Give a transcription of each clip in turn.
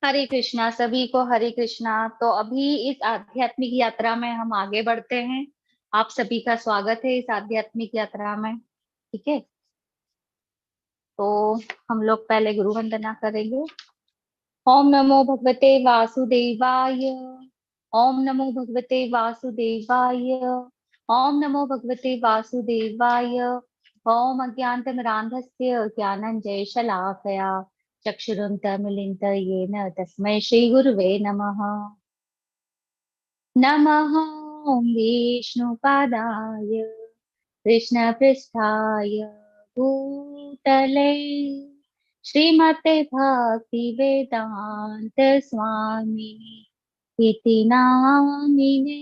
हरे कृष्णा सभी को। हरे कृष्णा। तो अभी इस आध्यात्मिक यात्रा में हम आगे बढ़ते हैं। आप सभी का स्वागत है इस आध्यात्मिक यात्रा में। ठीक है, तो हम लोग पहले गुरु वंदना करेंगे। ओम नमो भगवते वासुदेवाय। ओम नमो भगवते वासुदेवाय। ओम नमो भगवते वासुदेवाय। ओम अज्ञानतिमिरान्धस्य ज्ञानञ्जयशलाकया चक्षुरुन्मिलितं येन तस्मै श्रीगुरुवे नमः। नमः ॐ विष्णुपादाय कृष्णपृष्ठाय भूतले श्रीमते भक्ति वेदांत स्वामी इति नामिने।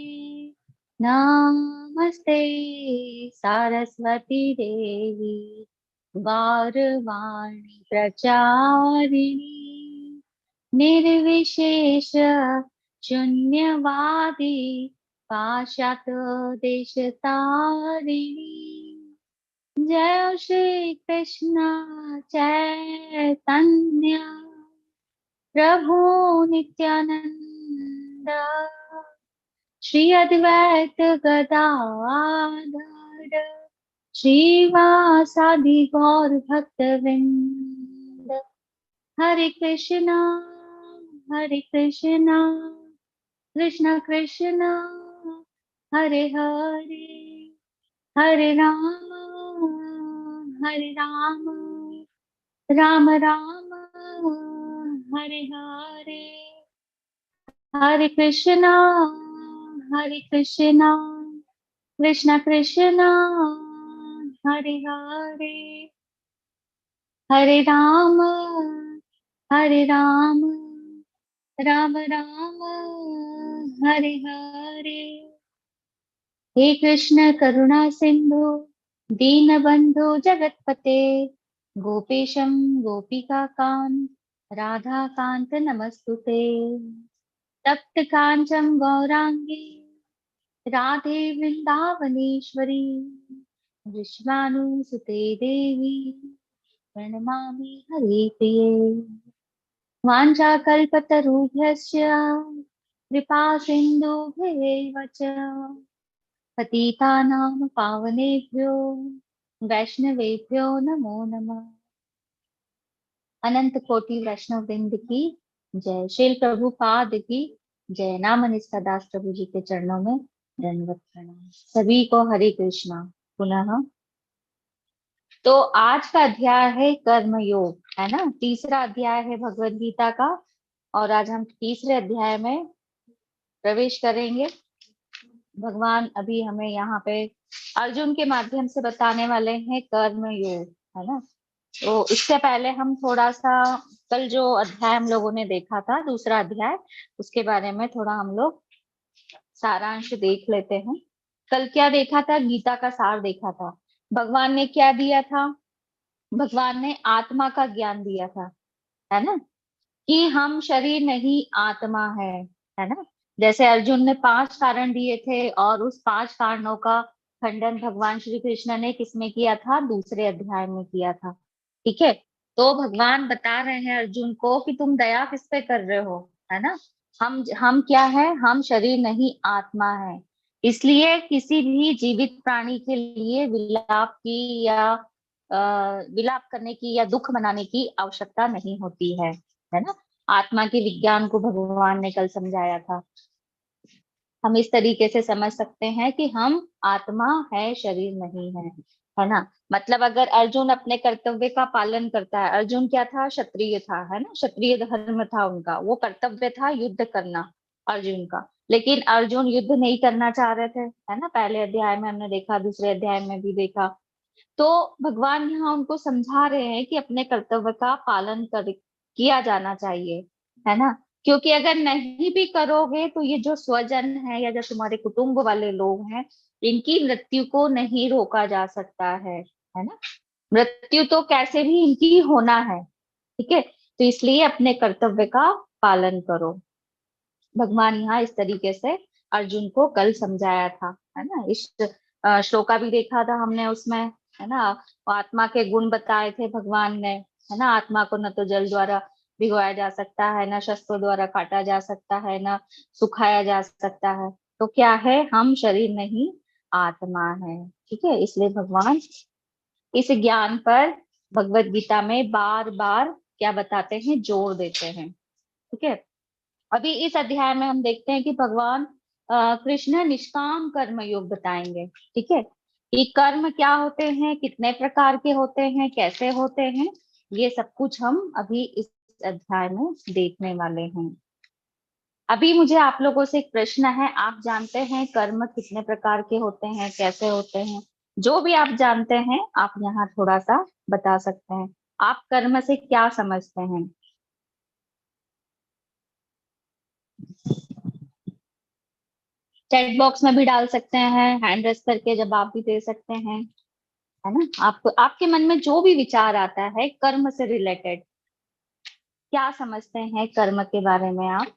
नमस्ते सरस्वती देवी गौरवाणी प्रचारिणी निर्विशेष शून्यवादी पाश्चात देश तारिणी। जय श्री कृष्ण चैतन्य प्रभु नित्यानंद श्री अद्वैत गदाधर श्रीवासादि गौर भक्तवृंद। हरे कृष्णा कृष्ण कृष्ण हरे हरे हरे राम राम राम हरे हरे। हरे कृष्णा कृष्ण कृष्ण हरे हरे हरे राम राम राम हरे हरे। हे कृष्ण करुणा सिंधु दीनबंधु जगतपते गोपेशं गोपिकाकांत राधाकांत नमस्तुते। तप्त कांचन गौरांगी राधे वृंदावनेश्वरी विश्वानुसुते देवी प्रणमामि हरिप्रिये। वाञ्छाकल्पतरुभ्यश्च कृपा सिन्धुभ्येव च पतितानां पावनेभ्यो वैष्णवेभ्यो नमो नमः। अनंत कोटि वैष्णव वृंद की जय। श्रील प्रभुपाद की जय। नाम निष्ठा दास प्रभु जी के चरणों में दंडवत प्रणाम। सभी को हरे कृष्णा पुनः। तो आज का अध्याय है कर्म योग, है ना। तीसरा अध्याय है भगवत गीता का और आज हम तीसरे अध्याय में प्रवेश करेंगे। भगवान अभी हमें यहाँ पे अर्जुन के माध्यम से बताने वाले हैं कर्म योग, है ना। तो इससे पहले हम थोड़ा सा कल जो अध्याय हम लोगों ने देखा था, दूसरा अध्याय, उसके बारे में थोड़ा हम लोग सारांश देख लेते हैं। कल क्या देखा था? गीता का सार देखा था। भगवान ने क्या दिया था? भगवान ने आत्मा का ज्ञान दिया था, है ना, कि हम शरीर नहीं आत्मा है ना। जैसे अर्जुन ने 5 कारण दिए थे और उस 5 कारणों का खंडन भगवान श्री कृष्ण ने किसमें किया था? दूसरे अध्याय में किया था। ठीक है, तो भगवान बता रहे हैं अर्जुन को कि तुम दया किस पे कर रहे हो, है ना। हम क्या है? हम शरीर नहीं आत्मा है। इसलिए किसी भी जीवित प्राणी के लिए विलाप की या विलाप करने की या दुख मनाने की आवश्यकता नहीं होती है ना। आत्मा के विज्ञान को भगवान ने कल समझाया था। हम इस तरीके से समझ सकते हैं कि हम आत्मा है, शरीर नहीं है ना। मतलब अगर अर्जुन अपने कर्तव्य का पालन करता है, अर्जुन क्या था? क्षत्रिय था, है ना, क्षत्रिय धर्म था उनका, वो कर्तव्य था युद्ध करना अर्जुन का। लेकिन अर्जुन युद्ध नहीं करना चाह रहे थे, है ना। पहले अध्याय में हमने देखा, दूसरे अध्याय में भी देखा। तो भगवान यहाँ उनको समझा रहे हैं कि अपने कर्तव्य का पालन कर किया जाना चाहिए, है ना। क्योंकि अगर नहीं भी करोगे तो ये जो स्वजन है या जो तुम्हारे कुटुंब वाले लोग हैं, इनकी मृत्यु को नहीं रोका जा सकता है ना। मृत्यु तो कैसे भी इनकी होना है, ठीक है। तो इसलिए अपने कर्तव्य का पालन करो। भगवान यहाँ इस तरीके से अर्जुन को कल समझाया था, है ना। इस श्लोका भी देखा था हमने उसमें, है ना। आत्मा के गुण बताए थे भगवान ने, है ना। आत्मा को न तो जल द्वारा भिगोया जा सकता है, ना शस्त्रों द्वारा काटा जा सकता है, ना सुखाया जा सकता है। तो क्या है, हम शरीर नहीं आत्मा है। ठीक है, इसलिए भगवान इस ज्ञान पर भगवत गीता में बार बार क्या बताते हैं, जोर देते हैं। ठीक है, अभी इस अध्याय में हम देखते हैं कि भगवान कृष्ण निष्काम कर्म योग बताएंगे। ठीक है, ये कर्म क्या होते हैं, कितने प्रकार के होते हैं, कैसे होते हैं, ये सब कुछ हम अभी इस अध्याय में देखने वाले हैं। अभी मुझे आप लोगों से एक प्रश्न है, आप जानते हैं कर्म कितने प्रकार के होते हैं, कैसे होते हैं? जो भी आप जानते हैं आप यहाँ थोड़ा सा बता सकते हैं। आप कर्म से क्या समझते हैं? चैट बॉक्स में भी डाल सकते हैं, हैंड रेस करके जवाब भी दे सकते हैं, है ना। आपको आपके मन में जो भी विचार आता है कर्म से रिलेटेड, क्या समझते हैं कर्म के बारे में आप?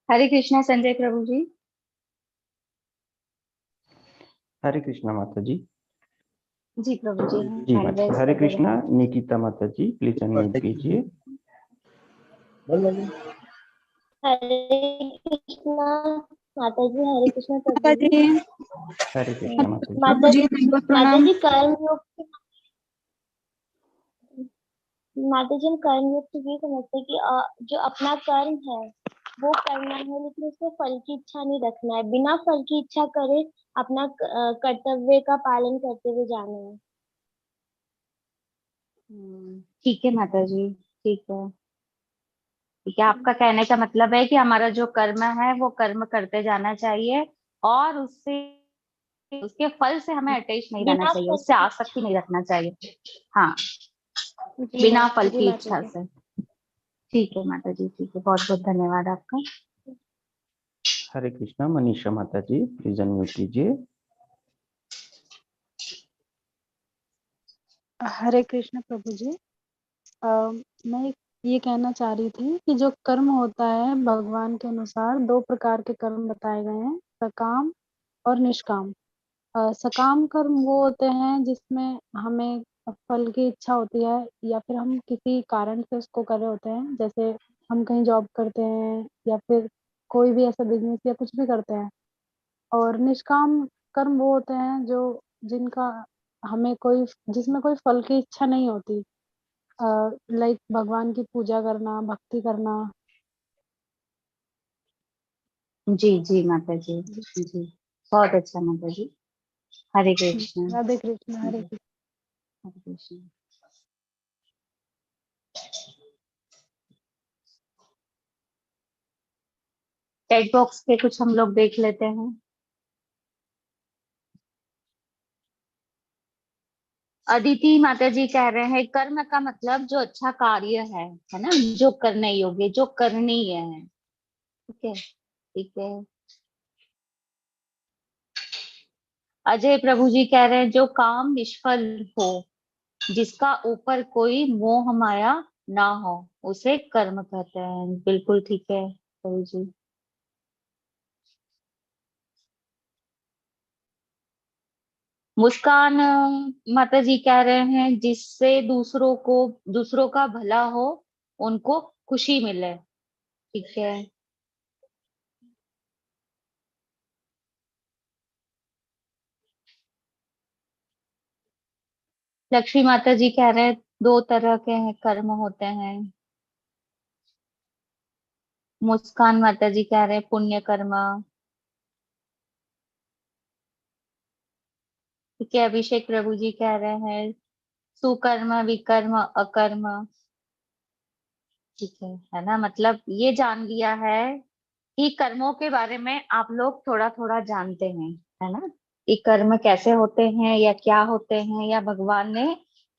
हरे कृष्णा संजय प्रभु जी। हरे कृष्णा माता जी। जी प्रभु जी, जी हैंड माता, रेस हरे करके कृष्णा। बताइए। निकिता माता जी प्लीज अनम्यूट कीजिए। हरे कृष्णा माता जी, हरे कृष्णा प्रभु माता जी। जी, हरे कृष्णा माता जी। माता जी दंडवत माता प्रणाम। जी कर्म योग, माता जी हम कर्म योग तो ये समझते हैं कि जो अपना कर्म है वो करना है, लेकिन उसमें फल की इच्छा नहीं रखना है, बिना फल की इच्छा करे अपना कर्तव्य का पालन करते हुए जाना है। ठीक है माता जी, ठीक है। ठीक है, आपका कहने का मतलब है कि हमारा जो कर्म है वो कर्म करते जाना चाहिए, और उससे उसके फल से हमें अटैच नहीं रहना बिना चाहिए, फल उससे की, आसक्ति नहीं रखना चाहिए। हाँ, जी बिना फल जी की माता इच्छा जी। से। ठीक है माता जी, ठीक है, बहुत बहुत धन्यवाद आपका। हरे कृष्णा मनीषा माता जी प्लीज अनम्यूट कीजिए। हरे कृष्ण प्रभु जी। मैं ये कहना चाह रही थी कि जो कर्म होता है भगवान के अनुसार दो प्रकार के कर्म बताए गए हैं, सकाम और निष्काम। सकाम कर्म वो होते हैं जिसमें हमें फल की इच्छा होती है, या फिर हम किसी कारण से उसको कर रहे होते हैं, जैसे हम कहीं जॉब करते हैं या फिर कोई भी ऐसा बिजनेस या कुछ भी करते हैं। और निष्काम कर्म वो होते हैं जो जिनका हमें कोई जिसमें कोई फल की इच्छा नहीं होती, लाइक भगवान की पूजा करना, भक्ति करना। जी जी माता जी, जी बहुत अच्छा माता जी। हरे कृष्ण। राधे कृष्ण, हरे जी, कृष्ण। हरे कृष्ण। चैट बॉक्स पे कुछ हम लोग देख लेते हैं। अदिति माता जी कह रहे हैं कर्म का मतलब जो अच्छा कार्य है ना, जो करने योग्य, जो करनीय है। ठीक है, ठीक है। अजय प्रभु जी कह रहे हैं जो काम निष्फल हो, जिसका ऊपर कोई मोह माया ना हो, उसे कर्म कहते हैं। बिल्कुल ठीक है प्रभु जी। मुस्कान माता जी कह रहे हैं जिससे दूसरों का भला हो, उनको खुशी मिले। ठीक है। लक्ष्मी माता जी कह रहे हैं दो तरह के कर्म होते हैं। मुस्कान माता जी कह रहे हैं पुण्य कर्म। ठीक है, अभिषेक प्रभु जी कह रहे हैं सुकर्म विकर्म अकर्म। ठीक है ना, मतलब ये जान लिया है कि कर्मों के बारे में आप लोग थोड़ा थोड़ा जानते हैं, है ना, कि कर्म कैसे होते हैं या क्या होते हैं, या भगवान ने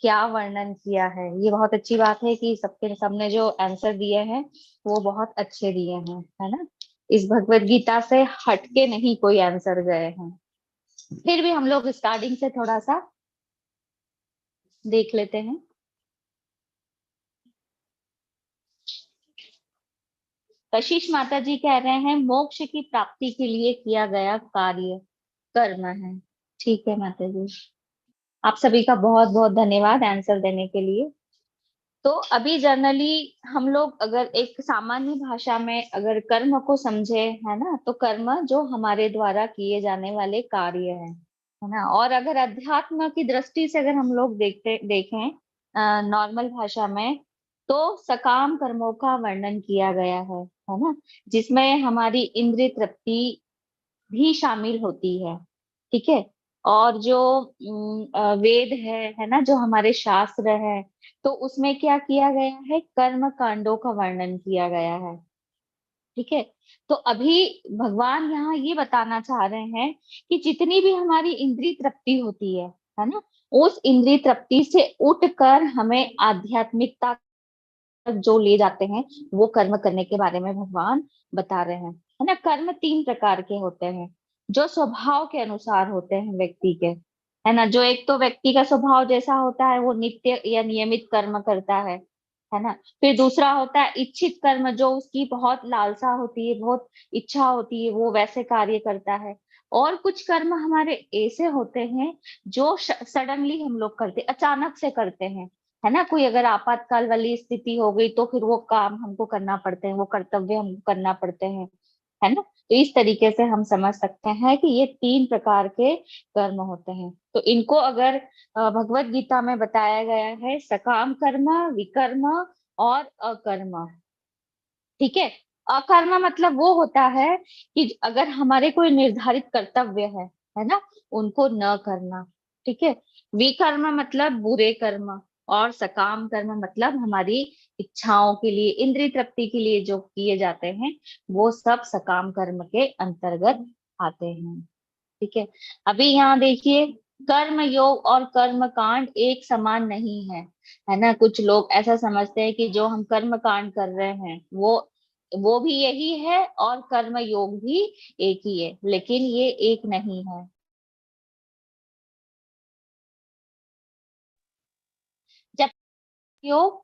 क्या वर्णन किया है। ये बहुत अच्छी बात है कि सबके सबने जो आंसर दिए हैं वो बहुत अच्छे दिए हैं, है ना। इस भगवत गीता से हटके नहीं कोई आंसर गए हैं। फिर भी हम लोग स्टार्टिंग से थोड़ा सा देख लेते हैं। कशिश माता जी कह रहे हैं मोक्ष की प्राप्ति के लिए किया गया कार्य कर्म है। ठीक है माता जी, आप सभी का बहुत बहुत धन्यवाद आंसर देने के लिए। तो अभी जनरली हम लोग अगर एक सामान्य भाषा में अगर कर्म को समझे, है ना, तो कर्म जो हमारे द्वारा किए जाने वाले कार्य है ना। और अगर अध्यात्म की दृष्टि से अगर हम लोग देखें नॉर्मल भाषा में, तो सकाम कर्मों का वर्णन किया गया है ना, जिसमें हमारी इंद्रिय तृप्ति भी शामिल होती है। ठीक है। और जो वेद है ना, जो हमारे शास्त्र है, तो उसमें क्या किया गया है, कर्म कांडों का वर्णन किया गया है। ठीक है। तो अभी भगवान यहाँ ये बताना चाह रहे हैं कि जितनी भी हमारी इंद्रिय तृप्ति होती है ना, उस इंद्रिय तृप्ति से उठकर हमें आध्यात्मिकता तक जो ले जाते हैं, वो कर्म करने के बारे में भगवान बता रहे हैं, है ना। कर्म 3 प्रकार के होते हैं, जो स्वभाव के अनुसार होते हैं व्यक्ति के, है ना। जो एक तो व्यक्ति का स्वभाव जैसा होता है वो नित्य या नियमित कर्म करता है ना। फिर दूसरा होता है इच्छित कर्म, जो उसकी बहुत लालसा होती है, बहुत इच्छा होती है, वो वैसे कार्य करता है। और कुछ कर्म हमारे ऐसे होते हैं जो सडनली हम लोग करते, अचानक से करते हैं, है ना। कोई अगर आपातकाल वाली स्थिति हो गई तो फिर वो काम हमको करना पड़ते हैं, वो कर्तव्य हमको करना पड़ते हैं, है ना। तो इस तरीके से हम समझ सकते हैं कि ये 3 प्रकार के कर्म होते हैं। तो इनको अगर भगवत गीता में बताया गया है सकाम कर्म, विकर्म और अकर्म। ठीक है। अकर्म मतलब वो होता है कि अगर हमारे कोई निर्धारित कर्तव्य है ना, उनको न करना। ठीक है। विकर्म मतलब बुरे कर्म, और सकाम कर्म मतलब हमारी इच्छाओं के लिए, इंद्रिय तृप्ति के लिए जो किए जाते हैं, वो सब सकाम कर्म के अंतर्गत आते हैं। ठीक है। अभी यहाँ देखिए, कर्म योग और कर्म कांड एक समान नहीं है ना। कुछ लोग ऐसा समझते हैं कि जो हम कर्म कांड कर रहे हैं वो भी यही है और कर्म योग भी एक ही है, लेकिन ये एक नहीं है। जब योग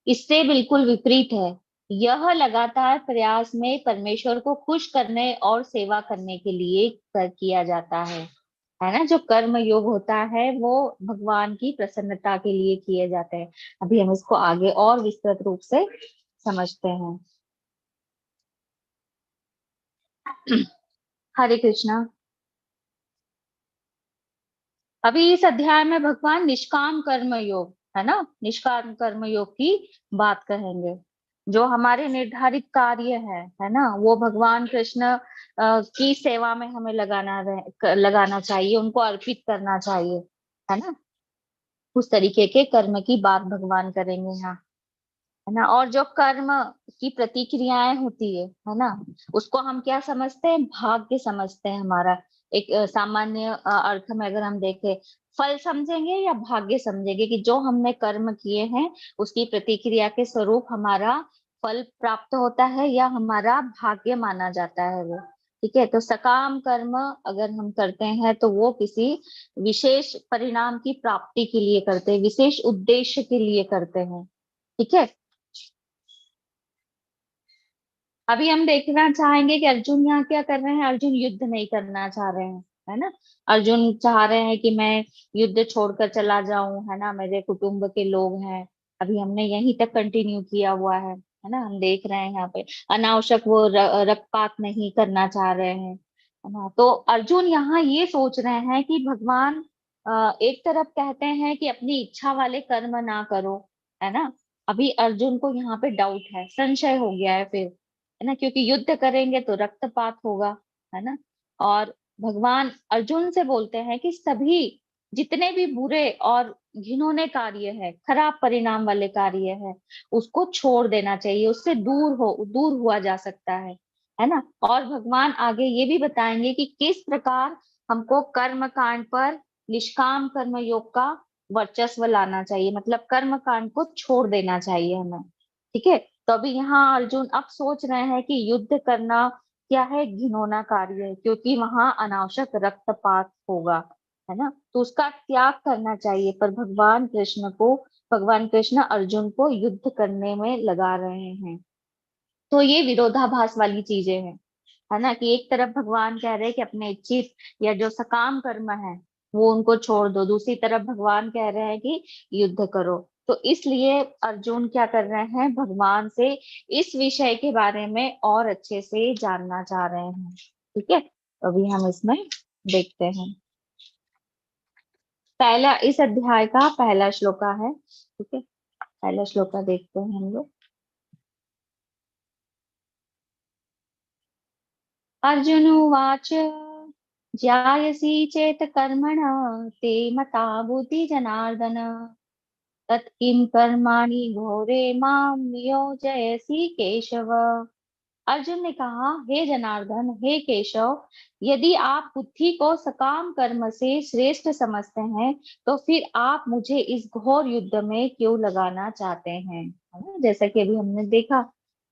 इससे बिल्कुल विपरीत है। यह लगातार प्रयास में परमेश्वर को खुश करने और सेवा करने के लिए किया जाता है ना। जो कर्म योग होता है वो भगवान की प्रसन्नता के लिए किए जाते हैं। अभी हम इसको आगे और विस्तृत रूप से समझते हैं। हरे कृष्णा। अभी इस अध्याय में भगवान निष्काम कर्म योग, है ना, निष्काम कर्म योग की बात कहेंगे। जो हमारे निर्धारित कार्य है ना, वो भगवान कृष्ण की सेवा में हमें लगाना चाहिए, उनको अर्पित करना चाहिए, है ना। उस तरीके के कर्म की बात भगवान करेंगे यहाँ, है ना। और जो कर्म की प्रतिक्रियाएं होती है ना, उसको हम क्या समझते हैं, भाग्य समझते हैं हमारा। एक सामान्य अर्थ में अगर हम देखें, फल समझेंगे या भाग्य समझेंगे, कि जो हमने कर्म किए हैं उसकी प्रतिक्रिया के स्वरूप हमारा फल प्राप्त होता है या हमारा भाग्य माना जाता है वो। ठीक है। तो सकाम कर्म अगर हम करते हैं तो वो किसी विशेष परिणाम की प्राप्ति के लिए करते हैं, विशेष उद्देश्य के लिए करते हैं। ठीक है। अभी हम देखना चाहेंगे कि अर्जुन यहाँ क्या कर रहे हैं। अर्जुन युद्ध नहीं करना चाह रहे हैं, है ना। अर्जुन चाह रहे हैं कि मैं युद्ध छोड़कर चला जाऊं, है ना, मेरे कुटुंब के लोग हैं। अभी हमने यहीं तक कंटिन्यू किया हुआ है ना। हम देख रहे हैं यहाँ पे अनावश्यक वो रक्तपात नहीं करना चाह रहे हैं, है ना। तो अर्जुन यहाँ ये सोच रहे हैं कि भगवान एक तरफ कहते हैं कि अपनी इच्छा वाले कर्म ना करो, है ना। अभी अर्जुन को यहाँ पे डाउट है, संशय हो गया है फिर, है ना, क्योंकि युद्ध करेंगे तो रक्तपात होगा, है ना। और भगवान अर्जुन से बोलते हैं कि सभी जितने भी बुरे और घिनौने कार्य है, खराब परिणाम वाले कार्य है, उसको छोड़ देना चाहिए, उससे दूर हुआ जा सकता है ना। और भगवान आगे ये भी बताएंगे कि किस प्रकार हमको कर्म कांड पर निष्काम कर्म योग का वर्चस्व लाना चाहिए, मतलब कर्म कांड को छोड़ देना चाहिए हमें। ठीक है। तो अभी यहाँ अर्जुन अब सोच रहे हैं कि युद्ध करना क्या है, घिनौना कार्य है, क्योंकि वहां अनावश्यक रक्तपात होगा, है ना। तो उसका त्याग करना चाहिए, पर भगवान कृष्ण अर्जुन को युद्ध करने में लगा रहे हैं। तो ये विरोधाभास वाली चीजें हैं, है ना, कि एक तरफ भगवान कह रहे हैं कि अपने इच्छित या जो सकाम कर्म है वो उनको छोड़ दो, दूसरी तरफ भगवान कह रहे हैं कि युद्ध करो। तो इसलिए अर्जुन क्या कर रहे हैं, भगवान से इस विषय के बारे में और अच्छे से जानना चाह रहे हैं। ठीक है, तो अभी हम इसमें देखते हैं। पहला इस अध्याय का पहला श्लोका है। ठीक है, पहला श्लोका देखते हैं हम लोग। अर्जुन उवाच ज्यायसि चेत कर्मण ते मता बुद्धि जनार्दन तत्किं कर्माणि घोरे माम नियोजयसि केशव। अर्जुन ने कहा, हे जनार्दन, हे केशव, यदि आप बुद्धि को सकाम कर्म से श्रेष्ठ समझते हैं तो फिर आप मुझे इस घोर युद्ध में क्यों लगाना चाहते हैं। है ना? जैसा कि अभी हमने देखा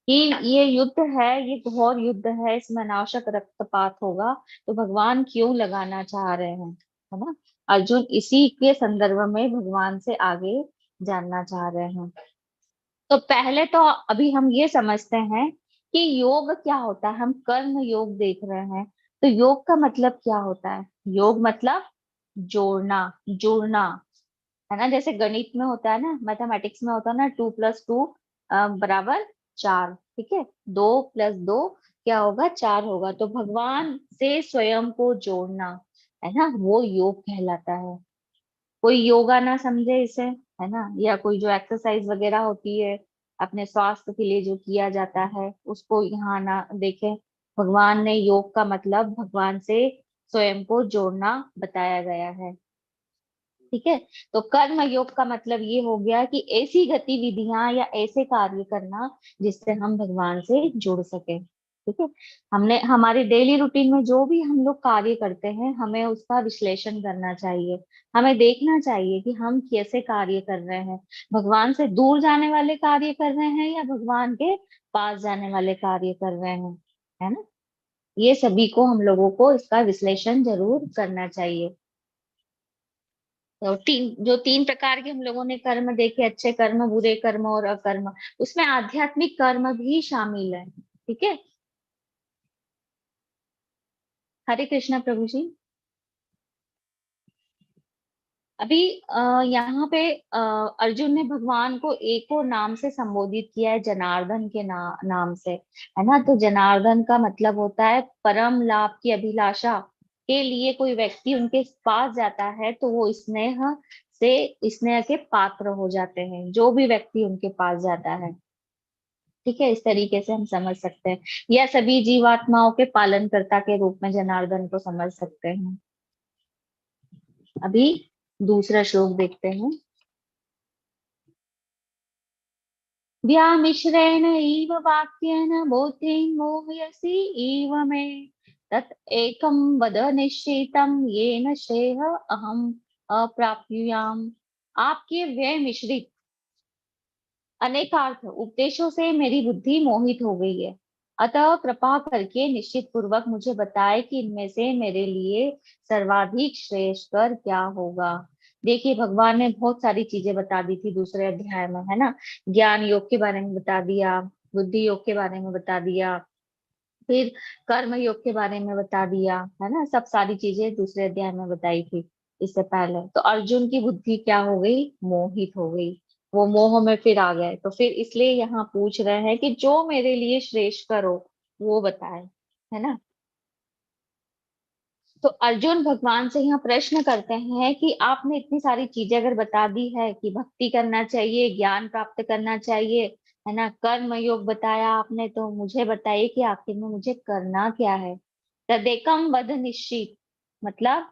कि ये युद्ध है, ये घोर युद्ध है, इसमें अनावश्यक रक्तपात होगा, तो भगवान क्यों लगाना चाह रहे हैं। है ना, अर्जुन इसी के संदर्भ में भगवान से आगे जानना चाह रहे हैं। तो पहले तो अभी हम ये समझते हैं कि योग क्या होता है। हम कर्म योग देख रहे हैं, तो योग का मतलब क्या होता है। योग मतलब जोड़ना, जुड़ना, है ना। जैसे गणित में होता है ना, मैथमेटिक्स में होता है ना, 2+2 बराबर 4। ठीक है, 2+2 क्या होगा, 4 होगा। तो भगवान से स्वयं को जोड़ना, है ना, वो योग कहलाता है। कोई योगा ना समझे इसे, है ना, या कोई जो एक्सरसाइज वगैरह होती है अपने स्वास्थ्य के लिए जो किया जाता है उसको यहाँ ना देखे। भगवान ने योग का मतलब भगवान से स्वयं को जोड़ना बताया गया है। ठीक है, तो कर्म योग का मतलब ये हो गया कि ऐसी गतिविधियां या ऐसे कार्य करना जिससे हम भगवान से जुड़ सके। ठीक है, हमने हमारी डेली रूटीन में जो भी हम लोग कार्य करते हैं हमें उसका विश्लेषण करना चाहिए। हमें देखना चाहिए कि हम कैसे कार्य कर रहे हैं, भगवान से दूर जाने वाले कार्य कर रहे हैं या भगवान के पास जाने वाले कार्य कर रहे हैं। है ना, ये सभी को हम लोगों को इसका विश्लेषण जरूर करना चाहिए। तो तीन प्रकार के हम लोगों ने कर्म देखे, अच्छे कर्म, बुरे कर्म और अकर्म, उसमें आध्यात्मिक कर्म भी शामिल है। ठीक है, हरे कृष्णा प्रभु जी। अभी यहाँ पे अर्जुन ने भगवान को एक और नाम से संबोधित किया है, जनार्दन के नाम से, है ना। तो जनार्दन का मतलब होता है परम लाभ की अभिलाषा के लिए कोई व्यक्ति उनके पास जाता है तो वो स्नेह के पात्र हो जाते हैं, जो भी व्यक्ति उनके पास जाता है। ठीक है, इस तरीके से हम समझ सकते हैं, या सभी जीवात्माओं के पालनकर्ता के रूप में जनार्दन को समझ सकते हैं। अभी दूसरा श्लोक देखते हैं। व्यामिश्रेण इव वाक्येन बुद्धिं मोहयसि इव मे तत् एकं वद निश्चितं येन श्रेयः अहम् अप्राप्नुयाम्। आपके व्यय मिश्रित अनेकार्थ उपदेशों से मेरी बुद्धि मोहित हो गई है, अतः कृपा करके निश्चित पूर्वक मुझे बताए कि इनमें से मेरे लिए सर्वाधिक श्रेष्ठकर क्या होगा। देखिए, भगवान ने बहुत सारी चीजें बता दी थी दूसरे अध्याय में, है ना। ज्ञान योग के बारे में बता दिया, बुद्धि योग के बारे में बता दिया, फिर कर्म योग के बारे में बता दिया, है ना। सब सारी चीजें दूसरे अध्याय में बताई थी इससे पहले। तो अर्जुन की बुद्धि क्या हो गई, मोहित हो गई, वो मोह में फिर आ गए। तो फिर इसलिए यहाँ पूछ रहे हैं कि जो मेरे लिए श्रेष्ठ करो वो बताए, है ना। तो अर्जुन भगवान से यहाँ प्रश्न करते हैं कि आपने इतनी सारी चीजें अगर बता दी है कि भक्ति करना चाहिए, ज्ञान प्राप्त करना चाहिए, है ना, कर्म योग बताया आपने, तो मुझे बताइए कि आखिर में मुझे करना क्या है। तदेकम वद निश्चित, मतलब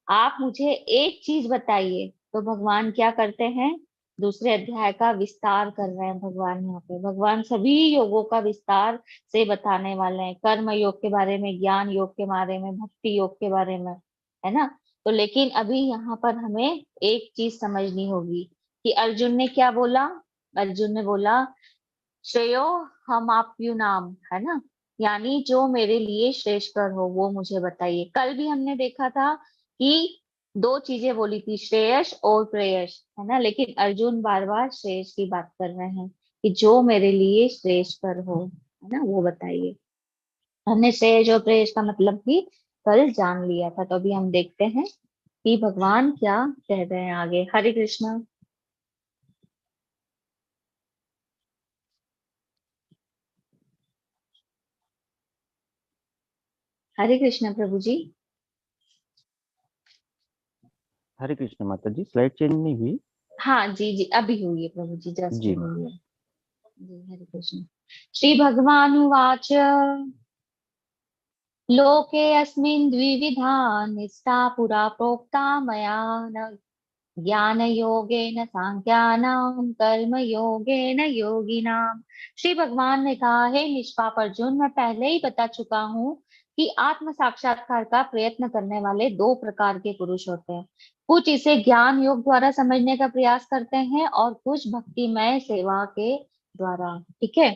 आप मुझे एक चीज बताइए। तो भगवान क्या करते हैं, दूसरे अध्याय का विस्तार कर रहे हैं भगवान। यहाँ पे भगवान सभी योगों का विस्तार से बताने वाले हैं, कर्म योग के बारे में, ज्ञान योग के बारे में, भक्ति योग के बारे में, है ना। तो लेकिन अभी यहाँ पर हमें एक चीज समझनी होगी कि अर्जुन ने क्या बोला। अर्जुन ने बोला श्रेयो हम आप्यु नाम, है ना, यानी जो मेरे लिए श्रेष्ठकर हो वो मुझे बताइए। कल भी हमने देखा था कि दो चीजें बोली थी, श्रेयस और प्रेयस, है ना। लेकिन अर्जुन बार बार श्रेयस की बात कर रहे हैं कि जो मेरे लिए श्रेष्ठकर हो, है ना, वो बताइए। हमने श्रेयस और प्रेयस का मतलब भी कल जान लिया था, तो अभी हम देखते हैं कि भगवान क्या कह रहे हैं आगे। हरे कृष्णा। हरे कृष्णा प्रभु जी। हरे कृष्ण माता जी, स्लाइड चेंज नहीं हुई? हाँ जी जी, अभी हुई है प्रभु जी, जस्ट जी हुई है जी। हरे कृष्ण। श्री भगवान उवाच लोके अस्मिन् द्विविधा निष्ठा पुरा प्रोक्ता मया न ज्ञान योगेन सांख्यानाम कर्म योगेन योगिनाम। श्री भगवान ने कहा, है निष्पाप अर्जुन, मैं पहले ही बता चुका हूँ कि आत्म साक्षात्कार का प्रयत्न करने वाले दो प्रकार के पुरुष होते हैं। कुछ इसे ज्ञान योग द्वारा समझने का प्रयास करते हैं और कुछ भक्तिमय सेवा के द्वारा। ठीक है,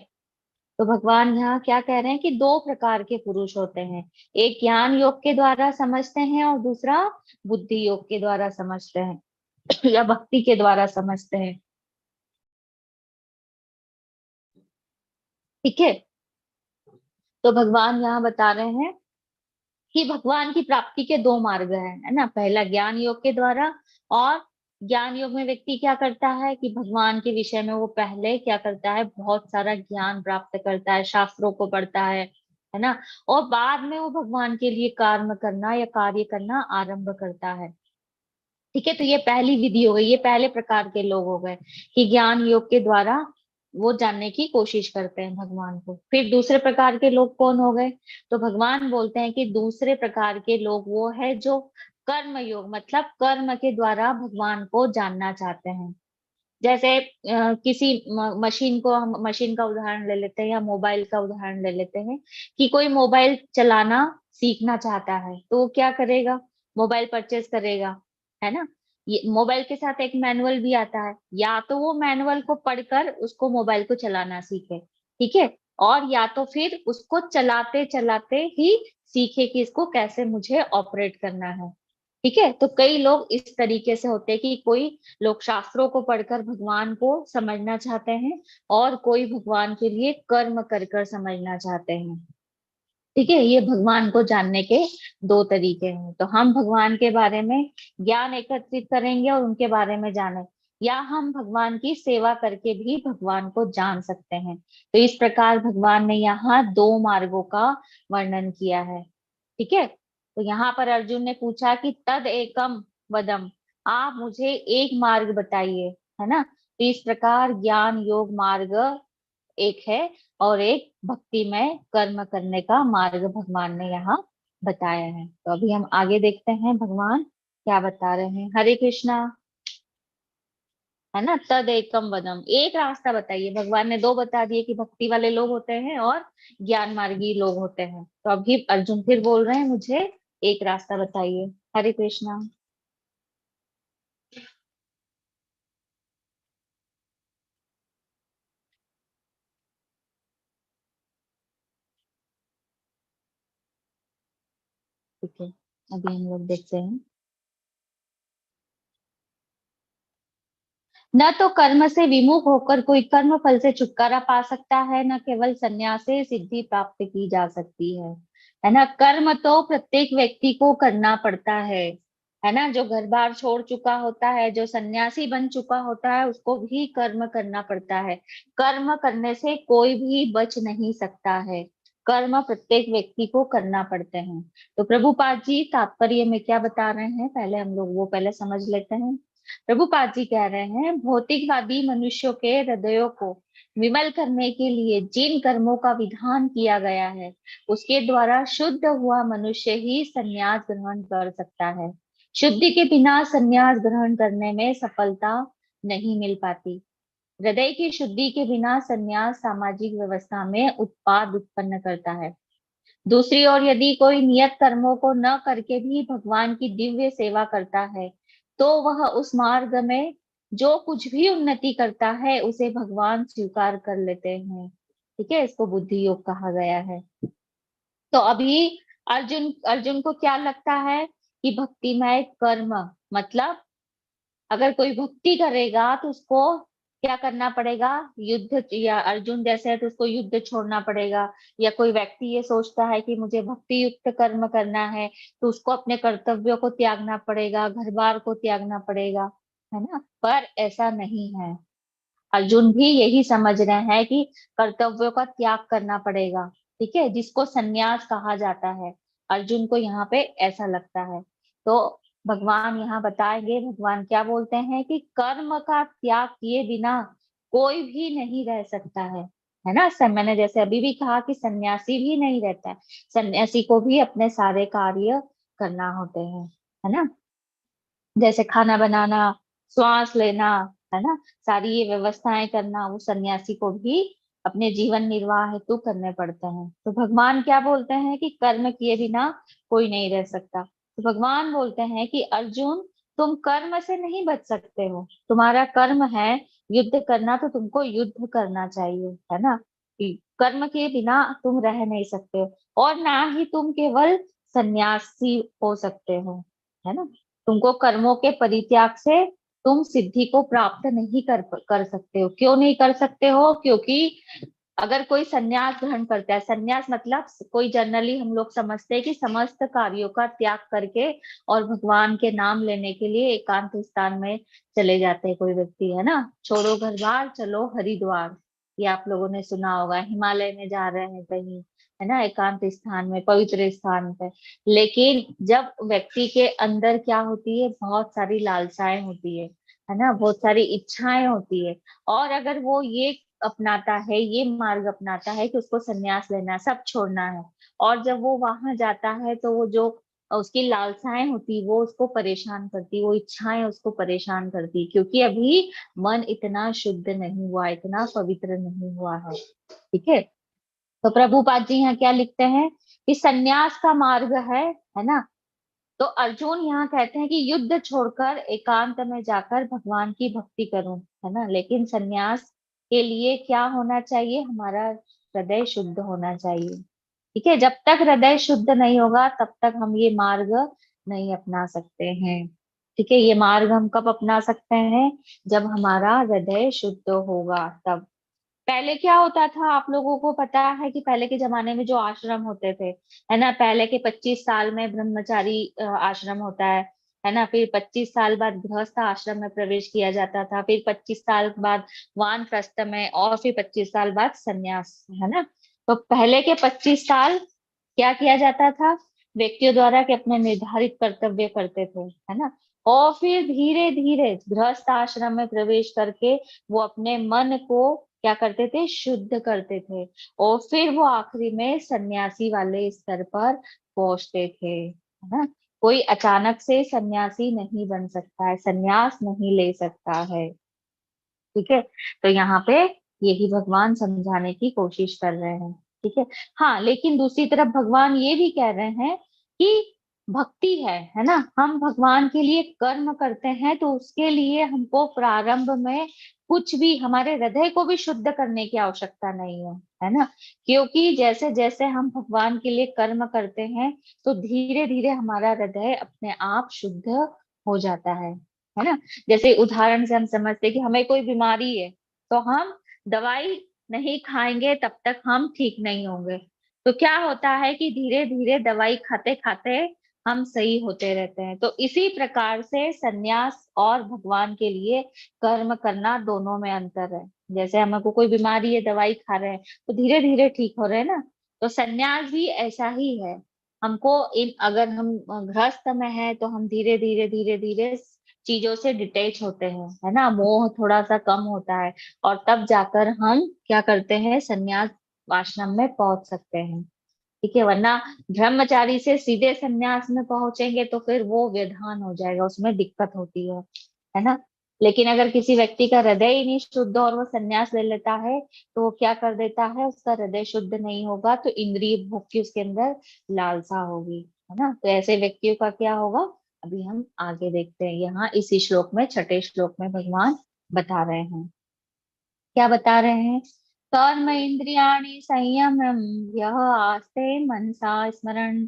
तो भगवान यहाँ क्या कह रहे हैं कि दो प्रकार के पुरुष होते हैं। एक ज्ञान योग के द्वारा समझते हैं और दूसरा बुद्धि योग के द्वारा समझते हैं या भक्ति के द्वारा समझते हैं। ठीक है, तो भगवान यहाँ बता रहे हैं कि भगवान की प्राप्ति के दो मार्ग हैं, है ना। पहला ज्ञान योग के द्वारा, और ज्ञान योग में व्यक्ति क्या करता है कि भगवान के विषय में वो पहले क्या करता है, बहुत सारा ज्ञान प्राप्त करता है, शास्त्रों को पढ़ता है ना, और बाद में वो भगवान के लिए कर्म करना या कार्य करना आरंभ करता है। ठीक है, तो ये पहली विधि हो गई, ये पहले प्रकार के लोग हो गए कि ज्ञान योग के द्वारा वो जानने की कोशिश करते हैं भगवान को। फिर दूसरे प्रकार के लोग कौन हो गए, तो भगवान बोलते हैं कि दूसरे प्रकार के लोग वो है जो कर्म योग, मतलब कर्म के द्वारा भगवान को जानना चाहते हैं। जैसे किसी मशीन को, हम मशीन का उदाहरण ले लेते हैं या मोबाइल का उदाहरण ले लेते हैं कि कोई मोबाइल चलाना सीखना चाहता है तो वो क्या करेगा, मोबाइल परचेज करेगा, है ना। ये मोबाइल के साथ एक मैनुअल भी आता है, या तो वो मैनुअल को पढ़कर उसको मोबाइल को चलाना सीखे, ठीक है, और या तो फिर उसको चलाते चलाते ही सीखे कि इसको कैसे मुझे ऑपरेट करना है। ठीक है, तो कई लोग इस तरीके से होते हैं कि कोई लोग शास्त्रों को पढ़कर भगवान को समझना चाहते हैं और कोई भगवान के लिए कर्म कर कर समझना चाहते हैं। ठीक है, ये भगवान को जानने के दो तरीके हैं। तो हम भगवान के बारे में ज्ञान एकत्रित करेंगे और उनके बारे में जाने, या हम भगवान की सेवा करके भी भगवान को जान सकते हैं। तो इस प्रकार भगवान ने यहाँ दो मार्गों का वर्णन किया है। ठीक है, तो यहाँ पर अर्जुन ने पूछा कि तद एकम वदम, आप मुझे एक मार्ग बताइए, है ना। तो इस प्रकार ज्ञान योग मार्ग एक है और एक भक्ति में कर्म करने का मार्ग भगवान ने यहाँ बताया है। तो अभी हम आगे देखते हैं भगवान क्या बता रहे हैं। हरे कृष्णा। है ना, तद एकम वदम, एक रास्ता बताइए। भगवान ने दो बता दिए कि भक्ति वाले लोग होते हैं और ज्ञान मार्गी लोग होते हैं। तो अभी अर्जुन फिर बोल रहे हैं मुझे एक रास्ता बताइए। हरे कृष्णा। ठीक है, अभी हम लोग देखते हैं। न तो कर्म से विमुख होकर कोई कर्म फल से छुटकारा पा सकता है, न केवल संन्यास से सिद्धि प्राप्त की जा सकती है ना। कर्म तो प्रत्येक व्यक्ति को करना पड़ता है ना। जो घर बार छोड़ चुका होता है, जो सन्यासी बन चुका होता है, उसको भी कर्म करना पड़ता है। कर्म करने से कोई भी बच नहीं सकता है, कर्म प्रत्येक व्यक्ति को करना पड़ते हैं। तो प्रभुपाद जी तात्पर्य में क्या बता रहे हैं, पहले हम लोग वो पहले समझ लेते हैं। प्रभुपाद जी कह रहे हैं, भौतिकवादी मनुष्यों के हृदयों को विमल करने के लिए जिन कर्मों का विधान किया गया है, उसके द्वारा शुद्ध हुआ मनुष्य ही संन्यास ग्रहण कर सकता है। शुद्धि के बिना संन्यास ग्रहण करने में सफलता नहीं मिल पाती। हृदय की शुद्धि के बिना संन्यास सामाजिक व्यवस्था में उत्पाद उत्पन्न करता है। दूसरी ओर यदि कोई नियत कर्मों को न करके भी भगवान की दिव्य सेवा करता है, तो वह उस मार्ग में जो कुछ भी उन्नति करता है उसे भगवान स्वीकार कर लेते हैं। ठीक है, इसको बुद्धि योग कहा गया है। तो अभी अर्जुन अर्जुन को क्या लगता है कि भक्तिमय कर्म मतलब अगर कोई भक्ति करेगा तो उसको क्या करना पड़ेगा, युद्ध, या अर्जुन जैसे है तो उसको युद्ध छोड़ना पड़ेगा, या कोई व्यक्ति ये सोचता है कि मुझे भक्ति युक्त कर्म करना है तो उसको अपने कर्तव्यों को त्यागना पड़ेगा, घर बार को त्यागना पड़ेगा, है ना। पर ऐसा नहीं है। अर्जुन भी यही समझ रहे हैं कि कर्तव्यों का त्याग करना पड़ेगा, ठीक है, जिसको संन्यास कहा जाता है। अर्जुन को यहाँ पे ऐसा लगता है। तो भगवान यहाँ बताएंगे, भगवान क्या बोलते हैं कि कर्म का त्याग किए बिना कोई भी नहीं रह सकता है ना। मैंने जैसे अभी भी कहा कि सन्यासी भी नहीं रहता है, सन्यासी को भी अपने सारे कार्य करना होते हैं, है ना। जैसे खाना बनाना, श्वास लेना, है ना, सारी ये व्यवस्थाएं करना, वो सन्यासी को भी अपने जीवन निर्वाह हेतु करने पड़ते हैं। तो भगवान क्या बोलते हैं कि कर्म किए बिना कोई नहीं रह सकता। तो भगवान बोलते हैं कि अर्जुन, तुम कर्म से नहीं बच सकते हो, तुम्हारा कर्म है युद्ध करना, तो तुमको युद्ध करना चाहिए, है ना। कि कर्म के बिना तुम रह नहीं सकते हो, और ना ही तुम केवल सन्यासी हो सकते हो, है ना। तुमको कर्मों के परित्याग से तुम सिद्धि को प्राप्त नहीं कर सकते हो। क्यों नहीं कर सकते हो? क्योंकि अगर कोई संन्यास ग्रहण करता है, संन्यास मतलब कोई जनरली हम लोग समझते हैं कि समस्त कार्यों का त्याग करके और भगवान के नाम लेने के लिए एकांत स्थान में चले जाते हैं कोई व्यक्ति, है ना। छोड़ो घर बार चलो हरिद्वार, ये आप लोगों ने सुना होगा। हिमालय में जा रहे हैं कहीं, है ना, एकांत स्थान में, पवित्र स्थान पे। लेकिन जब व्यक्ति के अंदर क्या होती है, बहुत सारी लालसाएं होती है ना, बहुत सारी इच्छाएं होती है, और अगर वो ये अपनाता है, ये मार्ग अपनाता है कि उसको संन्यास लेना है, सब छोड़ना है, और जब वो वहां जाता है तो वो जो उसकी लालसाएं होती वो उसको परेशान करती, वो इच्छाएं उसको परेशान करती, क्योंकि अभी मन इतना शुद्ध नहीं हुआ, इतना पवित्र नहीं हुआ है, ठीक है। तो प्रभुपाद जी यहाँ क्या लिखते हैं कि संन्यास का मार्ग है ना। तो अर्जुन यहाँ कहते हैं कि युद्ध छोड़कर एकांत में जाकर भगवान की भक्ति करूं, है ना। लेकिन संन्यास के लिए क्या होना चाहिए, हमारा हृदय शुद्ध होना चाहिए, ठीक है। जब तक हृदय शुद्ध नहीं होगा तब तक हम ये मार्ग नहीं अपना सकते हैं, ठीक है। ये मार्ग हम कब अपना सकते हैं, जब हमारा हृदय शुद्ध होगा तब। पहले क्या होता था, आप लोगों को पता है कि पहले के जमाने में जो आश्रम होते थे, है ना, पहले के 25 साल में ब्रह्मचारी आश्रम होता है ना। फिर 25 साल बाद गृहस्थ आश्रम में प्रवेश किया जाता था, फिर 25 साल बाद वानप्रस्थ में, और फिर 25 साल बाद संन्यास, है ना। तो पहले के 25 साल क्या किया जाता था, व्यक्तियों द्वारा के अपने निर्धारित कर्तव्य करते थे, है ना। और फिर धीरे धीरे गृहस्थ आश्रम में प्रवेश करके वो अपने मन को क्या करते थे, शुद्ध करते थे, और फिर वो आखिरी में सन्यासी वाले स्तर पर पहुंचते थे, है ना। कोई अचानक से सन्यासी नहीं बन सकता है, सन्यास नहीं ले सकता है, ठीक है। तो यहाँ पे यही भगवान समझाने की कोशिश कर रहे हैं, ठीक है। हाँ, लेकिन दूसरी तरफ भगवान ये भी कह रहे हैं कि भक्ति है ना, हम भगवान के लिए कर्म करते हैं तो उसके लिए हमको प्रारंभ में कुछ भी, हमारे हृदय को भी शुद्ध करने की आवश्यकता नहीं है ना। क्योंकि जैसे जैसे हम भगवान के लिए कर्म करते हैं तो धीरे धीरे हमारा हृदय अपने आप शुद्ध हो जाता है ना। जैसे उदाहरण से हम समझते हैं कि हमें कोई बीमारी है, तो हम दवाई नहीं खाएंगे तब तक हम ठीक नहीं होंगे। तो क्या होता है कि धीरे धीरे दवाई खाते खाते हम सही होते रहते हैं। तो इसी प्रकार से सन्यास और भगवान के लिए कर्म करना, दोनों में अंतर है। जैसे हमको कोई बीमारी है, दवाई खा रहे हैं तो धीरे धीरे ठीक हो रहे हैं ना, तो सन्यास भी ऐसा ही है। हमको इन, अगर हम गृहस्थ में है तो हम धीरे धीरे चीजों से डिटेच होते हैं, है ना, मोह थोड़ा सा कम होता है, और तब जाकर हम क्या करते हैं, संन्यास आश्रम में पहुंच सकते हैं, ठीक है। वरना ब्रह्मचारी से सीधे संन्यास में पहुंचेंगे तो फिर वो व्यवधान हो जाएगा, उसमें दिक्कत होती है ना। लेकिन अगर किसी व्यक्ति का हृदय ही नहीं शुद्ध और वो संन्यास ले लेता है तो वो क्या कर देता है, उसका हृदय शुद्ध नहीं होगा तो इंद्रिय भोग की उसके अंदर लालसा होगी, है ना। तो ऐसे व्यक्तियों का क्या होगा, अभी हम आगे देखते हैं। यहाँ इसी श्लोक में, छठे श्लोक में भगवान बता रहे हैं, क्या बता रहे हैं। कर्म इंद्रियाणि संयम्य यह आस्ते मनसा स्मरण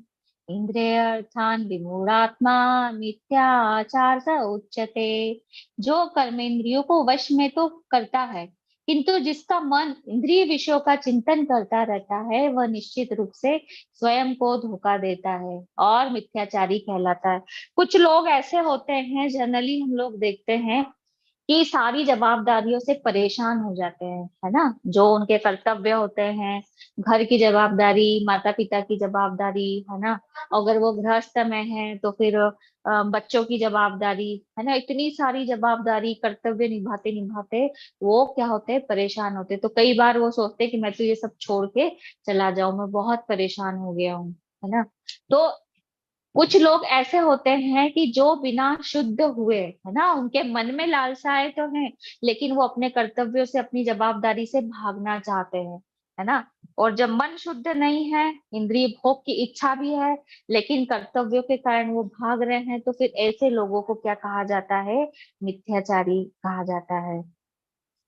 इंद्रियार्थान विमूढ़ात्मा मिथ्याचार स उच्यते। जो कर्मेंद्रियों को वश में तो करता है, किंतु जिसका मन इंद्रिय विषयों का चिंतन करता रहता है, वह निश्चित रूप से स्वयं को धोखा देता है और मिथ्याचारी कहलाता है। कुछ लोग ऐसे होते हैं, जनरली हम लोग देखते हैं कि सारी जवाबदारियों से परेशान हो जाते हैं, है ना। जो उनके कर्तव्य होते हैं, घर की जवाबदारी, माता पिता की जवाबदारी, है ना। अगर वो गृहस्थ में है तो फिर बच्चों की जवाबदारी, है ना। इतनी सारी जवाबदारी, कर्तव्य निभाते निभाते वो क्या होते हैं, परेशान होते हैं। तो कई बार वो सोचते हैं कि मैं तो ये सब छोड़ के चला जाऊं, मैं बहुत परेशान हो गया हूँ, है ना। तो कुछ लोग ऐसे होते हैं कि जो बिना शुद्ध हुए, है ना, उनके मन में लालसाएं तो हैं, लेकिन वो अपने कर्तव्यों से, अपनी जवाबदारी से भागना चाहते हैं, है ना। और जब मन शुद्ध नहीं है, इंद्रिय भोग की इच्छा भी है, लेकिन कर्तव्यों के कारण वो भाग रहे हैं, तो फिर ऐसे लोगों को क्या कहा जाता है, मिथ्याचारी कहा जाता है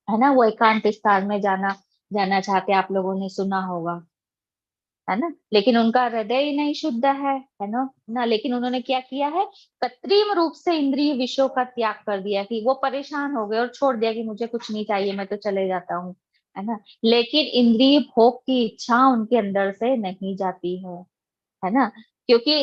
ना। वो एकांत स्थान में जाना जाना चाहते हैं, आप लोगों ने सुना होगा, है ना। लेकिन उनका हृदय ही नहीं शुद्ध है ना। लेकिन उन्होंने क्या किया है, कृत्रिम रूप से इंद्रिय विषयों का त्याग कर दिया, कि वो परेशान हो गए और छोड़ दिया कि मुझे कुछ नहीं चाहिए, मैं तो चले जाता हूँ, है ना। लेकिन इंद्रिय भोग की इच्छा उनके अंदर से नहीं जाती है ना। क्योंकि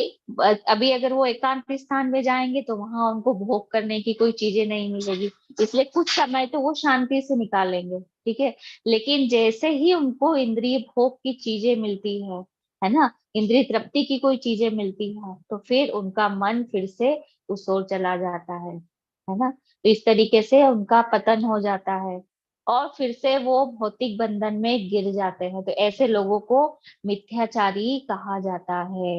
अभी अगर वो एकांत स्थान में जाएंगे तो वहां उनको भोग करने की कोई चीजें नहीं मिलेगी, इसलिए कुछ समय तो वो शांति से निकालेंगे, ठीक है। लेकिन जैसे ही उनको इंद्रिय भोग की चीजें मिलती है ना, इंद्रिय तृप्ति की कोई चीजें मिलती है, तो फिर उनका मन फिर से उस ओर चला जाता है ना। तो इस तरीके से उनका पतन हो जाता है और फिर से वो भौतिक बंधन में गिर जाते हैं। तो ऐसे लोगों को मिथ्याचारी कहा जाता है।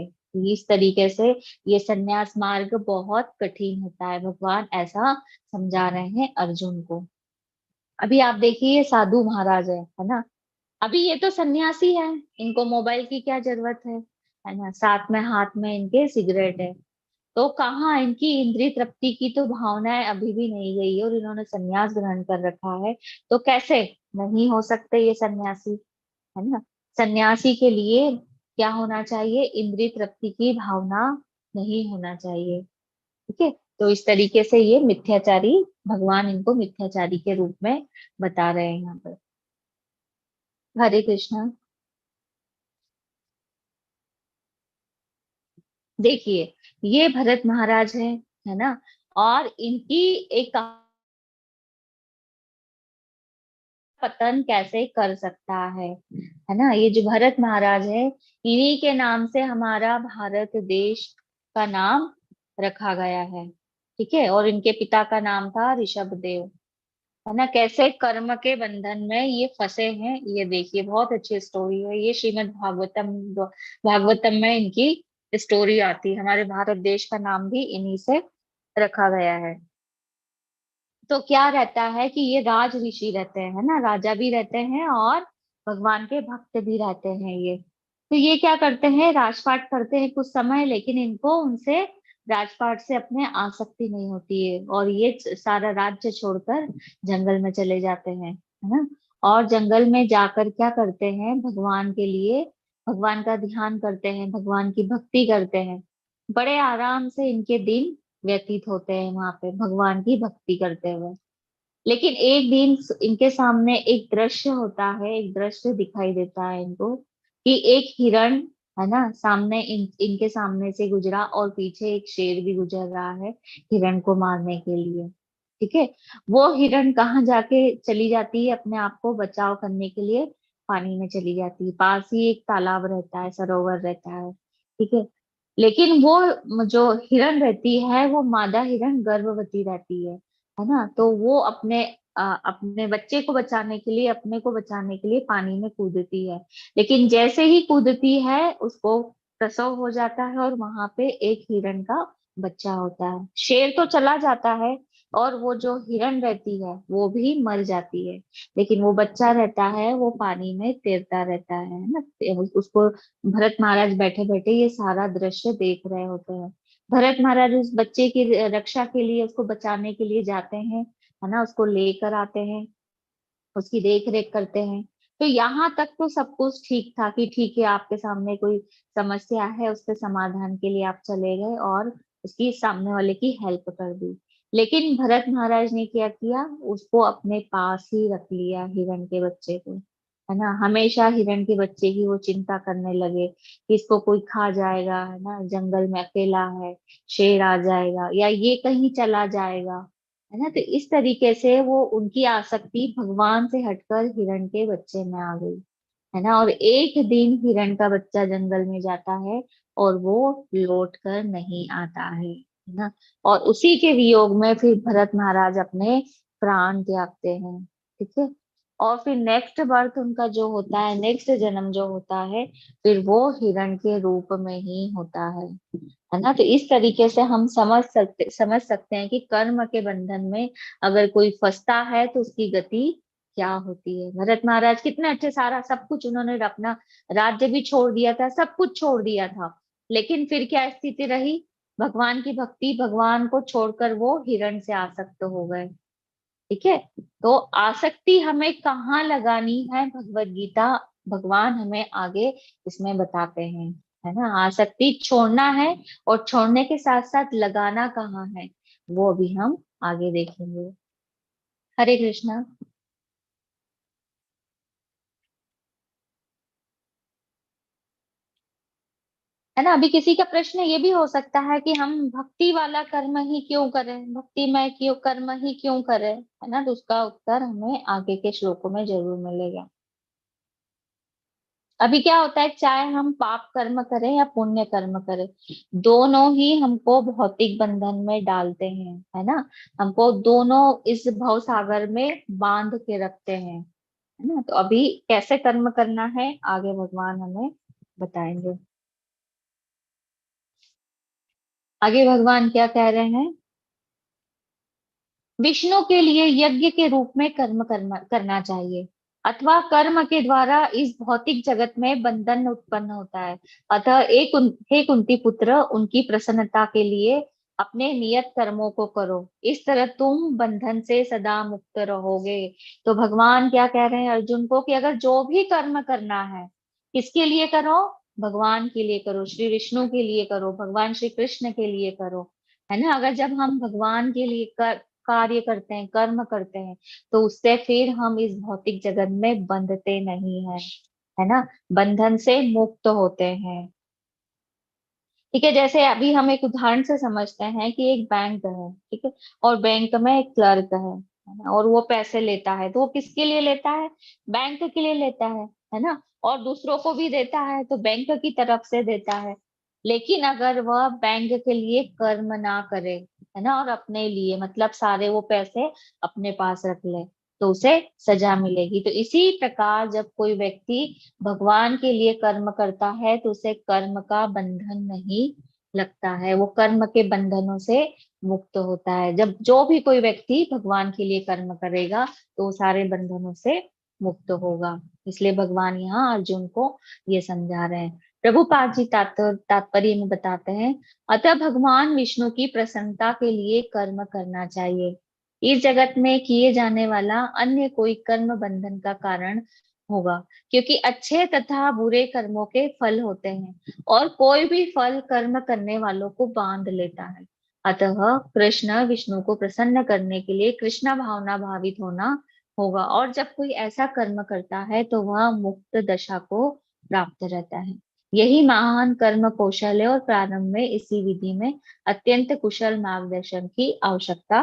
इस तरीके से ये संन्यास मार्ग बहुत कठिन होता है, भगवान ऐसा समझा रहे हैं अर्जुन को। अभी आप देखिए, ये साधु महाराज है ना। अभी ये तो सन्यासी है, इनको मोबाइल की क्या जरूरत है ना। साथ में हाथ में इनके सिगरेट है, तो कहाँ इनकी इंद्रिय तृप्ति की तो भावनाएं अभी भी नहीं गई है और इन्होंने सन्यास ग्रहण कर रखा है। तो कैसे नहीं हो सकते ये सन्यासी, है ना। सन्यासी के लिए क्या होना चाहिए, इंद्रिय तृप्ति की भावना नहीं होना चाहिए, ठीक है। तो इस तरीके से ये मिथ्याचारी, भगवान इनको मिथ्याचारी के रूप में बता रहे हैं यहाँ पर। हरे कृष्णा। देखिए, ये भरत महाराज है ना। और इनकी एक पतन कैसे कर सकता है ना। ये जो भरत महाराज है, इन्हीं के नाम से हमारा भारत देश का नाम रखा गया है, ठीक है। और इनके पिता का नाम था ऋषभ देव, है ना। कैसे कर्म के बंधन में ये फंसे हैं, ये देखिए, बहुत अच्छी स्टोरी है ये। श्रीमद् भागवतम, भागवतम में इनकी स्टोरी आती है। हमारे भारत देश का नाम भी इन्हीं से रखा गया है। तो क्या रहता है कि ये राज ऋषि रहते हैं, है ना, राजा भी रहते हैं और भगवान के भक्त भी रहते हैं ये। तो ये क्या करते हैं, राजपाट करते हैं कुछ समय, लेकिन इनको उनसे, राजपाट से अपने आसक्ति नहीं होती है, और ये सारा राज्य छोड़कर जंगल में चले जाते हैं, है ना। और जंगल में जाकर क्या करते हैं, भगवान के लिए, भगवान का ध्यान करते हैं, भगवान की भक्ति करते हैं। बड़े आराम से इनके दिन व्यतीत होते हैं वहां पे भगवान की भक्ति करते हुए। लेकिन एक दिन इनके सामने एक दृश्य होता है, एक दृश्य दिखाई देता है इनको, कि एक हिरण, है ना, सामने इनके सामने से गुजरा और पीछे एक शेर भी गुजर रहा है हिरण को मारने के लिए, ठीक है। वो हिरण कहाँ जाके चली जाती है, अपने आप को बचाव करने के लिए पानी में चली जाती है। पास ही एक तालाब रहता है, सरोवर रहता है, ठीक है। लेकिन वो जो हिरण रहती है, वो मादा हिरण गर्भवती रहती है ना। तो वो अपने बच्चे को बचाने के लिए, अपने को बचाने के लिए पानी में कूदती है। लेकिन जैसे ही कूदती है, उसको प्रसव हो जाता है और वहां पे एक हिरण का बच्चा होता है। शेर तो चला जाता है और वो जो हिरण रहती है वो भी मर जाती है, लेकिन वो बच्चा रहता है, वो पानी में तैरता रहता है ना। उसको भरत महाराज बैठे बैठे ये सारा दृश्य देख रहे होते हैं। भरत महाराज उस बच्चे की रक्षा के लिए, उसको बचाने के लिए जाते हैं, है ना, उसको लेकर आते हैं, उसकी देख रेख करते हैं। तो यहाँ तक तो सब कुछ ठीक था कि ठीक है, आपके सामने कोई समस्या है, उसके समाधान के लिए आप चले गए और उसकी सामने वाले की हेल्प कर दी। लेकिन भरत महाराज ने क्या किया, उसको अपने पास ही रख लिया, हिरण के बच्चे को, है ना। हमेशा हिरण के बच्चे की वो चिंता करने लगे कि इसको कोई खा जाएगा, है ना, जंगल में अकेला है, शेर आ जाएगा या ये कहीं चला जाएगा, है ना। तो इस तरीके से वो उनकी आसक्ति भगवान से हटकर हिरण के बच्चे में आ गई, है ना। और एक दिन हिरण का बच्चा जंगल में जाता है और वो लौट कर नहीं आता है ना। और उसी के वियोग में फिर भरत महाराज अपने प्राण त्यागते हैं, ठीक है। और फिर नेक्स्ट बर्थ उनका जो होता है, नेक्स्ट जन्म जो होता है, फिर वो हिरण के रूप में ही होता है ना। तो इस तरीके से हम समझ सकते हैं कि कर्म के बंधन में अगर कोई फंसता है तो उसकी गति क्या होती है। भरत महाराज कितने अच्छे, सारा सब कुछ उन्होंने अपना राज्य भी छोड़ दिया था, सब कुछ छोड़ दिया था, लेकिन फिर क्या स्थिति रही, भगवान की भक्ति, भगवान को छोड़कर वो हिरण से आसक्त हो गए, ठीक है। तो आसक्ति हमें कहाँ लगानी है, भगवत गीता, भगवान हमें आगे इसमें बताते हैं, है ना। आसक्ति छोड़ना है और छोड़ने के साथ साथ लगाना कहाँ है, वो अभी हम आगे देखेंगे। हरे कृष्णा। है ना। अभी किसी का प्रश्न ये भी हो सकता है कि हम भक्ति वाला कर्म ही क्यों करें, भक्तिमय क्यों कर्म ही क्यों करें, है ना। तो उसका उत्तर हमें आगे के श्लोकों में जरूर मिलेगा। अभी क्या होता है, चाहे हम पाप कर्म करें या पुण्य कर्म करें, दोनों ही हमको भौतिक बंधन में डालते हैं, है ना। हमको दोनों इस भव सागर में बांध के रखते हैं, है ना। तो अभी कैसे कर्म करना है आगे भगवान हमें बताएंगे। आगे भगवान क्या कह रहे हैं, विष्णु के लिए यज्ञ के रूप में कर्म करना चाहिए, अथवा कर्म के द्वारा इस भौतिक जगत में बंधन उत्पन्न होता है। अतः हे कुंती पुत्र, उनकी प्रसन्नता के लिए अपने नियत कर्मों को करो, इस तरह तुम बंधन से सदा मुक्त रहोगे। तो भगवान क्या कह रहे हैं अर्जुन को कि अगर जो भी कर्म करना है, किसके लिए करो, भगवान के लिए करो, श्री विष्णु के लिए करो, भगवान श्री कृष्ण के लिए करो, है ना। अगर जब हम भगवान के लिए कार्य करते हैं, कर्म करते हैं, तो उससे फिर हम इस भौतिक जगत में बंधते नहीं हैं, है ना, बंधन से मुक्त होते हैं, ठीक है। जैसे अभी हम एक उदाहरण से समझते हैं कि एक बैंक है, ठीक है, और बैंक में एक क्लर्क है ना, और वो पैसे लेता है, तो वो किसके लिए लेता है, बैंक के लिए लेता है ना, और दूसरों को भी देता है तो बैंक की तरफ से देता है। लेकिन अगर वह बैंक के लिए कर्म ना करे, है ना, और अपने लिए मतलब सारे वो पैसे अपने पास रख ले, तो उसे सजा मिलेगी। तो इसी प्रकार जब कोई व्यक्ति भगवान के लिए कर्म करता है तो उसे कर्म का बंधन नहीं लगता है, वो कर्म के बंधनों से मुक्त होता है। जब जो भी कोई व्यक्ति भगवान के लिए कर्म करेगा तो वो सारे बंधनों से मुक्त होगा। इसलिए भगवान यहाँ अर्जुन को ये समझा रहे हैं। प्रभुपाद जी तात्पर्य में बताते हैं, अतः भगवान विष्णु की प्रसन्नता के लिए कर्म करना चाहिए। इस जगत में किए जाने वाला अन्य कोई कर्म बंधन का कारण होगा, क्योंकि अच्छे तथा बुरे कर्मों के फल होते हैं और कोई भी फल कर्म करने वालों को बांध लेता है। अतः कृष्ण विष्णु को प्रसन्न करने के लिए कृष्ण भावना भावित होना होगा, और जब कोई ऐसा कर्म करता है तो वह मुक्त दशा को प्राप्त रहता है। यही महान कर्म कौशल है और प्रारंभ में इसी विधि में अत्यंत कुशल मार्गदर्शन की आवश्यकता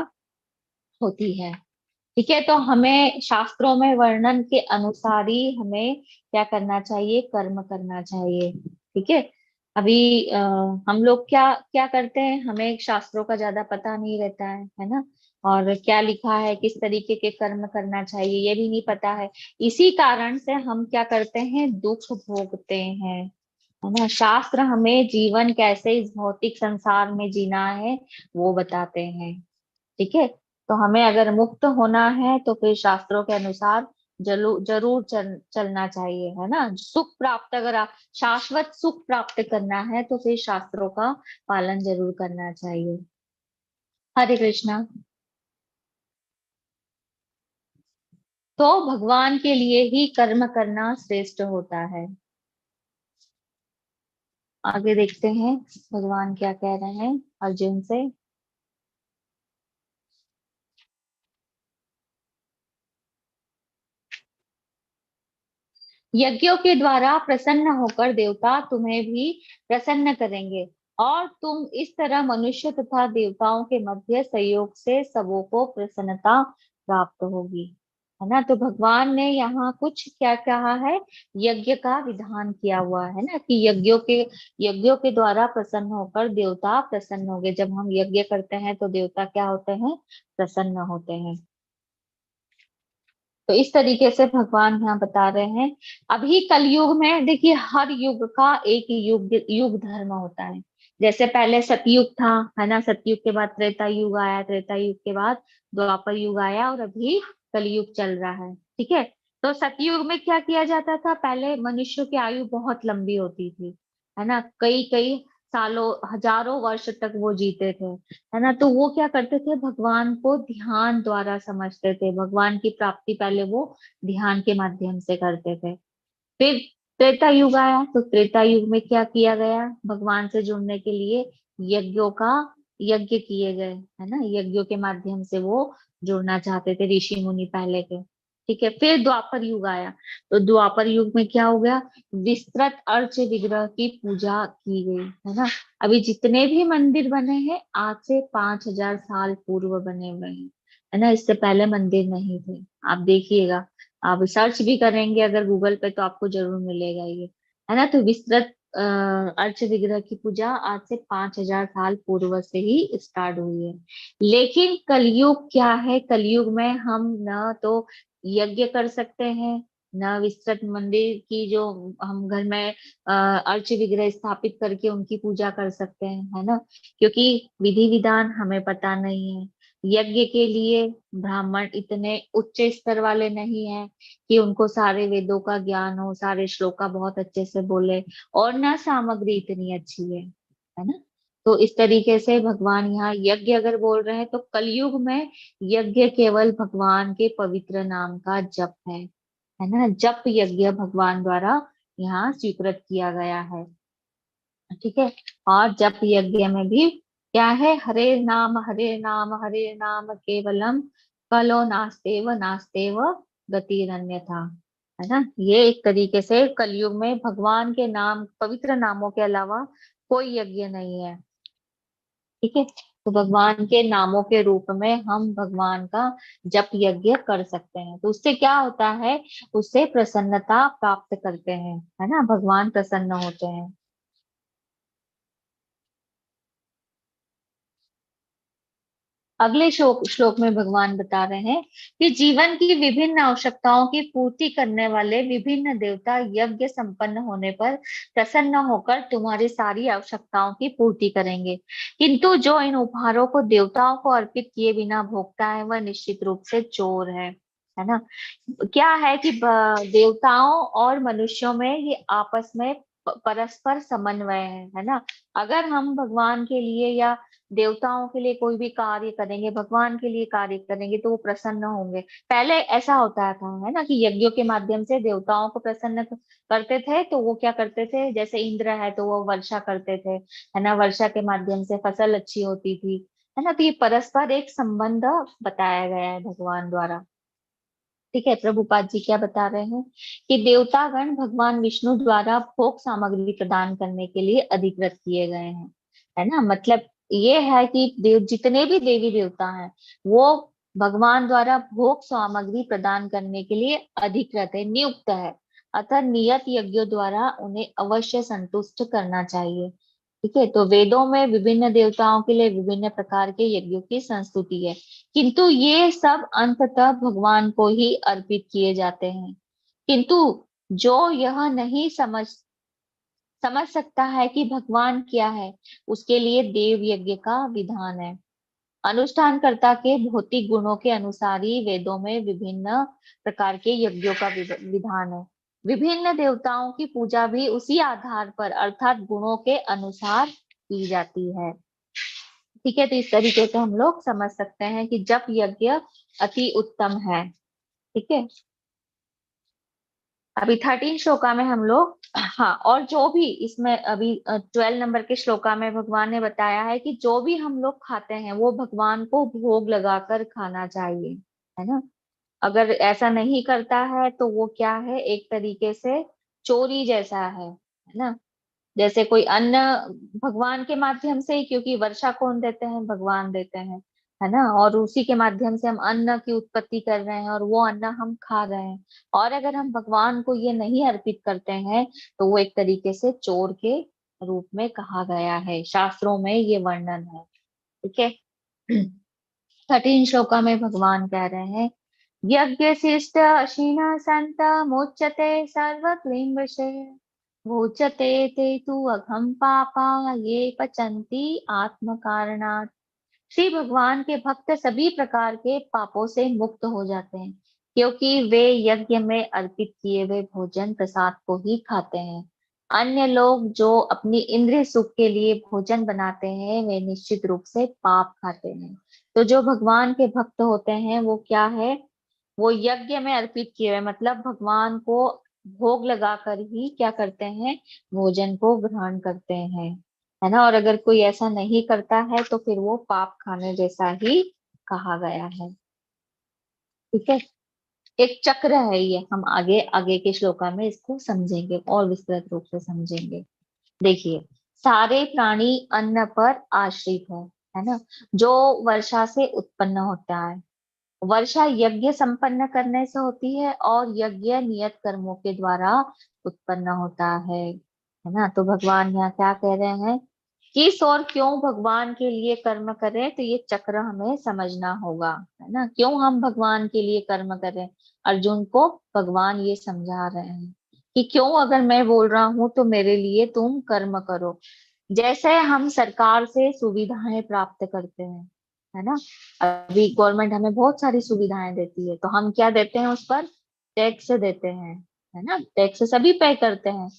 होती है, ठीक है। तो हमें शास्त्रों में वर्णन के अनुसार ही हमें क्या करना चाहिए, कर्म करना चाहिए, ठीक है। अभी हम लोग क्या क्या करते हैं, हमें शास्त्रों का ज्यादा पता नहीं रहता है ना, और क्या लिखा है, किस तरीके के कर्म करना चाहिए ये भी नहीं पता है। इसी कारण से हम क्या करते हैं, दुख भोगते हैं, है ना। शास्त्र हमें जीवन कैसे इस भौतिक संसार में जीना है वो बताते हैं, ठीक है। तो हमें अगर मुक्त होना है तो फिर शास्त्रों के अनुसार जरूर जरूर चलना चाहिए, है ना। सुख प्राप्त, अगर शाश्वत सुख प्राप्त करना है तो फिर शास्त्रों का पालन जरूर करना चाहिए। हरे कृष्णा। तो भगवान के लिए ही कर्म करना श्रेष्ठ होता है। आगे देखते हैं भगवान क्या कह रहे हैं अर्जुन से। यज्ञों के द्वारा प्रसन्न होकर देवता तुम्हें भी प्रसन्न करेंगे और तुम इस तरह मनुष्य तथा देवताओं के मध्य सहयोग से सबों को प्रसन्नता प्राप्त होगी, है ना। तो भगवान ने यहाँ कुछ क्या कहा है, यज्ञ का विधान किया हुआ है ना, कि यज्ञों के द्वारा प्रसन्न होकर देवता प्रसन्न होंगे। जब हम यज्ञ करते हैं तो देवता क्या होते हैं, प्रसन्न होते हैं। तो इस तरीके से भगवान यहाँ बता रहे हैं। अभी कलयुग में देखिए, हर युग का एक युग धर्म होता है। जैसे पहले सतयुग था, है ना, सतयुग के बाद त्रेता युग आया, त्रेता युग के बाद द्वापर युग आया और अभी कलयुग चल रहा है। ठीक है। तो सतयुग में क्या किया जाता था, पहले मनुष्यों की आयु बहुत लंबी होती थी, है ना, कई कई सालों हजारों वर्ष तक वो जीते थे, है ना। तो वो क्या करते थे, भगवान को ध्यान द्वारा समझते थे, भगवान की प्राप्ति पहले वो ध्यान के माध्यम से करते थे। फिर त्रेता युग आया, तो त्रेता युग में क्या किया गया, भगवान से जुड़ने के लिए यज्ञ किए गए, है ना, यज्ञों के माध्यम से वो जुड़ना चाहते थे ऋषि मुनि पहले के। ठीक है। फिर द्वापर युग आया, तो द्वापर युग में क्या हो गया, विस्तृत अर्च विग्रह की पूजा की गई, है ना। अभी जितने भी मंदिर बने हैं आज से 5000 साल पूर्व बने हुए हैं, है ना, इससे पहले मंदिर नहीं थे। आप देखिएगा, आप सर्च भी करेंगे अगर गूगल पे तो आपको जरूर मिलेगा ये, है ना। तो विस्तृत अर्च विग्रह की पूजा आज से 5000 साल पूर्व से ही स्टार्ट हुई है। लेकिन कलयुग क्या है, कलयुग में हम न तो यज्ञ कर सकते हैं, न विस्तृत मंदिर की जो हम घर में अर्च विग्रह स्थापित करके उनकी पूजा कर सकते हैं, है ना, क्योंकि विधि विधान हमें पता नहीं है। यज्ञ के लिए ब्राह्मण इतने उच्च स्तर वाले नहीं है कि उनको सारे वेदों का ज्ञान हो, सारे श्लोका बहुत अच्छे से बोले, और ना सामग्री इतनी अच्छी है ना। तो इस तरीके से भगवान यहाँ यज्ञ अगर बोल रहे हैं तो कलयुग में यज्ञ केवल भगवान के पवित्र नाम का जप है ना, जप यज्ञ भगवान द्वारा यहाँ स्वीकृत किया गया है। ठीक है। और जप यज्ञ में भी क्या है, हरे नाम केवलम कलो नास्तेव नास्तेव गतिरन्यथा, है ना। ये एक तरीके से कलयुग में भगवान के नाम, पवित्र नामों के अलावा कोई यज्ञ नहीं है। ठीक है। तो भगवान के नामों के रूप में हम भगवान का जप यज्ञ कर सकते हैं। तो उससे क्या होता है, उससे प्रसन्नता प्राप्त करते हैं, है ना, भगवान प्रसन्न होते हैं। अगले श्लोक में भगवान बता रहे हैं कि जीवन की विभिन्न आवश्यकताओं की पूर्ति करने वाले विभिन्न देवता यज्ञ संपन्न होने पर प्रसन्न होकर तुम्हारी सारी आवश्यकताओं की पूर्ति करेंगे, किंतु जो इन उपहारों को देवताओं को अर्पित किए बिना भोगता है वह निश्चित रूप से चोर है ना। क्या है कि देवताओं और मनुष्यों में ये आपस में परस्पर समन्वय है ना। अगर हम भगवान के लिए या देवताओं के लिए कोई भी कार्य करेंगे, भगवान के लिए कार्य करेंगे, तो वो प्रसन्न होंगे। पहले ऐसा होता था, है ना, कि यज्ञों के माध्यम से देवताओं को प्रसन्न करते थे, तो वो क्या करते थे, जैसे इंद्र है तो वो वर्षा करते थे, है ना, वर्षा के माध्यम से फसल अच्छी होती थी, है ना। तो ये परस्पर एक संबंध बताया गया है भगवान द्वारा। ठीक है। प्रभुपाद जी क्या बता रहे हैं कि देवतागण भगवान विष्णु द्वारा भोग सामग्री प्रदान करने के लिए अधिकृत किए गए हैं, है ना। मतलब ये है कि जितने भी देवी देवता हैं वो भगवान द्वारा भोग सामग्री प्रदान करने के लिए अधिकृत है, नियुक्त है, अतः नियत यज्ञों द्वारा उन्हें अवश्य संतुष्ट करना चाहिए। ठीक है। तो वेदों में विभिन्न देवताओं के लिए विभिन्न प्रकार के यज्ञों की संस्तुति है, किंतु ये सब अंततः भगवान को ही अर्पित किए जाते हैं। किंतु जो यह नहीं समझ सकता है कि भगवान क्या है, उसके लिए देव यज्ञ का विधान है। अनुष्ठानकर्ता के भौतिक गुणों के अनुसार ही वेदों में विभिन्न प्रकार के यज्ञों का विधान है। विभिन्न देवताओं की पूजा भी उसी आधार पर अर्थात गुणों के अनुसार की जाती है। ठीक है। तो इस तरीके से हम लोग समझ सकते हैं कि जप यज्ञ अति उत्तम है। ठीक है। अभी 13 श्लोका में हम लोग, हाँ, और जो भी इसमें अभी 12 नंबर के श्लोका में भगवान ने बताया है कि जो भी हम लोग खाते हैं वो भगवान को भोग लगाकर खाना चाहिए, है ना। अगर ऐसा नहीं करता है तो वो क्या है, एक तरीके से चोरी जैसा है ना। जैसे कोई अन्न भगवान के माध्यम से ही, क्योंकि वर्षा कौन देते हैं, भगवान देते हैं, है ना, और उसी के माध्यम से हम अन्न की उत्पत्ति कर रहे हैं और वो अन्न हम खा रहे हैं। और अगर हम भगवान को ये नहीं अर्पित करते हैं तो वो एक तरीके से चोर के रूप में कहा गया है, शास्त्रों में ये वर्णन है। ठीक है। 13 श्लोका में भगवान कह रहे हैं, यज्ञ शिष्ट अशीना संत मोच्यते सर्व क्लेश भोजते ते तु अघम पापा ये पचंती आत्म कारणात्। श्री भगवान के भक्त सभी प्रकार के पापों से मुक्त हो जाते हैं, क्योंकि वे यज्ञ में अर्पित किए हुए भोजन प्रसाद को ही खाते हैं। अन्य लोग जो अपनी इंद्रिय सुख के लिए भोजन बनाते हैं वे निश्चित रूप से पाप खाते हैं। तो जो भगवान के भक्त होते हैं वो क्या है, वो यज्ञ में अर्पित किए हुए, मतलब भगवान को भोग लगाकर ही क्या करते हैं, भोजन को ग्रहण करते हैं, है ना। और अगर कोई ऐसा नहीं करता है तो फिर वो पाप खाने जैसा ही कहा गया है। ठीक है। एक चक्र है ये, हम आगे आगे के श्लोका में इसको समझेंगे और विस्तृत रूप से समझेंगे। देखिए, सारे प्राणी अन्न पर आश्रित है ना, जो वर्षा से उत्पन्न होता है। वर्षा यज्ञ संपन्न करने से होती है और यज्ञ नियत कर्मों के द्वारा उत्पन्न होता है ना। तो भगवान यहाँ क्या कह रहे हैं, किस और क्यों भगवान के लिए कर्म करें, तो ये चक्र हमें समझना होगा, है ना। क्यों हम भगवान के लिए कर्म करें, अर्जुन को भगवान ये समझा रहे हैं कि क्यों, अगर मैं बोल रहा हूं तो मेरे लिए तुम कर्म करो। जैसे हम सरकार से सुविधाएं प्राप्त करते हैं, है ना। अभी गवर्नमेंट हमें बहुत सारी सुविधाएं देती है, तो हम क्या देते हैं, उस पर टैक्स देते हैं, है ना। टैक्स सभी पे करते हैं,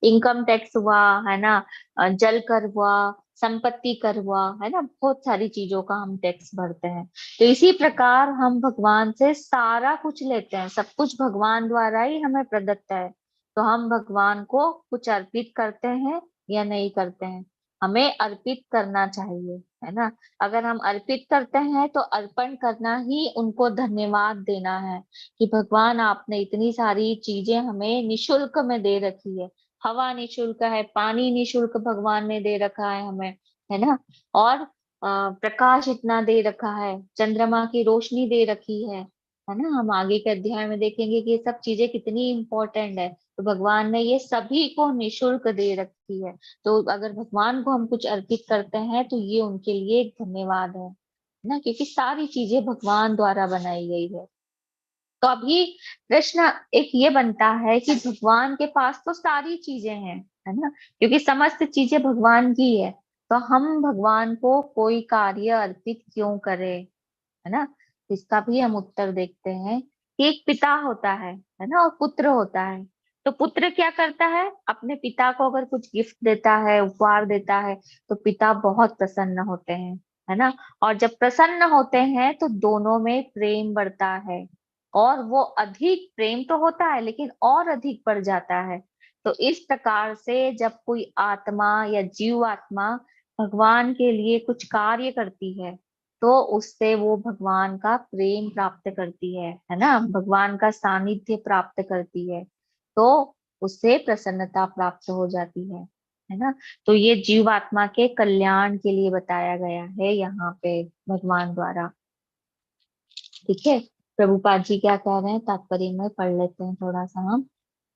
इनकम टैक्स हुआ, है ना, जल कर हुआ, संपत्ति कर हुआ, है ना, बहुत सारी चीजों का हम टैक्स भरते हैं। तो इसी प्रकार हम भगवान से सारा कुछ लेते हैं, सब कुछ भगवान द्वारा ही हमें प्रदत्त है। तो हम भगवान को कुछ अर्पित करते हैं या नहीं करते हैं, हमें अर्पित करना चाहिए, है ना। अगर हम अर्पित करते हैं तो अर्पण करना ही उनको धन्यवाद देना है कि भगवान आपने इतनी सारी चीजें हमें निशुल्क में दे रखी है। हवा निशुल्क है, पानी निशुल्क भगवान ने दे रखा है हमें, है ना। और प्रकाश इतना दे रखा है, चंद्रमा की रोशनी दे रखी है ना। हम आगे के अध्याय में देखेंगे कि ये सब चीजें कितनी इंपॉर्टेंट है। तो भगवान ने ये सभी को निशुल्क दे रखी है। तो अगर भगवान को हम कुछ अर्पित करते हैं तो ये उनके लिए एक धन्यवाद है ना, क्योंकि सारी चीजें भगवान द्वारा बनाई गई है। तो अभी प्रश्न एक ये बनता है कि भगवान के पास तो सारी चीजें हैं, है ना, क्योंकि समस्त चीजें भगवान की है, तो हम भगवान को कोई कार्य अर्पित क्यों करें, है ना। इसका भी हम उत्तर देखते हैं कि एक पिता होता है ना, और पुत्र होता है। तो पुत्र क्या करता है, अपने पिता को अगर कुछ गिफ्ट देता है, उपहार देता है, तो पिता बहुत प्रसन्न होते हैं, है ना। और जब प्रसन्न होते हैं तो दोनों में प्रेम बढ़ता है, और वो अधिक प्रेम तो होता है लेकिन और अधिक बढ़ जाता है। तो इस प्रकार से जब कोई आत्मा या जीव आत्मा भगवान के लिए कुछ कार्य करती है तो उससे वो भगवान का प्रेम प्राप्त करती है ना, भगवान का सानिध्य प्राप्त करती है, तो उससे प्रसन्नता प्राप्त हो जाती है ना। तो ये जीवात्मा के कल्याण के लिए बताया गया है यहाँ पे भगवान द्वारा। ठीक है। प्रभुपाद जी क्या कह रहे हैं, तात्पर्य में पढ़ लेते हैं थोड़ा सा हम।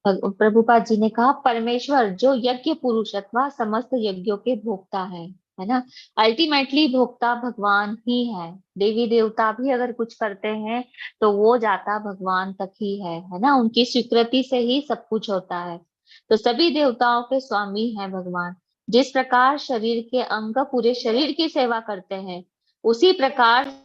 प्रभुपाद जी ने कहा, परमेश्वर जो यज्ञ पुरुष अथवा समस्त यज्ञों के भोक्ता है ना। अल्टीमेटली भोक्ता भगवान ही है। देवी देवता भी अगर कुछ करते हैं तो वो जाता भगवान तक ही है ना, उनकी स्वीकृति से ही सब कुछ होता है। तो सभी देवताओं के स्वामी है भगवान। जिस प्रकार शरीर के अंग पूरे शरीर की सेवा करते हैं, उसी प्रकार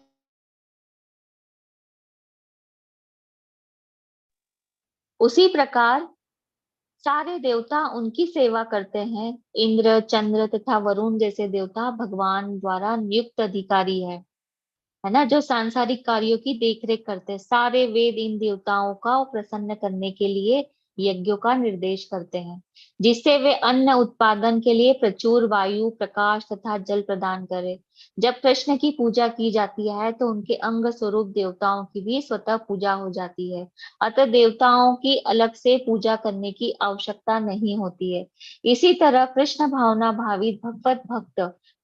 सारे देवता उनकी सेवा करते हैं। इंद्र, चंद्र तथा वरुण जैसे देवता भगवान द्वारा नियुक्त अधिकारी है ना, जो सांसारिक कार्यों की देखरेख करते हैं। सारे वेद इन देवताओं का प्रसन्न करने के लिए यज्ञों का निर्देश करते हैं, जिससे वे अन्न उत्पादन के लिए प्रचुर वायु, प्रकाश तथा जल प्रदान करें। जब कृष्ण की पूजा की जाती है तो उनके अंग स्वरूप देवताओं की भी स्वतः पूजा हो जाती है। अतः देवताओं की अलग से पूजा करने की आवश्यकता नहीं होती है। इसी तरह कृष्ण भावना भावित भगवत भक्त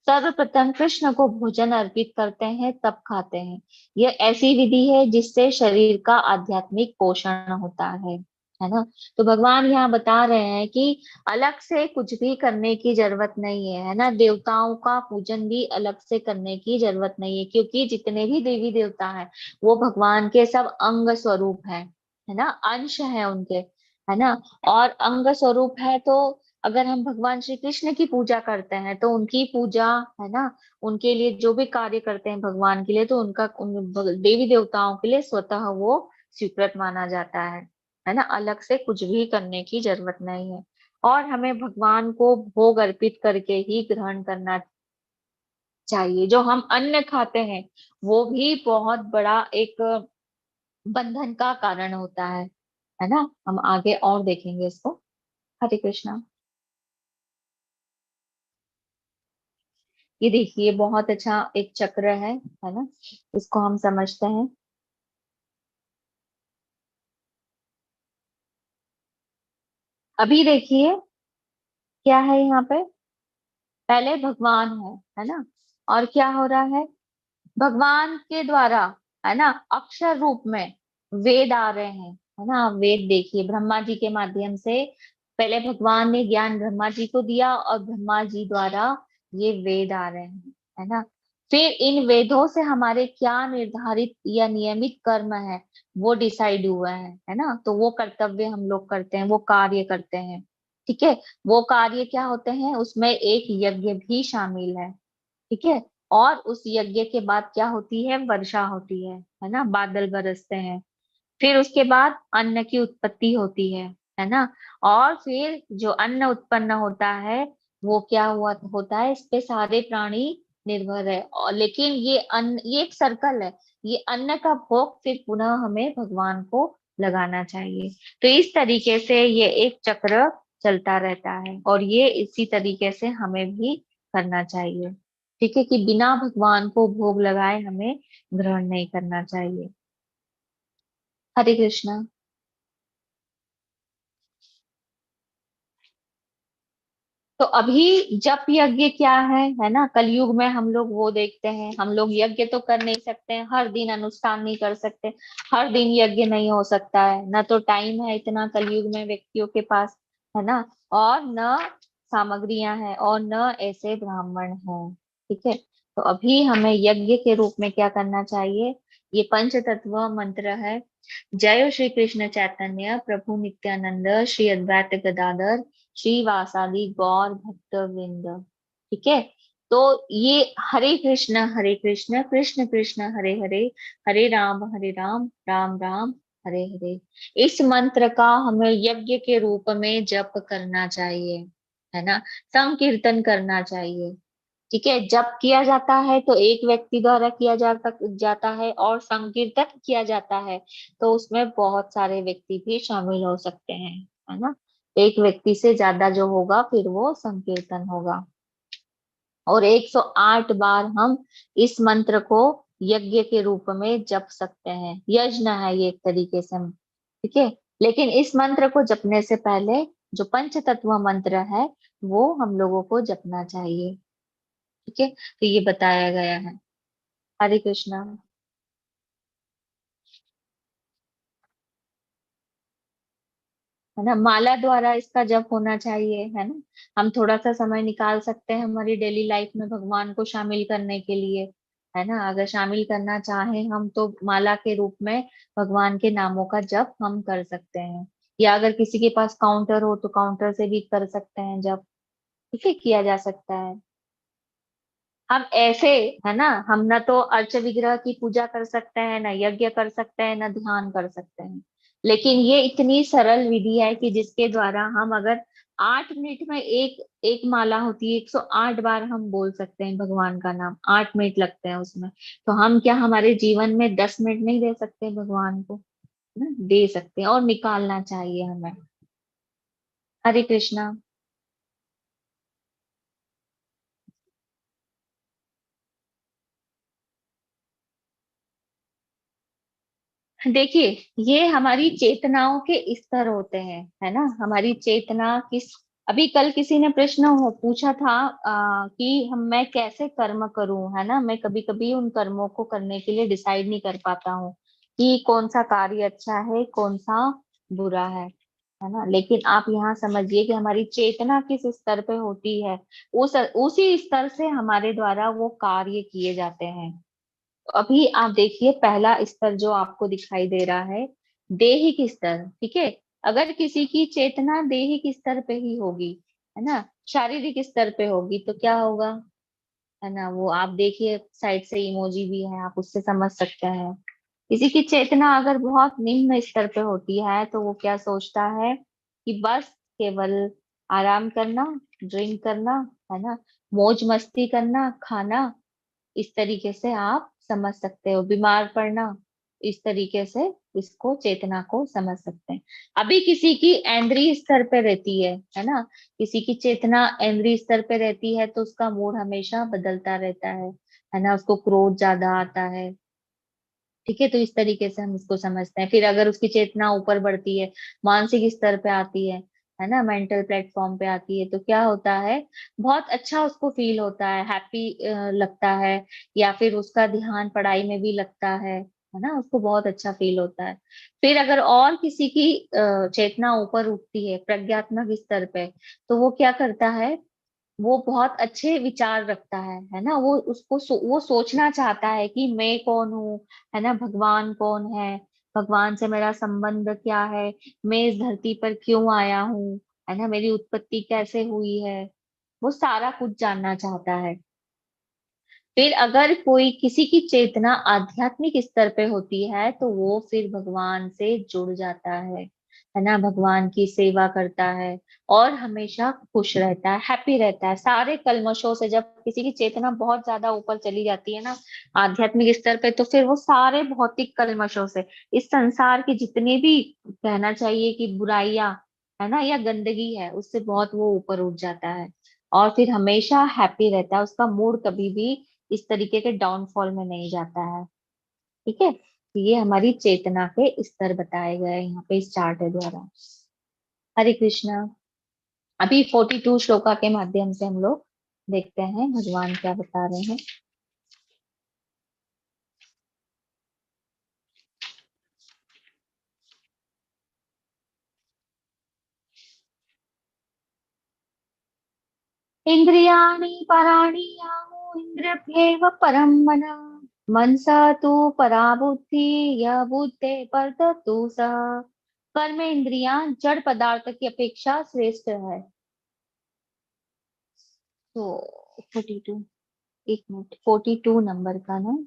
सर्वप्रथम कृष्ण को भोजन अर्पित करते हैं, तब खाते हैं। यह ऐसी विधि है जिससे शरीर का आध्यात्मिक पोषण होता है ना। तो भगवान यहाँ बता रहे हैं कि अलग से कुछ भी करने की जरूरत नहीं है ना। देवताओं का पूजन भी अलग से करने की जरूरत नहीं है, क्योंकि जितने भी देवी देवता हैं वो भगवान के सब अंग स्वरूप है ना, अंश है उनके, है ना। और अंग स्वरूप है तो अगर हम भगवान श्री कृष्ण की पूजा करते हैं तो उनकी पूजा, है ना, उनके लिए जो भी कार्य करते हैं भगवान के लिए, तो उनका देवी देवताओं के लिए स्वतः वो स्वीकृत माना जाता है ना। अलग से कुछ भी करने की जरूरत नहीं है। और हमें भगवान को भोग अर्पित करके ही ग्रहण करना चाहिए। जो हम अन्न खाते हैं वो भी बहुत बड़ा एक बंधन का कारण होता है ना। हम आगे और देखेंगे इसको। हरे कृष्णा। ये देखिए बहुत अच्छा एक चक्र है ना, इसको हम समझते हैं। अभी देखिए क्या है यहाँ पे, पहले भगवान है ना, और क्या हो रहा है, भगवान के द्वारा, है ना, अक्षर रूप में वेद आ रहे हैं, है ना। वेद देखिए ब्रह्मा जी के माध्यम से पहले भगवान ने ज्ञान ब्रह्मा जी को दिया और ब्रह्मा जी द्वारा ये वेद आ रहे हैं, है ना। फिर इन वेदों से हमारे क्या निर्धारित या नियमित कर्म है वो डिसाइड हुआ है ना। तो वो कर्तव्य हम लोग करते हैं, वो कार्य करते हैं, ठीक है। वो कार्य क्या होते हैं, उसमें एक यज्ञ भी शामिल है, ठीक है। और उस यज्ञ के बाद क्या होती है, वर्षा होती है ना, बादल बरसते हैं। फिर उसके बाद अन्न की उत्पत्ति होती है ना। और फिर जो अन्न उत्पन्न होता है वो क्या हुआ होता है, इस पे सारे प्राणी निर्भर है। और लेकिन ये अन्न, ये एक सर्कल है, ये अन्न का भोग फिर पुनः हमें भगवान को लगाना चाहिए। तो इस तरीके से ये एक चक्र चलता रहता है, और ये इसी तरीके से हमें भी करना चाहिए, ठीक है, कि बिना भगवान को भोग लगाए हमें ग्रहण नहीं करना चाहिए। हरे कृष्णा। तो अभी जप यज्ञ क्या है ना, कलयुग में हम लोग वो देखते हैं, हम लोग यज्ञ तो कर नहीं सकते हैं, हर दिन अनुष्ठान नहीं कर सकते, हर दिन यज्ञ नहीं हो सकता है ना, तो टाइम है इतना कलयुग में व्यक्तियों के पास, है ना। और न सामग्रियां हैं और न ऐसे ब्राह्मण हैं, ठीक है। तो अभी हमें यज्ञ के रूप में क्या करना चाहिए, ये पंच तत्व मंत्र है। जय श्री कृष्ण चैतन्य प्रभु नित्यानंद श्री अद्वैत गदाधर श्रीवासादि गौर भक्त वृंद, ठीक है। तो ये हरे कृष्ण कृष्ण कृष्ण हरे हरे, हरे राम राम राम हरे हरे, इस मंत्र का हमें यज्ञ के रूप में जप करना चाहिए, है ना, संकीर्तन करना चाहिए, ठीक है। जप किया जाता है तो एक व्यक्ति द्वारा किया जाता है, और संकीर्तन किया जाता है तो उसमें बहुत सारे व्यक्ति भी शामिल हो सकते हैं, है ना। एक व्यक्ति से ज्यादा जो होगा फिर वो संकीर्तन होगा। और 108 बार हम इस मंत्र को यज्ञ के रूप में जप सकते हैं, यज्ञ है ये एक तरीके से, ठीक है। लेकिन इस मंत्र को जपने से पहले जो पंच तत्व मंत्र है वो हम लोगों को जपना चाहिए, ठीक है। तो ये बताया गया है। हरे कृष्णा। है ना, माला द्वारा इसका जप होना चाहिए, है ना। हम थोड़ा सा समय निकाल सकते हैं हमारी डेली लाइफ में भगवान को शामिल करने के लिए, है ना। अगर शामिल करना चाहें हम तो माला के रूप में भगवान के नामों का जप हम कर सकते हैं, या अगर किसी के पास काउंटर हो तो काउंटर से भी कर सकते हैं जप, ठीक है, किया जा सकता है। हम ऐसे, है ना, हम ना तो अर्च विग्रह की पूजा कर सकते हैं, ना यज्ञ कर सकते हैं, ना ध्यान कर सकते हैं, लेकिन ये इतनी सरल विधि है कि जिसके द्वारा हम अगर 8 मिनट में एक एक माला होती है, 108 बार हम बोल सकते हैं भगवान का नाम, 8 मिनट लगते हैं उसमें। तो हम क्या हमारे जीवन में 10 मिनट नहीं दे सकते भगवान को, है ना, दे सकते हैं, और निकालना चाहिए हमें। हरे कृष्णा। देखिए, ये हमारी चेतनाओं के स्तर होते हैं, है ना। हमारी चेतना किस, अभी कल किसी ने प्रश्न पूछा था कि मैं कैसे कर्म करूं, है ना। मैं कभी कभी उन कर्मों को करने के लिए डिसाइड नहीं कर पाता हूँ कि कौन सा कार्य अच्छा है, कौन सा बुरा है ना। लेकिन आप यहाँ समझिए कि हमारी चेतना किस स्तर पे होती है, उसी स्तर से हमारे द्वारा वो कार्य किए जाते हैं। अभी आप देखिए, पहला स्तर जो आपको दिखाई दे रहा है, देहिक स्तर, ठीक है। अगर किसी की चेतना देहिक स्तर पे ही होगी, है ना, शारीरिक स्तर पे होगी, तो क्या होगा, है ना। वो आप देखिए, साइड से इमोजी भी है, आप उससे समझ सकते हैं। किसी की चेतना अगर बहुत निम्न स्तर पे होती है, तो वो क्या सोचता है कि बस केवल आराम करना, ड्रिंक करना, है ना, मौज मस्ती करना, खाना, इस तरीके से आप समझ सकते हो, बीमार पड़ना, इस तरीके से इसको, चेतना को समझ सकते हैं। अभी किसी की इंद्रिय स्तर पे रहती है ना, किसी की चेतना इंद्रिय स्तर पे रहती है, तो उसका मूड हमेशा बदलता रहता है ना, उसको क्रोध ज्यादा आता है, ठीक है। तो इस तरीके से हम इसको समझते हैं। फिर अगर उसकी चेतना ऊपर बढ़ती है, मानसिक स्तर पे आती है ना, मेंटल प्लेटफॉर्म पे आती है, तो क्या होता है, बहुत अच्छा उसको फील होता है, हैप्पी लगता है, या फिर उसका ध्यान पढ़ाई में भी लगता है ना, उसको बहुत अच्छा फील होता है। फिर अगर और किसी की चेतना ऊपर उठती है प्रज्ञात्मक स्तर पे, तो वो क्या करता है, वो बहुत अच्छे विचार रखता है ना। वो वो सोचना चाहता है कि मैं कौन हूँ, है ना, भगवान कौन है, भगवान से मेरा संबंध क्या है, मैं इस धरती पर क्यों आया हूँ, है ना, मेरी उत्पत्ति कैसे हुई है, वो सारा कुछ जानना चाहता है। फिर अगर कोई किसी की चेतना आध्यात्मिक स्तर पे होती है, तो वो फिर भगवान से जुड़ जाता है ना, भगवान की सेवा करता है, और हमेशा खुश रहता है, हैप्पी रहता है सारे कल्मशों से। जब किसी की चेतना बहुत ज्यादा ऊपर चली जाती है ना, आध्यात्मिक स्तर पे, तो फिर वो सारे भौतिक कल्मशों से, इस संसार की जितनी भी, कहना चाहिए कि बुराइयां, है ना, या गंदगी है, उससे बहुत वो ऊपर उठ जाता है, और फिर हमेशा हैप्पी रहता है, उसका मूड कभी भी इस तरीके के डाउनफॉल में नहीं जाता है, ठीक है। तो ये हमारी चेतना के स्तर बताए गए हैं यहाँ पे इस चार्ट द्वारा। हरे कृष्णा। अभी 42 श्लोका के माध्यम से हम लोग देखते हैं भगवान क्या बता रहे हैं। इंद्रियाणि पराणि यामो इंद्रियभ्येव परम मन, मनसा तु परा बुद्धि, यह बुद्धे परतु सः। कर्म इंद्रियां जड़ पदार्थ की अपेक्षा श्रेष्ठ है। तो 42, एक मिनट, 42 नंबर का ना,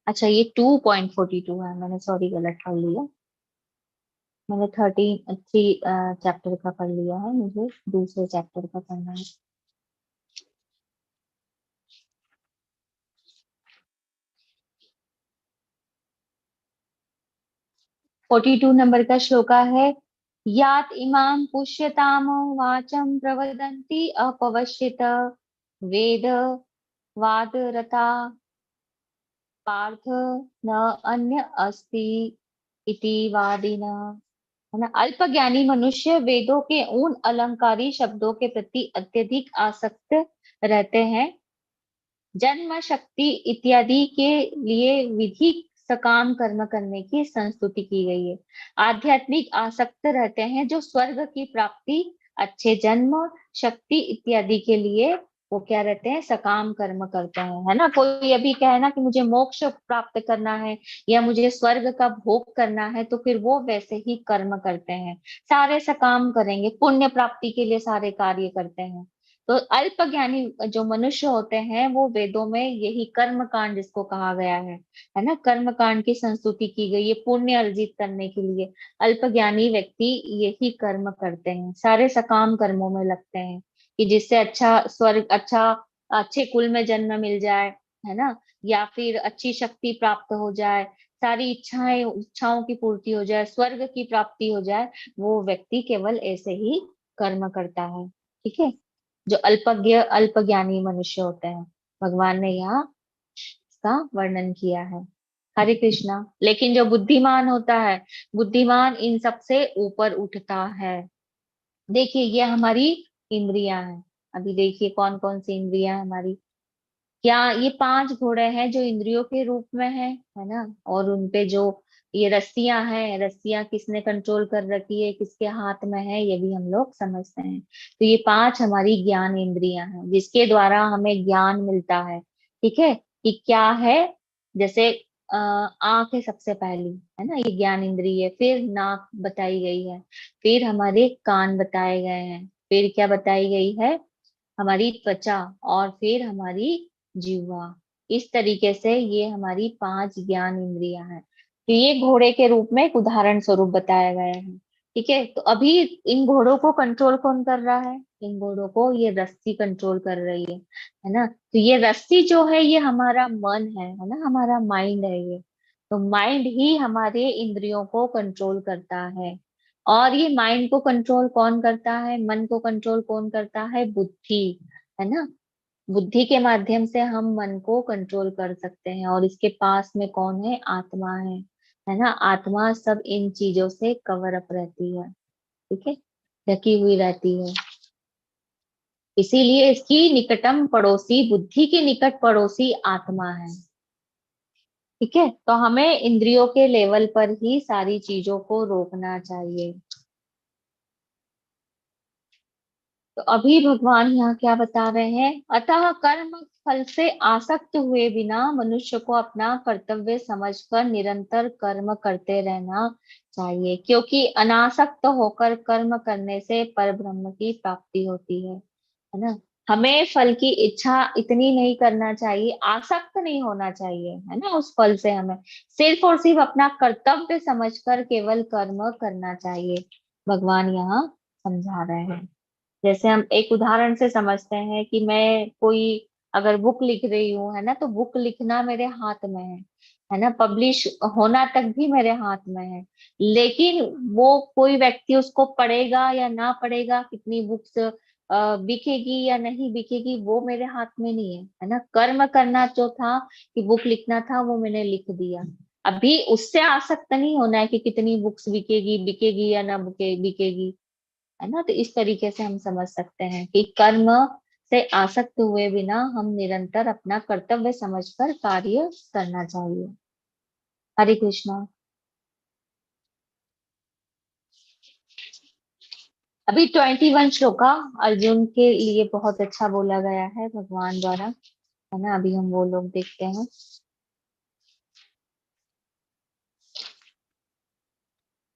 अच्छा ये 2.42 है, मैंने सॉरी गलत पढ़ लिया, मैंने 3 चैप्टर का पढ़ लिया है, मुझे दूसरे चैप्टर का पढ़ना है। 42 नंबर का श्लोका है, यात इमाम पुष्यताम वाचम प्रवदन्ति अपवश्यत वेद वाद रता पार्थ न अन्य अस्ति इति वादिन, है ना। अल्पज्ञानी मनुष्य वेदों के उन अलंकारी शब्दों के प्रति अत्यधिक आसक्त रहते हैं, जन्म शक्ति इत्यादि के लिए विधि सकाम कर्म करने की संस्तुति की गई है। आध्यात्मिक आसक्त रहते हैं जो स्वर्ग की प्राप्ति, अच्छे जन्म, शक्ति इत्यादि के लिए वो क्या रहते हैं, सकाम कर्म करते हैं, है ना। कोई अभी कहे ना कि मुझे मोक्ष प्राप्त करना है, या मुझे स्वर्ग का भोग करना है, तो फिर वो वैसे ही कर्म करते हैं, सारे सकाम करेंगे, पुण्य प्राप्ति के लिए सारे कार्य करते हैं। तो अल्प ज्ञानी जो मनुष्य होते हैं, वो वेदों में यही कर्म कांड जिसको कहा गया है ना, कर्म कांड की संस्तुति की गई है पुण्य अर्जित करने के लिए। अल्प ज्ञानी व्यक्ति यही कर्म करते हैं, सारे सकाम कर्मों में लगते हैं, कि जिससे अच्छा स्वर्ग, अच्छा अच्छे कुल में जन्म मिल जाए, है ना, या फिर अच्छी शक्ति प्राप्त हो जाए, सारी इच्छाओं की पूर्ति हो जाए, स्वर्ग की प्राप्ति हो जाए, वो व्यक्ति केवल ऐसे ही कर्म करता है। ठीक है, जो अल्प ज्ञानी मनुष्य होते हैं, भगवान ने यहाँ इसका वर्णन किया है। हरे कृष्णा। लेकिन जो बुद्धिमान होता है, बुद्धिमान इन सबसे ऊपर उठता है। देखिए ये हमारी इंद्रियां हैं। अभी देखिए कौन कौन सी इंद्रियां हैं हमारी। क्या ये 5 घोड़े हैं जो इंद्रियों के रूप में है ना, और उनपे जो ये रस्सियां हैं, रस्सियां किसने कंट्रोल कर रखी है, किसके हाथ में है, ये भी हम लोग समझते हैं। तो ये 5 हमारी ज्ञान इंद्रियां हैं जिसके द्वारा हमें ज्ञान मिलता है। ठीक है, कि क्या है, जैसे आंख है सबसे पहली, है ना, ये ज्ञान इंद्रिय है। फिर नाक बताई गई है, फिर हमारे कान बताए गए हैं, फिर क्या बताई गई है, हमारी त्वचा, और फिर हमारी जीवा। इस तरीके से ये हमारी 5 ज्ञान इंद्रियां हैं। तो ये घोड़े के रूप में एक उदाहरण स्वरूप बताया गया है। ठीक है, तो अभी इन घोड़ों को कंट्रोल कौन कर रहा है, इन घोड़ों को ये रस्सी कंट्रोल कर रही है ना। तो ये रस्सी जो है ये हमारा मन है ना, हमारा माइंड है ये। तो माइंड ही हमारे इंद्रियों को कंट्रोल करता है। और ये माइंड को कंट्रोल कौन करता है, मन को कंट्रोल कौन करता है, बुद्धि, है ना। बुद्धि के माध्यम से हम मन को कंट्रोल कर सकते हैं। और इसके पास में कौन है, आत्मा है ना। आत्मा सब इन चीजों से कवर अप रहती है। ठीक है, ढकी हुई रहती है। इसीलिए इसकी निकटम पड़ोसी, बुद्धि के निकट पड़ोसी आत्मा है। ठीक है, तो हमें इंद्रियों के लेवल पर ही सारी चीजों को रोकना चाहिए। तो अभी भगवान यहाँ क्या बता रहे हैं, अतः कर्म फल से आसक्त हुए बिना मनुष्य को अपना कर्तव्य समझकर निरंतर कर्म करते रहना चाहिए, क्योंकि अनासक्त होकर कर्म करने से परब्रह्म की प्राप्ति होती है ना। हमें फल की इच्छा इतनी नहीं करना चाहिए, आसक्त नहीं होना चाहिए, है ना, उस फल से। हमें सिर्फ और सिर्फ अपना कर्तव्य समझकर केवल कर्म करना चाहिए, भगवान यहाँ समझा रहे हैं। जैसे हम एक उदाहरण से समझते हैं कि मैं कोई अगर बुक लिख रही हूँ, है ना, तो बुक लिखना मेरे हाथ में है ना, पब्लिश होना तक भी मेरे हाथ में है। लेकिन वो कोई व्यक्ति उसको पढ़ेगा या ना पढ़ेगा, कितनी बुक्स बिकेगी या नहीं बिकेगी, वो मेरे हाथ में नहीं है ना। कर्म करना जो था, कि बुक लिखना था, वो मैंने लिख दिया। अभी उससे आसक्त नहीं होना है कि कितनी बुक्स बिकेगी या ना बिकेगी, है ना। तो इस तरीके से हम समझ सकते हैं कि कर्म से आसक्त हुए बिना हम निरंतर अपना कर्तव्य समझकर कार्य करना चाहिए। हरे कृष्णा। अभी 21 श्लोका अर्जुन के लिए बहुत अच्छा बोला गया है भगवान द्वारा, है ना। अभी हम वो लोग देखते हैं।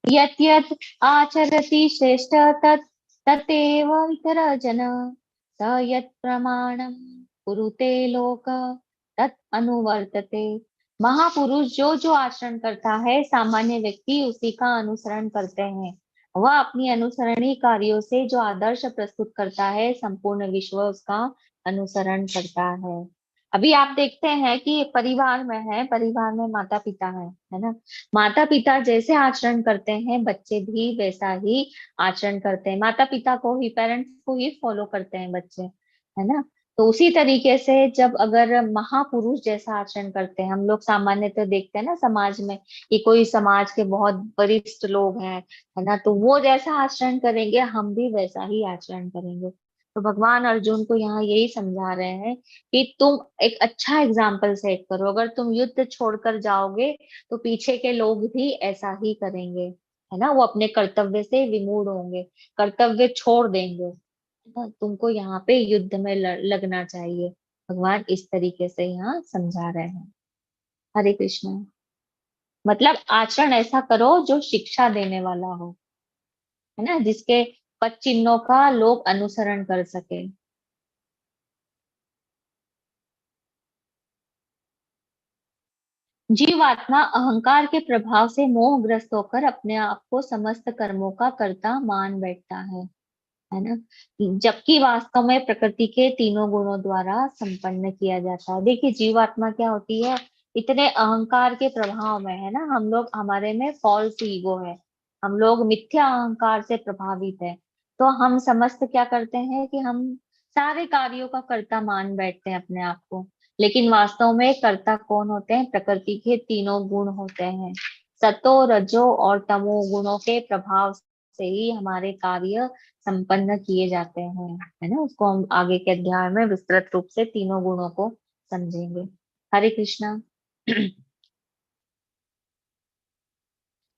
यत् यत् आचरति श्रेष्ठ तत् तदेव इतर जन, स यत् प्रमाणम कुरुते लोक तत् अनुवर्तते। महापुरुष जो जो आचरण करता है, सामान्य व्यक्ति उसी का अनुसरण करते हैं। वह अपनी अनुसरणीय कार्यों से जो आदर्श प्रस्तुत करता है, संपूर्ण विश्व उसका अनुसरण करता है। अभी आप देखते हैं कि परिवार में है, परिवार में माता पिता है ना। माता पिता जैसे आचरण करते हैं, बच्चे भी वैसा ही आचरण करते हैं। माता पिता को ही, पेरेंट्स को ही फॉलो करते हैं बच्चे, है ना। तो उसी तरीके से जब अगर महापुरुष जैसा आचरण करते हैं, हम लोग सामान्य तो देखते हैं ना समाज में कि कोई समाज के बहुत वरिष्ठ लोग हैं, है ना, तो वो जैसा आचरण करेंगे हम भी वैसा ही आचरण करेंगे। तो भगवान अर्जुन को यहाँ यही समझा रहे हैं कि तुम एक अच्छा एग्जाम्पल सेट करो। अगर तुम युद्ध छोड़कर जाओगे तो पीछे के लोग भी ऐसा ही करेंगे, है ना। वो अपने कर्तव्य से विमूढ़ होंगे, कर्तव्य छोड़ देंगे, है ना। तुमको यहाँ पे युद्ध में लगना चाहिए, भगवान इस तरीके से यहाँ समझा रहे हैं। हरे कृष्ण। मतलब आचरण ऐसा करो जो शिक्षा देने वाला हो, है ना, जिसके पद चिन्हों का लोग अनुसरण कर सके। जीवात्मा अहंकार के प्रभाव से मोहग्रस्त होकर अपने आप को समस्त कर्मों का कर्ता मान बैठता है ना। जबकि वास्तव में प्रकृति के तीनों गुणों द्वारा संपन्न किया जाता है। देखिए जीवात्मा क्या होती है, इतने अहंकार के प्रभाव में है ना, हम लोग, हमारे में फॉल्स ईगो है, हम लोग मिथ्या अहंकार से प्रभावित है। तो हम समस्त क्या करते हैं कि हम सारे कार्यों का कर्ता मान बैठते हैं अपने आप को। लेकिन वास्तव में कर्ता कौन होते हैं? प्रकृति के तीनों गुण होते हैं। सतो, रजो और तमो गुणों के प्रभाव से ही हमारे कार्य संपन्न किए जाते हैं, है ना। उसको हम आगे के अध्याय में विस्तृत रूप से तीनों गुणों को समझेंगे। हरे कृष्णा।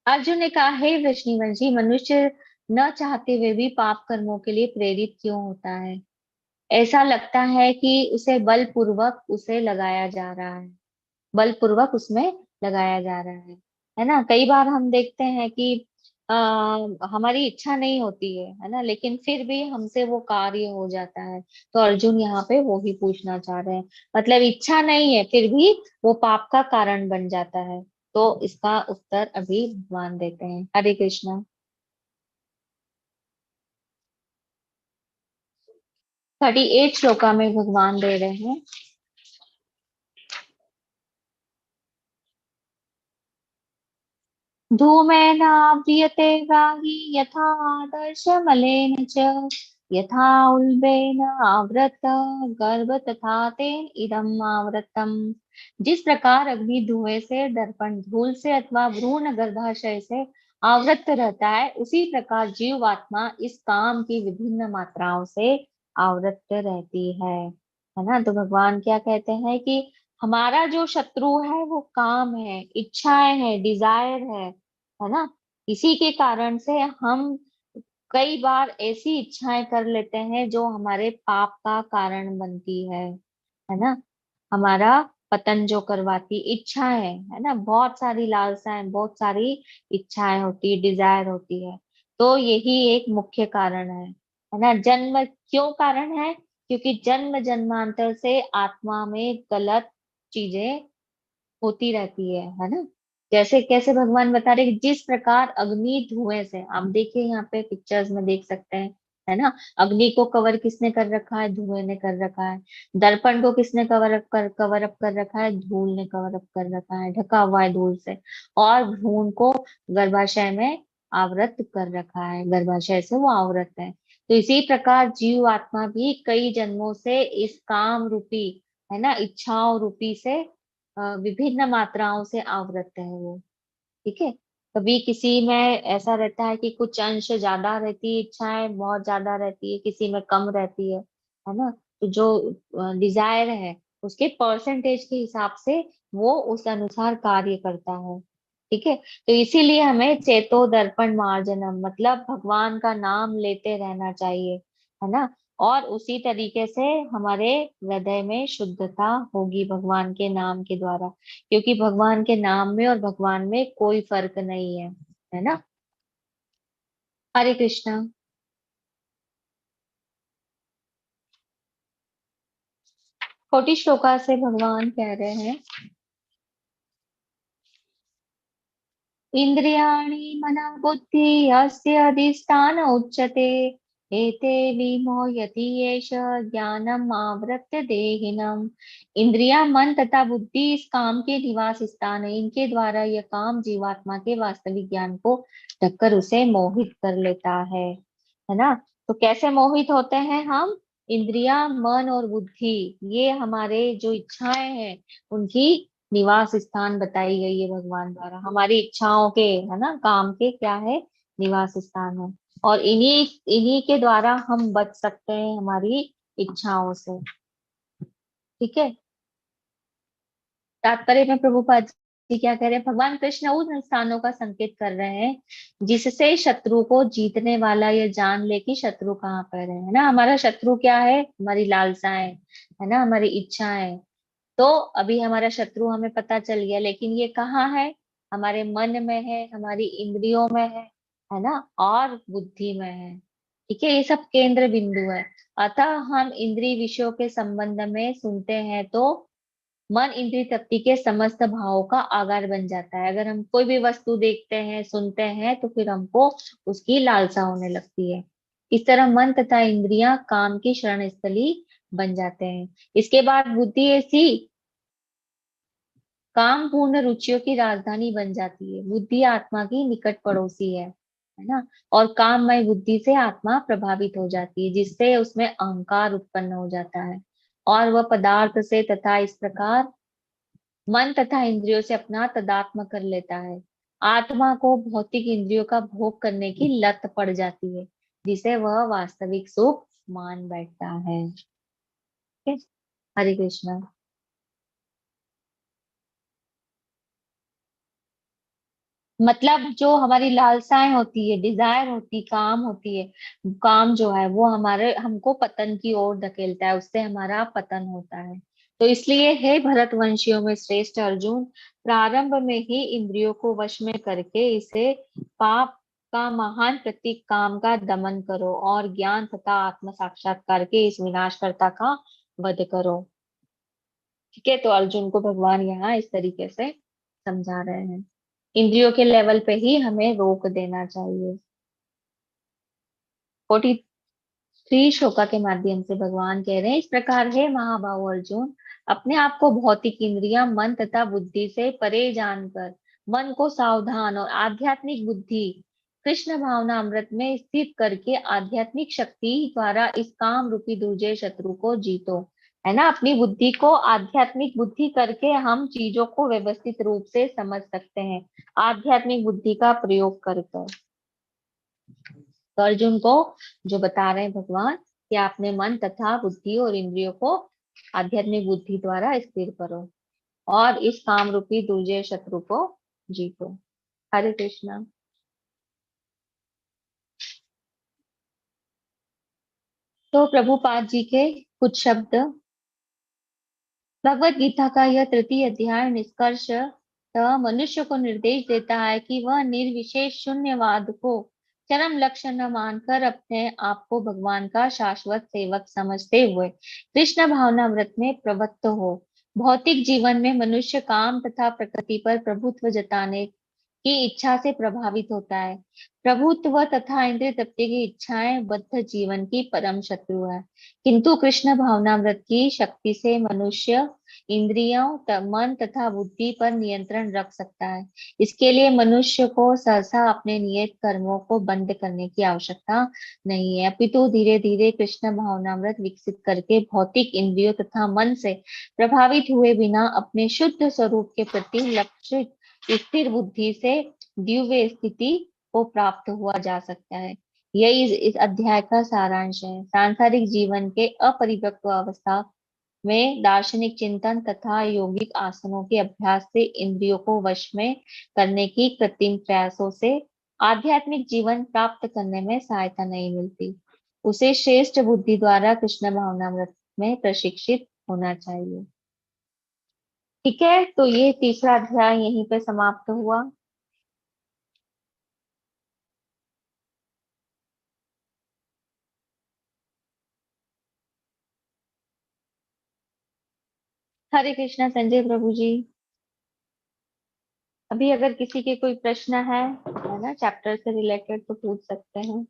अर्जुन ने कहा, हे वृषणिवंशी, मनुष्य न चाहते हुए भी पाप कर्मों के लिए प्रेरित क्यों होता है? ऐसा लगता है कि उसे बलपूर्वक उसे लगाया जा रहा है, बलपूर्वक उसमें लगाया जा रहा है ना। कई बार हम देखते हैं कि आ, हमारी इच्छा नहीं होती है ना, लेकिन फिर भी हमसे वो कार्य हो जाता है। तो अर्जुन यहाँ पे वो ही पूछना चाह रहे हैं, मतलब इच्छा नहीं है फिर भी वो पाप का कारण बन जाता है। तो इसका उत्तर अभी भगवान देते हैं। हरे कृष्णा। 38 श्लोका में भगवान दे रहे हैं। धूमेनाव्रियते रागी यथा आदर्शमलेन च, यथा उल्बेन आवृत गर्भ तथा तेन इदम आवृतम। जिस प्रकार अग्नि धुएं से, दर्पण धूल से अथवा भ्रूण गर्भाशय से आवृत रहता है, उसी प्रकार जीवात्मा इस काम की विभिन्न मात्राओं से आवृत रहती है ना। तो भगवान क्या कहते हैं कि हमारा जो शत्रु है वो काम है, इच्छाएं है, डिजायर है ना। इसी के कारण से हम कई बार ऐसी इच्छाएं कर लेते हैं जो हमारे पाप का कारण बनती है ना। हमारा पतन जो करवाती इच्छाएं है ना, बहुत सारी लालसाएं, बहुत सारी इच्छाएं होती है, डिजायर होती है। तो यही एक मुख्य कारण है ना। जन्म क्यों कारण है? क्योंकि जन्म जन्मांतर से आत्मा में गलत चीजें होती रहती है ना। जैसे कैसे भगवान बता रहे कि जिस प्रकार अग्नि धुएं से, आप देखिए यहाँ पे पिक्चर्स में देख सकते हैं, है ना। अग्नि को कवर किसने कर रखा है? धुएं ने कर रखा है। दर्पण को किसने कवर अप कर रखा है? धूल ने कवर अप कर रखा है, ढका हुआ है धूल से। और भ्रूण को गर्भाशय में आवृत कर रखा है, गर्भाशय से वो आवृत है। तो इसी प्रकार जीव आत्मा भी कई जन्मों से इस काम रूपी, है ना, इच्छाओं रूपी से विभिन्न मात्राओं से आवृत है वो। ठीक है। कभी किसी में ऐसा रहता है कि कुछ अंश ज्यादा रहती है, इच्छाएं बहुत ज्यादा रहती है, किसी में कम रहती है ना। तो जो डिजायर है उसके परसेंटेज के हिसाब से वो उस अनुसार कार्य करता है। ठीक है। तो इसीलिए हमें चेतो दर्पण मार्जनम, मतलब भगवान का नाम लेते रहना चाहिए, है ना। और उसी तरीके से हमारे हृदय में शुद्धता होगी भगवान के नाम के द्वारा, क्योंकि भगवान के नाम में और भगवान में कोई फर्क नहीं है ना। हरे कृष्णा। छोटी श्लोका से भगवान कह रहे हैं, इंद्रियाणि मनः बुद्धि अस्य अधिष्ठान उच्यते, एते विमोहयति येष ज्ञानम आवृत्य देहिनम। इंद्रिया, मन तथा बुद्धि इस काम के निवास स्थान है, इनके द्वारा यह काम जीवात्मा के वास्तविक ज्ञान को ढककर उसे मोहित कर लेता है ना। तो कैसे मोहित होते हैं हम? इंद्रिया, मन और बुद्धि, ये हमारे जो इच्छाएं हैं उनकी निवास स्थान बताई गई है भगवान द्वारा। हमारी इच्छाओं के, है ना, काम के क्या है? निवास स्थान है। और इन्हीं इन्हीं के द्वारा हम बच सकते हैं हमारी इच्छाओं से। ठीक है। तात्पर्य में प्रभुपाद जी क्या कह रहे हैं? भगवान कृष्ण उन स्थानों का संकेत कर रहे हैं जिससे शत्रु को जीतने वाला ये जान ले कि शत्रु कहाँ पर है ना। हमारा शत्रु क्या है? हमारी लालसाएं, है ना, हमारी इच्छाएं। तो अभी हमारा शत्रु हमें पता चल गया, लेकिन ये कहाँ है? हमारे मन में है, हमारी इंद्रियों में है ना, और बुद्धि में है। ठीक है। ये सब केंद्र बिंदु है। अतः हम इंद्रिय विषयों के संबंध में सुनते हैं तो मन इंद्रिय तृप्ति के समस्त भावों का आगार बन जाता है। अगर हम कोई भी वस्तु देखते हैं, सुनते हैं, तो फिर हमको उसकी लालसा होने लगती है। इस तरह मन तथा इंद्रियां काम की शरण स्थली बन जाते हैं। इसके बाद बुद्धि ऐसी काम पूर्ण रुचियों की राजधानी बन जाती है। बुद्धि आत्मा की निकट पड़ोसी है ना। और काममय बुद्धि से आत्मा प्रभावित हो जाती है, जिससे उसमें अहंकार उत्पन्न हो जाता है और वह पदार्थ से तथा इस प्रकार मन तथा इंद्रियों से अपना तदात्म कर लेता है। आत्मा को भौतिक इंद्रियों का भोग करने की लत पड़ जाती है, जिसे वह वास्तविक सुख मान बैठता है। ठीक है? हरे कृष्णा। मतलब जो हमारी लालसाएं होती है, डिजायर होती, काम होती है, काम जो है वो हमारे हमको पतन की ओर धकेलता है, उससे हमारा पतन होता है। तो इसलिए हे भरतवंशियों में श्रेष्ठ अर्जुन, प्रारंभ में ही इंद्रियों को वश में करके इसे पाप का महान प्रतीक काम का दमन करो और ज्ञान तथा आत्म साक्षात्कार के इस विनाशकर्ता का वध करो। ठीक है, तो अर्जुन को भगवान यहाँ इस तरीके से समझा रहे हैं। इंद्रियों के लेवल पे ही हमें रोक देना चाहिए। 43 श्लोका के माध्यम से भगवान कह रहे हैं, इस प्रकार है महाबाहु अर्जुन, अपने आप को भौतिक इंद्रियां, मन तथा बुद्धि से परे जानकर मन को सावधान और आध्यात्मिक बुद्धि कृष्ण भावना अमृत में स्थित करके आध्यात्मिक शक्ति द्वारा इस काम रूपी दुर्जय शत्रु को जीतो। है ना, अपनी बुद्धि को आध्यात्मिक बुद्धि करके हम चीजों को व्यवस्थित रूप से समझ सकते हैं, आध्यात्मिक बुद्धि का प्रयोग कर कर। तो अर्जुन को जो बता रहे हैं भगवान कि आपने मन तथा बुद्धि और इंद्रियों को आध्यात्मिक बुद्धि द्वारा स्थिर करो और इस काम रूपी दुर्जय शत्रु को जीतो। हरे कृष्णा। तो प्रभुपाद जी के कुछ शब्द। भगवत गीता का यह तृतीय अध्याय निष्कर्ष मनुष्य को निर्देश देता है कि वह निर्विशेष शून्यवाद को चरम लक्ष्य न मानकर अपने आप को भगवान का शाश्वत सेवक समझते हुए कृष्ण भावनामृत में प्रवृत्त हो। भौतिक जीवन में मनुष्य काम तथा प्रकृति पर प्रभुत्व जताने की इच्छा से प्रभावित होता है। प्रभुत्व तथा इंद्रिय तृप्ति की इच्छाएं बद्ध जीवन की परम शत्रु है, किंतु कृष्ण भावनामृत की शक्ति से मनुष्य इंद्रियों मन तथा बुद्धि पर नियंत्रण रख सकता है। इसके लिए मनुष्य को सहसा अपने नियत कर्मों को बंद करने की आवश्यकता नहीं है, अपितु धीरे धीरे कृष्ण भावनामृत विकसित करके भौतिक इंद्रियों तथा मन से प्रभावित हुए बिना अपने शुद्ध स्वरूप के प्रति लक्ष्य स्थिर बुद्धि से दिव्य स्थिति को प्राप्त हुआ जा सकता है। यही इस अध्याय का सारांश है। सांसारिक जीवन के अपरिपक्व अवस्था में दार्शनिक चिंतन तथा यौगिक आसनों के अभ्यास से इंद्रियों को वश में करने की कृत्रिम प्रयासों से आध्यात्मिक जीवन प्राप्त करने में सहायता नहीं मिलती। उसे श्रेष्ठ बुद्धि द्वारा कृष्ण भावनामृत में प्रशिक्षित होना चाहिए। ठीक है, तो ये तीसरा अध्याय यहीं पे समाप्त हुआ। हरे कृष्णा संजय प्रभु जी। अभी अगर किसी के कोई प्रश्न है ना चैप्टर से रिलेटेड तो पूछ सकते हैं।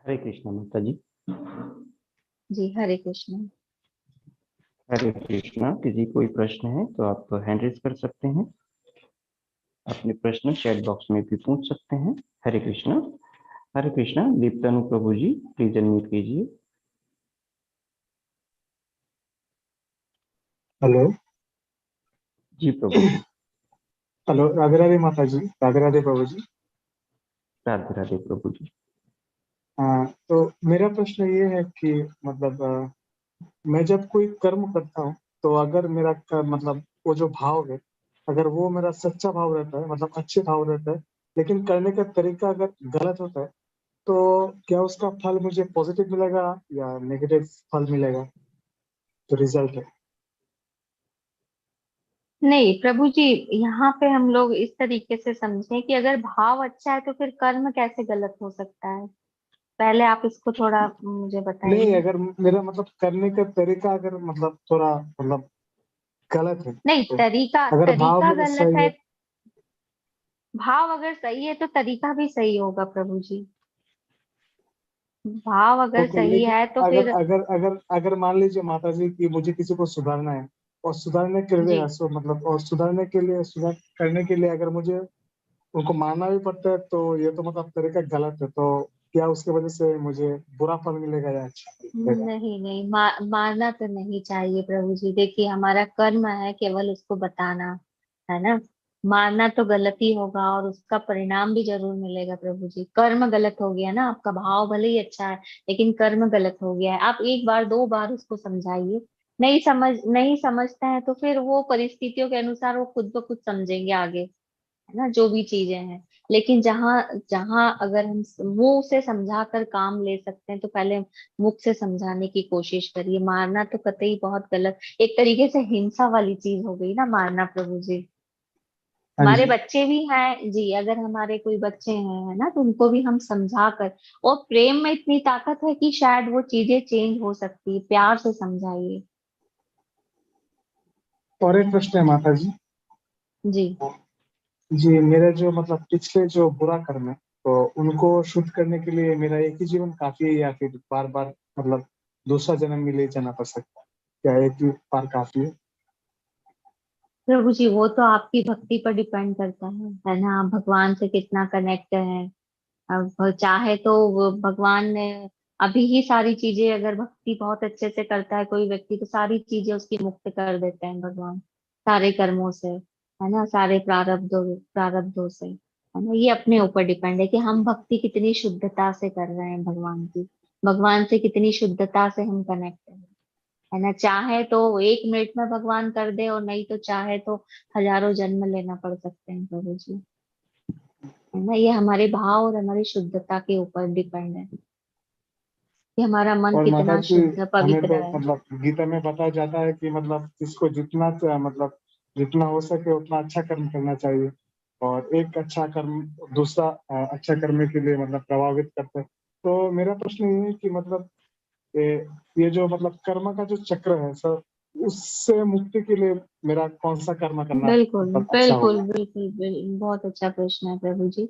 हरे कृष्णा माता जी। जी हरे कृष्णा। हरे कृष्णा। किसी कोई प्रश्न है तो आप हैंड रेज कर सकते हैं, अपने प्रश्न चैट बॉक्स में भी पूछ सकते हैं। हरे कृष्णा। हरे कृष्णा। दीप्तानु प्रभु जी प्लीज अनम्यूट कीजिए। हेलो। जी प्रभु जी। हेलो, राधे राधे माता जी, राधे राधे प्रभु जी। राधे राधे प्रभु जी। तो मेरा प्रश्न ये है कि मतलब मैं जब कोई कर्म करता हूँ तो अगर मेरा मतलब वो जो भाव है, अगर वो मेरा सच्चा भाव रहता है, मतलब अच्छे भाव रहता है, लेकिन करने का तरीका अगर गलत होता है, तो क्या उसका फल मुझे पॉजिटिव मिलेगा या नेगेटिव फल मिलेगा, तो रिजल्ट है? नहीं प्रभु जी, यहाँ पे हम लोग इस तरीके से समझें कि अगर भाव अच्छा है तो फिर कर्म कैसे गलत हो सकता है। पहले आप इसको थोड़ा मुझे नहीं, बताइए। अगर मेरा मतलब करने का तरीका अगर मतलब थोड़ा मतलब गलत है, नहीं, तो तरीका अगर भाव तरीका मेरा गलत सही है। है, भाव अगर सही है तो तरीका भी सही होगा प्रभु जी। भाव अगर ओके, सही लेकिन है तो अगर फिर अगर अगर अगर मान लीजिए माता जी कि मुझे किसी को सुधारना है, और सुधारने के लिए जी सो मतलब और सुधारने के लिए सुधार करने के लिए अगर मुझे उनको मानना भी पड़ता है तो ये तो मतलब तरीका गलत है। तो क्या उसकी वजह से मुझे बुरा फल मिलेगा या अच्छा फल मिलेगा? नहीं नहीं, मारना तो नहीं चाहिए प्रभु जी। देखिए हमारा कर्म है केवल उसको बताना, है ना। मारना तो गलत ही होगा और उसका परिणाम भी जरूर मिलेगा प्रभु जी। कर्म गलत हो गया ना, आपका भाव भले ही अच्छा है लेकिन कर्म गलत हो गया है। आप एक बार दो बार उसको समझाइए, नहीं समझते हैं तो फिर वो परिस्थितियों के अनुसार वो खुद ब खुद समझेंगे आगे, है ना, जो भी चीजें हैं। लेकिन जहाँ जहाँ अगर हम मुंह से समझा कर काम ले सकते हैं तो पहले मुख से समझाने की कोशिश करिए। मारना तो कतई बहुत गलत, एक तरीके से हिंसा वाली चीज हो गई ना मारना प्रभु जी। हाँ हमारे जी। बच्चे भी हैं जी, अगर हमारे कोई बच्चे हैं, है ना, तो उनको भी हम समझा कर, और प्रेम में इतनी ताकत है कि शायद वो चीजें चेंज हो सकती है, प्यार से समझाइए। और एक प्रश्न है माता जी। जी जी, मेरे जो मतलब पिछले जो बुरा कर्म है तो उनको शुद्ध करने के लिए मेरा एक ही जीवन काफी है या फिर बार बार मतलब दूसरा जन्म में ले जाना पड़ सकता है? क्या एक ही बार काफी है? प्रभु जी, वो तो आपकी भक्ति पर डिपेंड करता है ना, आप भगवान से कितना कनेक्ट है। अब चाहे तो वो भगवान ने अभी ही सारी चीजें, अगर भक्ति बहुत अच्छे से करता है कोई व्यक्ति तो सारी चीजें उसकी मुक्त कर देते हैं भगवान, सारे कर्मों से, है ना, सारे प्रारब्धों से, है ना। ये अपने ऊपर डिपेंड है कि हम भक्ति कितनी शुद्धता से कर रहे हैं भगवान की, भगवान से कितनी शुद्धता से हम कनेक्ट है ना। चाहे तो 1 मिनट में भगवान कर दे, और नहीं तो चाहे तो हजारों जन्म लेना पड़ सकते हैं प्रभु जी, है ना। ये हमारे भाव और हमारी शुद्धता के ऊपर डिपेंड है कि हमारा मन और माता कितना जी, शुद्ध हमें पवित्र तो है। मतलब गीता में बताया जाता है कि मतलब इसको मतलब जितना हो सके उतना अच्छा कर्म करना चाहिए और एक अच्छा कर्म दूसरा अच्छा करने के लिए मतलब प्रभावित करता है। तो मेरा प्रश्न ये है कि मतलब ये ये जो मतलब कर्म का जो चक्र है सर, उससे मुक्ति के लिए मेरा कौन सा कर्म करना बिल्कुल मतलब अच्छा बिल्कुल होगा? बिल्कुल बिल्कुल, बहुत अच्छा प्रश्न है प्रभु जी।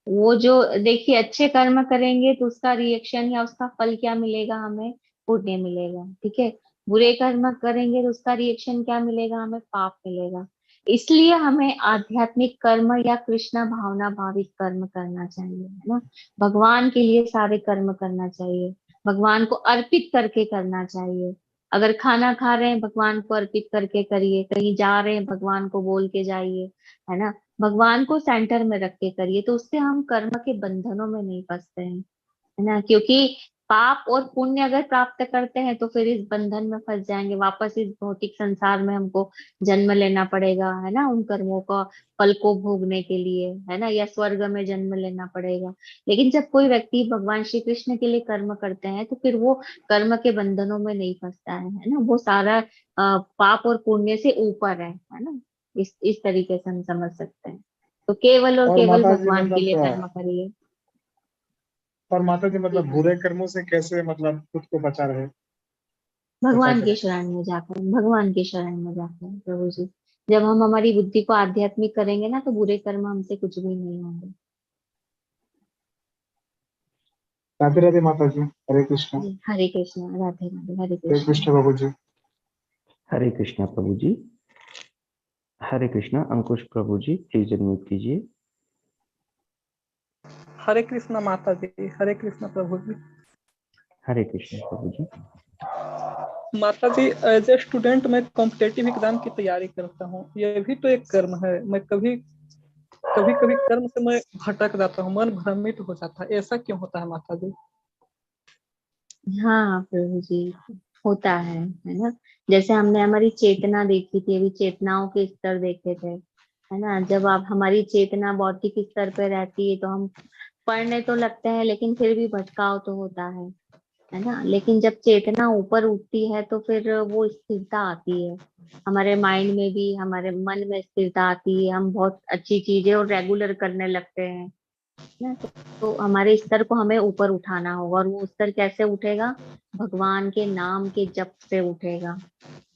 वो जो, देखिए अच्छे कर्म करेंगे तो उसका रिएक्शन या उसका फल क्या मिलेगा हमें? पुण्य मिलेगा, ठीक है। बुरे कर्म करेंगे तो उसका रिएक्शन क्या मिलेगा? हमें पाप मिलेगा। इसलिए हमें आध्यात्मिक कर्म या कृष्ण भावना भावित कर्म करना चाहिए, है ना। भगवान के लिए सारे कर्म करना चाहिए, भगवान को अर्पित करके करना चाहिए। अगर खाना खा रहे हैं भगवान को अर्पित करके करिए, कहीं जा रहे हैं भगवान को बोल के जाइए, है ना। भगवान को सेंटर में रख के करिए, तो उससे हम कर्म के बंधनों में नहीं फंसते हैं, है ना। क्योंकि पाप और पुण्य अगर प्राप्त करते हैं तो फिर इस बंधन में फंस जाएंगे, वापस इस भौतिक संसार में हमको जन्म लेना पड़ेगा, है ना, उन कर्मों का फल को भोगने के लिए, है ना, या स्वर्ग में जन्म लेना पड़ेगा। लेकिन जब कोई व्यक्ति भगवान श्री कृष्ण के लिए कर्म करते हैं तो फिर वो कर्म के बंधनों में नहीं फंसता है ना। वो सारा पाप और पुण्य से ऊपर है ना। इस तरीके से हम समझ सकते हैं। तो केवल और और केवल माता जी भगवान के लिए मतलब कर्म करिए। और माता जी जी मतलब जी, बुरे कर्मों से कैसे मतलब खुद को बचा भगवान के के रहे? शरण में जाकर, भगवान के शरण में जाकर प्रभु जी, जब हम हमारी बुद्धि को आध्यात्मिक करेंगे ना तो बुरे कर्म हमसे कुछ भी नहीं होंगे। राधे राधे माता जी, हरे कृष्ण। जी, हरे कृष्ण, राधे राधे, हरे हरे कृष्ण। कृष्ण बाबू जी। हरे कृष्णा प्रभु जी। हरे कृष्णा अंकुश प्रभु जी, प्लीज अनम्यूट कीजिए। हरे कृष्णा माता जी, हरे कृष्णा प्रभु जी। हरे कृष्णा प्रभु जी। माता जी, एज ए स्टूडेंट मैं कॉम्पिटेटिव एग्जाम की तैयारी करता हूँ। ये भी तो एक कर्म है। मैं कभी कभी कभी कर्म से मैं भटक जाता हूँ, मन भ्रमित हो जाता है। ऐसा क्यों होता है माता जी? हाँ प्रभु जी, होता है ना। जैसे हमने हमारी चेतना देखी थी, अभी चेतनाओं के स्तर देखे थे, है ना। जब आप हमारी चेतना भौतिक स्तर पे रहती है तो हम पढ़ने तो लगते हैं लेकिन फिर भी भटकाव तो होता है ना। लेकिन जब चेतना ऊपर उठती है तो फिर वो स्थिरता आती है, हमारे माइंड में भी, हमारे मन में स्थिरता आती है, हम बहुत अच्छी चीजें और रेगुलर करने लगते हैं ना। तो हमारे स्तर को हमें ऊपर उठाना होगा, और वो स्तर कैसे उठेगा? भगवान के नाम के जप से उठेगा,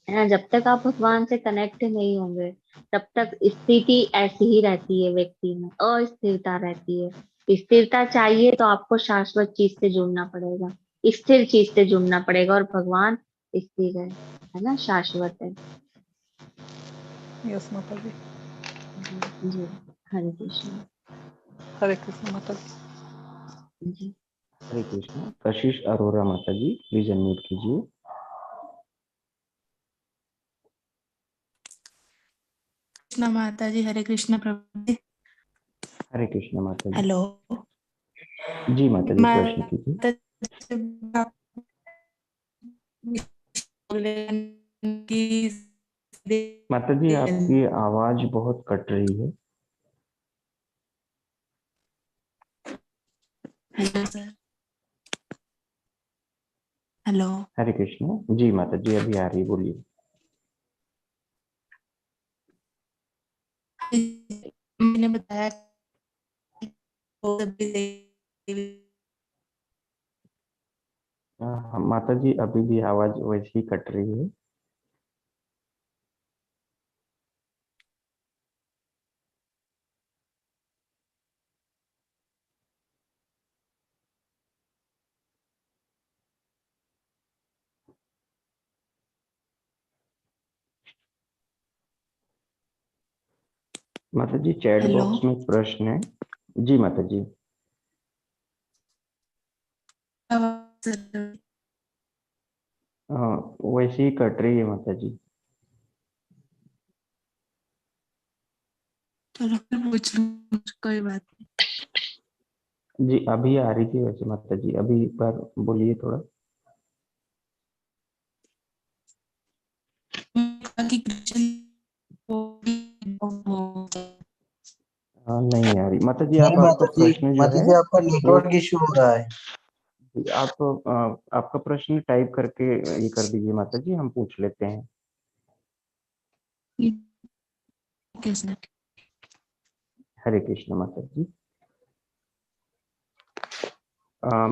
है ना। जब तक आप भगवान से कनेक्ट नहीं होंगे तब तक स्थिति ऐसी ही रहती है, व्यक्ति में अस्थिरता रहती है। स्थिरता चाहिए तो आपको शाश्वत चीज से जुड़ना पड़ेगा, स्थिर चीज से जुड़ना पड़ेगा, और भगवान स्थिर है ना, शाश्वत है। यस माता जी। जी हरे कृष्ण। हरे कृष्ण माता जी। जी हरे कृष्णा। कशिश अरोरा माता जी प्लीज अनम्यूट कीजिए। कृष्ण माता जी। हरे कृष्ण प्रभु जी। हरे कृष्णा माता जी। हेलो जी माता जी प्रश्न कीजिए। माता जी माता जी आपकी आवाज बहुत कट रही है। Hello sir. हेलो हरे कृष्णा। जी माता जी अभी आ रही, बोलिए। मैंने बताया कि वो सभी देवी माता जी अभी भी आवाज वैसे ही कट रही है। माता जी चैट हेलो बॉक्स में प्रश्न है। जी माता जी। वैसे ही कट रही है माता जी। चलो फिर पूछ लूँ, कोई बात जी अभी आ रही थी वैसे माता जी, अभी एक बार बोलिए थोड़ा। नहीं। कि कृष्ण नहीं आ रही माता जी। नहीं आप आपका माता जी, प्रश्न जो माता है जी आपका वो नेटवर्क इशू हो रहा है। आप आपका प्रश्न टाइप करके ये कर दीजिए माता जी, हम पूछ लेते हैं। कृष्ण। हरे कृष्ण माता जी।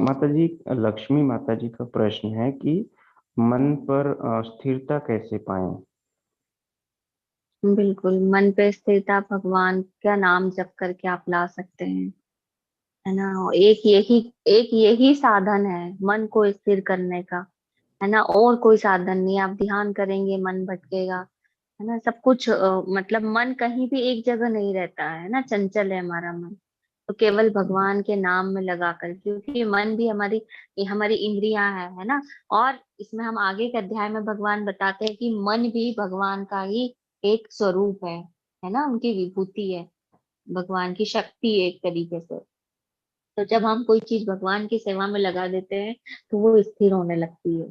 माता जी लक्ष्मी माता जी का प्रश्न है कि मन पर स्थिरता कैसे पाएं। बिल्कुल, मन पे स्थिरता भगवान का नाम जप करके आप ला सकते हैं, है ना। और एक यही साधन है मन को स्थिर करने का, है ना। और कोई साधन नहीं। आप ध्यान करेंगे मन भटकेगा, है ना। सब कुछ मतलब मन कहीं भी एक जगह नहीं रहता है ना, चंचल है हमारा मन। तो केवल भगवान के नाम में लगा कर, क्योंकि मन भी हमारी हमारी इंद्रियां है ना। और इसमें हम आगे के अध्याय में भगवान बताते हैं कि मन भी भगवान का ही एक स्वरूप है ना। उनकी विभूति है, भगवान की शक्ति है एक तरीके से। तो जब हम कोई चीज भगवान की सेवा में लगा देते हैं तो वो स्थिर होने लगती है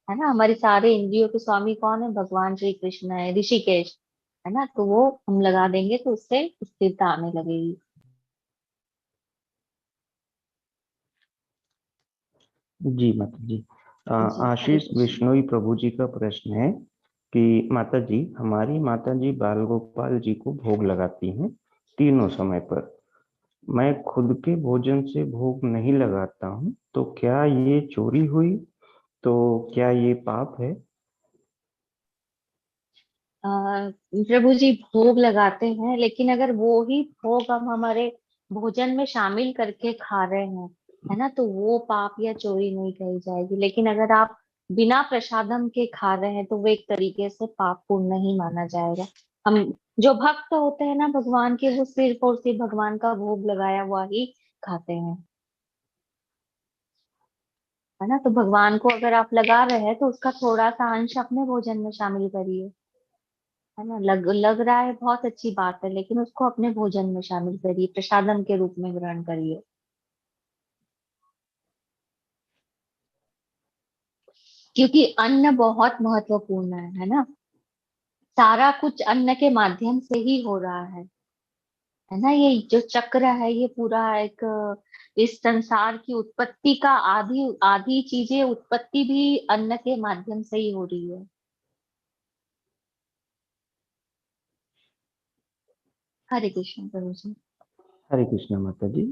ना। हमारे सारे इंद्रियों के स्वामी कौन है? भगवान श्री कृष्ण है, ऋषिकेश, है ना। तो वो हम लगा देंगे तो उससे स्थिरता आने लगेगी। जी माता जी। जी हरे आशीष कृष्ण। विश्नोई प्रभु जी का प्रश्न है कि माता जी हमारी माता जी बाल गोपाल जी को भोग लगाती हैं तीनों समय पर। मैं खुद के भोजन से भोग नहीं लगाता हूँ, तो क्या ये चोरी हुई? तो क्या ये पाप है? प्रभु जी भोग लगाते हैं, लेकिन अगर वो ही भोग हम हमारे भोजन में शामिल करके खा रहे हैं, है ना, तो वो पाप या चोरी नहीं कही जाएगी। लेकिन अगर आप बिना प्रसादम के खा रहे हैं तो वो एक तरीके से पाप पूर्ण नहीं माना जाएगा। हम जो भक्त होते हैं ना भगवान के, वो सिर्फ और सिर्फ भगवान का भोग लगाया हुआ ही खाते हैं, है ना। तो भगवान को अगर आप लगा रहे हैं तो उसका थोड़ा सा अंश अपने भोजन में शामिल करिए, है ना। लग रहा है बहुत अच्छी बात है, लेकिन उसको अपने भोजन में शामिल करिए, प्रसादम के रूप में ग्रहण करिए। क्योंकि अन्न बहुत महत्वपूर्ण है ना। सारा कुछ अन्न के माध्यम से ही हो रहा है ना। ये जो चक्र है ये पूरा एक इस संसार की उत्पत्ति का आधी आधी चीजें उत्पत्ति भी अन्न के माध्यम से ही हो रही है। हरे कृष्ण प्रभु जी। हरे कृष्ण माता जी।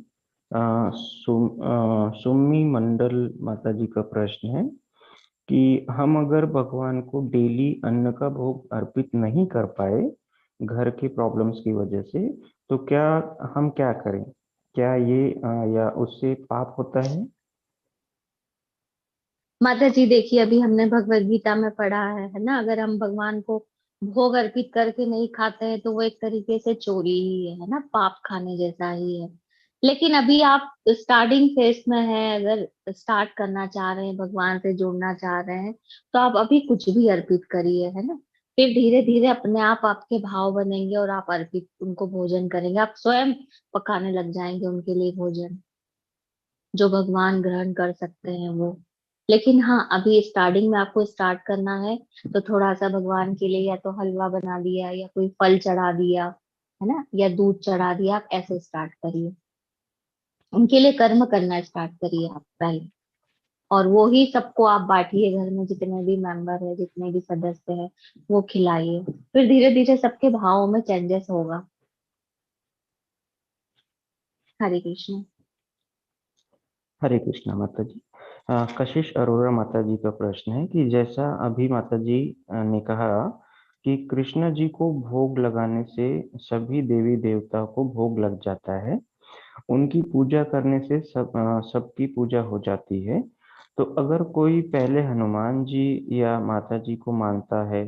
सुम्मी मंडल माता जी का प्रश्न है कि हम अगर भगवान को डेली अन्न का भोग अर्पित नहीं कर पाए घर के प्रॉब्लम्स की वजह से, तो क्या हम क्या करें? क्या ये या उससे पाप होता है? माता जी देखिए, अभी हमने भगवत गीता में पढ़ा है ना। अगर हम भगवान को भोग अर्पित करके नहीं खाते हैं तो वो एक तरीके से चोरी ही है ना, पाप खाने जैसा ही है। लेकिन अभी आप स्टार्टिंग फेज में है, अगर स्टार्ट करना चाह रहे हैं, भगवान से जुड़ना चाह रहे हैं, तो आप अभी कुछ भी अर्पित करिए, है ना। फिर धीरे धीरे अपने आप आपके भाव बनेंगे और आप अर्पित उनको भोजन करेंगे, आप स्वयं पकाने लग जाएंगे उनके लिए भोजन, जो भगवान ग्रहण कर सकते हैं वो। लेकिन हाँ, अभी स्टार्टिंग में आपको स्टार्ट करना है, तो थोड़ा सा भगवान के लिए या तो हलवा बना दिया या कोई फल चढ़ा दिया, है ना, या दूध चढ़ा दिया, आप ऐसे स्टार्ट करिए। उनके लिए कर्म करना स्टार्ट करिए आप पहले, और वो ही सबको आप बांटिए, घर में जितने भी मेंबर है, जितने भी सदस्य है, वो खिलाइए। फिर धीरे धीरे सबके भावों में चेंजेस होगा। हरे कृष्ण। हरे कृष्णा माता जी। कशिश अरोरा माता जी का प्रश्न है कि जैसा अभी माता जी ने कहा कि कृष्ण जी को भोग लगाने से सभी देवी देवता को भोग लग जाता है, उनकी पूजा करने से सबकी पूजा हो जाती है। तो अगर कोई पहले हनुमान जी या माता जी को मानता है,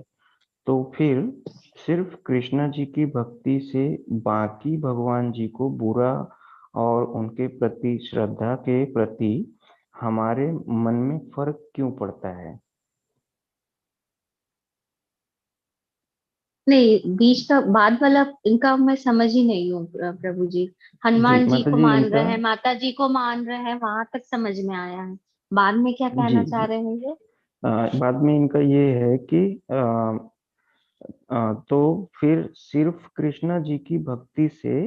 तो फिर सिर्फ कृष्ण जी की भक्ति से बाकी भगवान जी को बुरा और उनके प्रति श्रद्धा के प्रति हमारे मन में फर्क क्यों पड़ता है? नहीं, बीच का बाद वाला इनका मैं समझ ही नहीं हूँ प्रभु जी। जी हनुमान जी माता को जी, मान इनका रहे हैं, माता जी को मान रहे हैं, वहां तक समझ में आया है। बाद में क्या जी कहना चाह जी रहे हैं ये? बाद में इनका ये है कि तो फिर सिर्फ कृष्णा जी की भक्ति से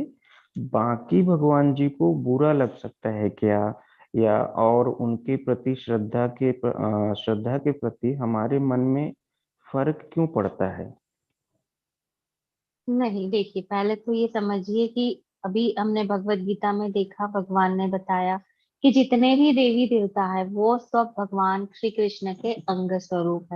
बाकी भगवान जी को बुरा लग सकता है क्या, या और उनके प्रति श्रद्धा के प्रति हमारे मन में फर्क क्यों पड़ता है? नहीं, देखिए, पहले तो ये समझिए कि अभी हमने भगवत गीता में देखा, भगवान ने बताया कि जितने भी देवी देवता है वो सब भगवान श्री कृष्ण के अंग स्वरूप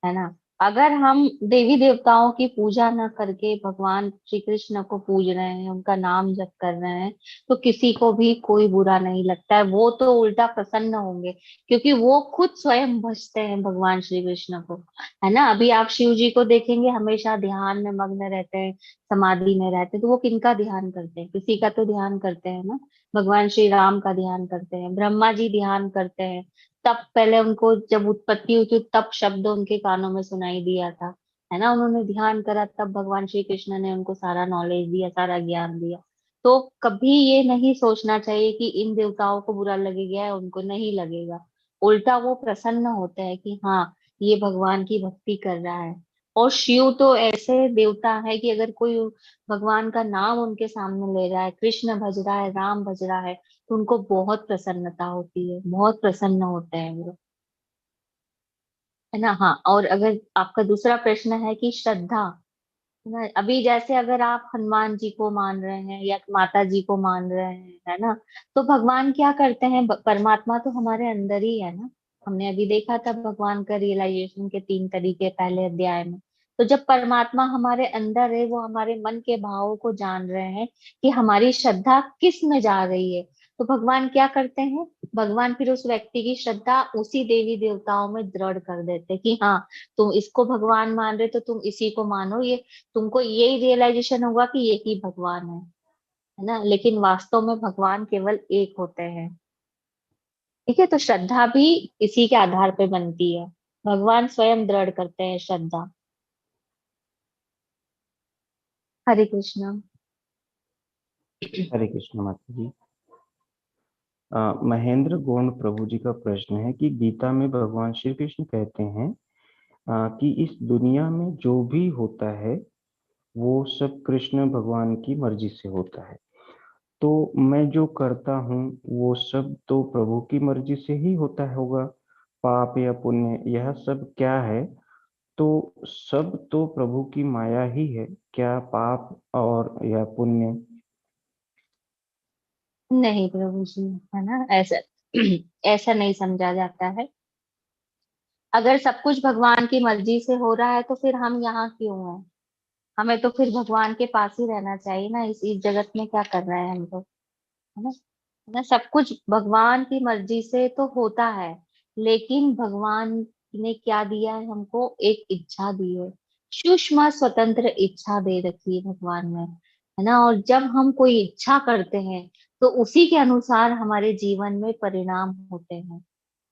है ना। अगर हम देवी देवताओं की पूजा न करके भगवान श्री कृष्ण को पूज रहे हैं, उनका नाम जप कर रहे हैं, तो किसी को भी कोई बुरा नहीं लगता है, वो तो उल्टा प्रसन्न होंगे, क्योंकि वो खुद स्वयं भजते हैं भगवान श्री कृष्ण को, है ना। अभी आप शिव जी को देखेंगे, हमेशा ध्यान में मग्न रहते हैं, समाधि में रहते हैं, तो वो किनका ध्यान करते हैं? किसी का तो ध्यान करते हैं ना। भगवान श्री राम का ध्यान करते हैं, ब्रह्मा जी ध्यान करते हैं। तब पहले उनको जब उत्पत्ति हुई थी, तब शब्द उनके कानों में सुनाई दिया था, है ना, उन्होंने ध्यान करा, तब भगवान श्री कृष्ण ने उनको सारा नॉलेज दिया, सारा ज्ञान दिया। तो कभी ये नहीं सोचना चाहिए कि इन देवताओं को बुरा लगेगा या उनको नहीं लगेगा। उल्टा वो प्रसन्न होते हैं कि हाँ, ये भगवान की भक्ति कर रहा है। और शिव तो ऐसे देवता है कि अगर कोई भगवान का नाम उनके सामने ले रहा है, कृष्ण भज रहा है, राम भज रहा है, तो उनको बहुत प्रसन्नता होती है, बहुत प्रसन्न होते हैं वो, है ना। हाँ, और अगर आपका दूसरा प्रश्न है कि श्रद्धा, है ना, अभी जैसे अगर आप हनुमान जी को मान रहे हैं या माता जी को मान रहे हैं, है ना, तो भगवान क्या करते हैं? परमात्मा तो हमारे अंदर ही है ना। हमने अभी देखा था भगवान का रियलाइजेशन के 3 तरीके पहले अध्याय में। तो जब परमात्मा हमारे अंदर है, वो हमारे मन के भावों को जान रहे हैं कि हमारी श्रद्धा किस में जा रही है, तो भगवान क्या करते हैं? भगवान फिर उस व्यक्ति की श्रद्धा उसी देवी देवताओं में दृढ़ कर देते हैं कि हाँ, तुम इसको भगवान मान रहे, तो तुम इसी को मानो, ये तुमको यही रियलाइजेशन होगा कि यही भगवान है ना। लेकिन वास्तव में भगवान केवल एक होते हैं। ठीक है, तो श्रद्धा भी इसी के आधार पे बनती है, भगवान स्वयं दृढ़ करते हैं श्रद्धा। हरे कृष्णा। हरे कृष्ण माता जी। महेंद्र गोंड प्रभु जी का प्रश्न है कि गीता में भगवान श्री कृष्ण कहते हैं कि इस दुनिया में जो भी होता है वो सब कृष्ण भगवान की मर्जी से होता है, तो मैं जो करता हूँ वो सब तो प्रभु की मर्जी से ही होता होगा। पाप या पुण्य यह सब क्या है? तो सब तो प्रभु की माया ही है। क्या पाप और या पुण्य? नहीं प्रभु जी, है ना, ऐसा ऐसा नहीं समझा जाता है। अगर सब कुछ भगवान की मर्जी से हो रहा है, तो फिर हम यहाँ क्यों हैं? हमें तो फिर भगवान के पास ही रहना चाहिए ना, इस जगत में क्या कर रहे हैं हम लोग, है ना। सब कुछ भगवान की मर्जी से तो होता है, लेकिन भगवान ने क्या दिया है हमको? एक इच्छा दी है सूक्ष्म स्वतंत्र इच्छा दे रखी है भगवान ने, है ना। और जब हम कोई इच्छा करते हैं तो उसी के अनुसार हमारे जीवन में परिणाम होते हैं,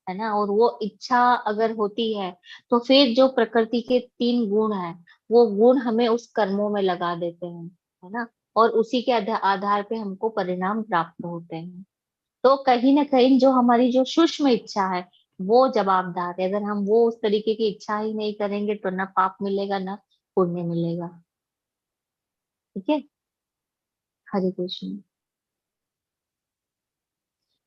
है ना। और वो इच्छा अगर होती है तो फिर जो प्रकृति के 3 गुण हैं वो गुण हमें उस कर्मों में लगा देते हैं, है ना। और उसी के आधार पे हमको परिणाम प्राप्त होते हैं। तो कहीं ना कहीं जो हमारी जो सूक्ष्म इच्छा है वो जवाबदार है। अगर हम वो उस तरीके की इच्छा ही नहीं करेंगे तो ना पाप मिलेगा ना पुण्य मिलेगा। ठीक है। हरे कृष्ण।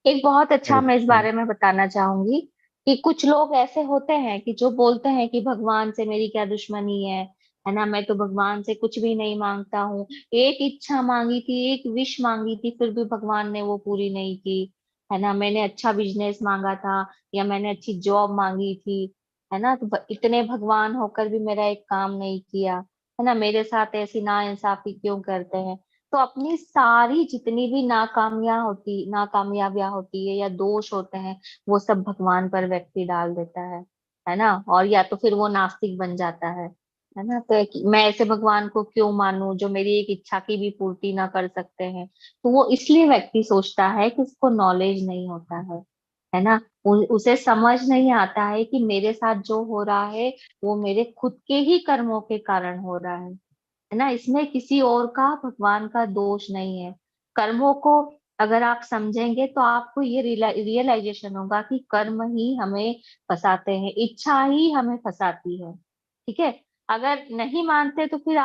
एक बहुत अच्छा हरे मैं इस कृष्ण। बारे में बताना चाहूंगी कि कुछ लोग ऐसे होते हैं कि जो बोलते हैं कि भगवान से मेरी क्या दुश्मनी है ना। मैं तो भगवान से कुछ भी नहीं मांगता हूँ। एक इच्छा मांगी थी, एक विश मांगी थी, फिर भी भगवान ने वो पूरी नहीं की, है ना। मैंने अच्छा बिजनेस मांगा था या मैंने अच्छी जॉब मांगी थी, है ना। तो इतने भगवान होकर भी मेरा एक काम नहीं किया, है ना। मेरे साथ ऐसी नाइंसाफी क्यों करते हैं। तो अपनी सारी जितनी भी नाकामयाबियां होती है या दोष होते हैं वो सब भगवान पर व्यक्ति डाल देता है ना। और या तो फिर वो नास्तिक बन जाता है ना। तो मैं ऐसे भगवान को क्यों मानूं जो मेरी एक इच्छा की भी पूर्ति ना कर सकते हैं। तो वो इसलिए व्यक्ति सोचता है कि उसको नॉलेज नहीं होता है ना। उसे समझ नहीं आता है कि मेरे साथ जो हो रहा है वो मेरे खुद के ही कर्मों के कारण हो रहा है ना। इसमें किसी और का भगवान का दोष नहीं है। कर्मों को अगर आप समझेंगे तो आपको ये रियलाइजेशन होगा कि कर्म ही हमें फंसाते हैं, इच्छा ही हमें फंसाती है। ठीक है। अगर नहीं मानते तो फिर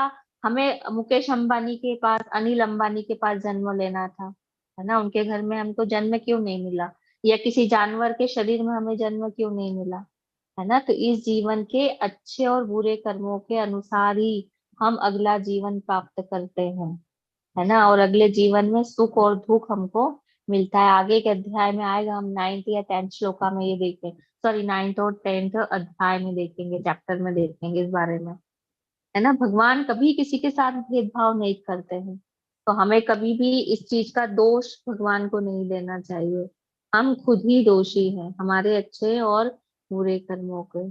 हमें मुकेश अंबानी के पास, अनिल अंबानी के पास जन्म लेना था, है ना। उनके घर में हमको जन्म क्यों नहीं मिला, या किसी जानवर के शरीर में हमें जन्म क्यों नहीं मिला, है ना। तो इस जीवन के अच्छे और बुरे कर्मों के अनुसार ही हम अगला जीवन प्राप्त करते हैं, है ना। और अगले जीवन में सुख और दुख हमको मिलता है। आगे के अध्याय में आएगा, हम 9th या 10th श्लोका में ये देखें, सॉरी 9th और 10th अध्याय में देखेंगे, चैप्टर में देखेंगे इस बारे में, है ना। भगवान कभी किसी के साथ भेदभाव नहीं करते हैं। तो हमें कभी भी इस चीज का दोष भगवान को नहीं देना चाहिए। हम खुद ही दोषी हैं हमारे अच्छे और बुरे कर्मों के।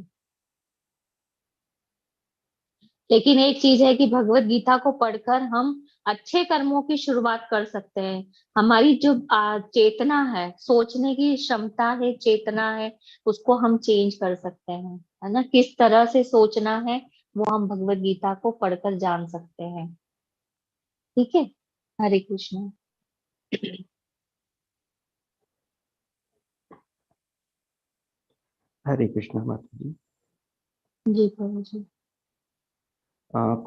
लेकिन एक चीज है कि भगवत गीता को पढ़कर हम अच्छे कर्मों की शुरुआत कर सकते हैं। हमारी जो चेतना है, सोचने की क्षमता है, चेतना है, उसको हम चेंज कर सकते हैं, है ना। किस तरह से सोचना है वो हम भगवत गीता को पढ़कर जान सकते हैं। ठीक है। हरे कृष्ण। हरे कृष्ण माता जी। जी प्रभु जी।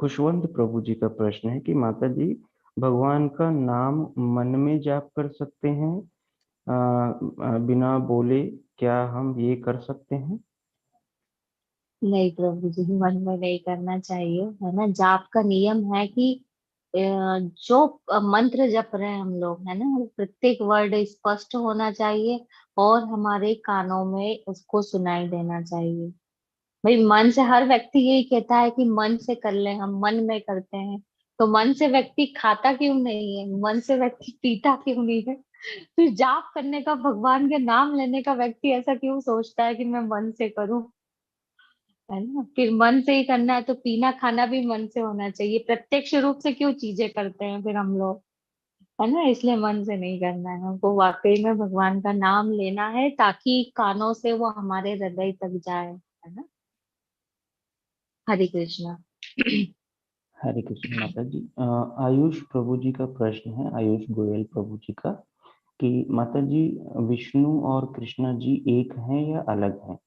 खुशवंत प्रभु जी का प्रश्न है कि माता जी, भगवान का नाम मन में जाप कर सकते हैं बिना बोले, क्या हम ये कर सकते हैं? नहीं प्रभु जी, मन में नहीं करना चाहिए, है ना। जाप का नियम है कि जो मंत्र जप रहे हैं हम लोग, है ना, वो प्रत्येक वर्ड स्पष्ट होना चाहिए और हमारे कानों में उसको सुनाई देना चाहिए। भाई मन से हर व्यक्ति यही कहता है कि मन से कर ले, हम मन में करते हैं। तो मन से व्यक्ति खाता क्यों नहीं है, मन से व्यक्ति पीता क्यों नहीं है। फिर जाप करने का, भगवान के नाम लेने का व्यक्ति ऐसा क्यों सोचता है कि मैं मन से करूं, है ना। फिर मन से ही करना है तो पीना खाना भी मन से होना चाहिए। प्रत्यक्ष रूप से क्यों चीजें करते हैं फिर हम लोग, है ना। इसलिए मन से नहीं करना है हमको, वाकई में भगवान का नाम लेना है ताकि कानों से वो हमारे हृदय तक जाए, है ना। हरे कृष्णा। हरे कृष्ण माता जी। आयुष प्रभु जी का प्रश्न है, आयुष गोयल प्रभु जी का, कि माता जी, विष्णु और कृष्णा जी एक हैं या अलग हैं?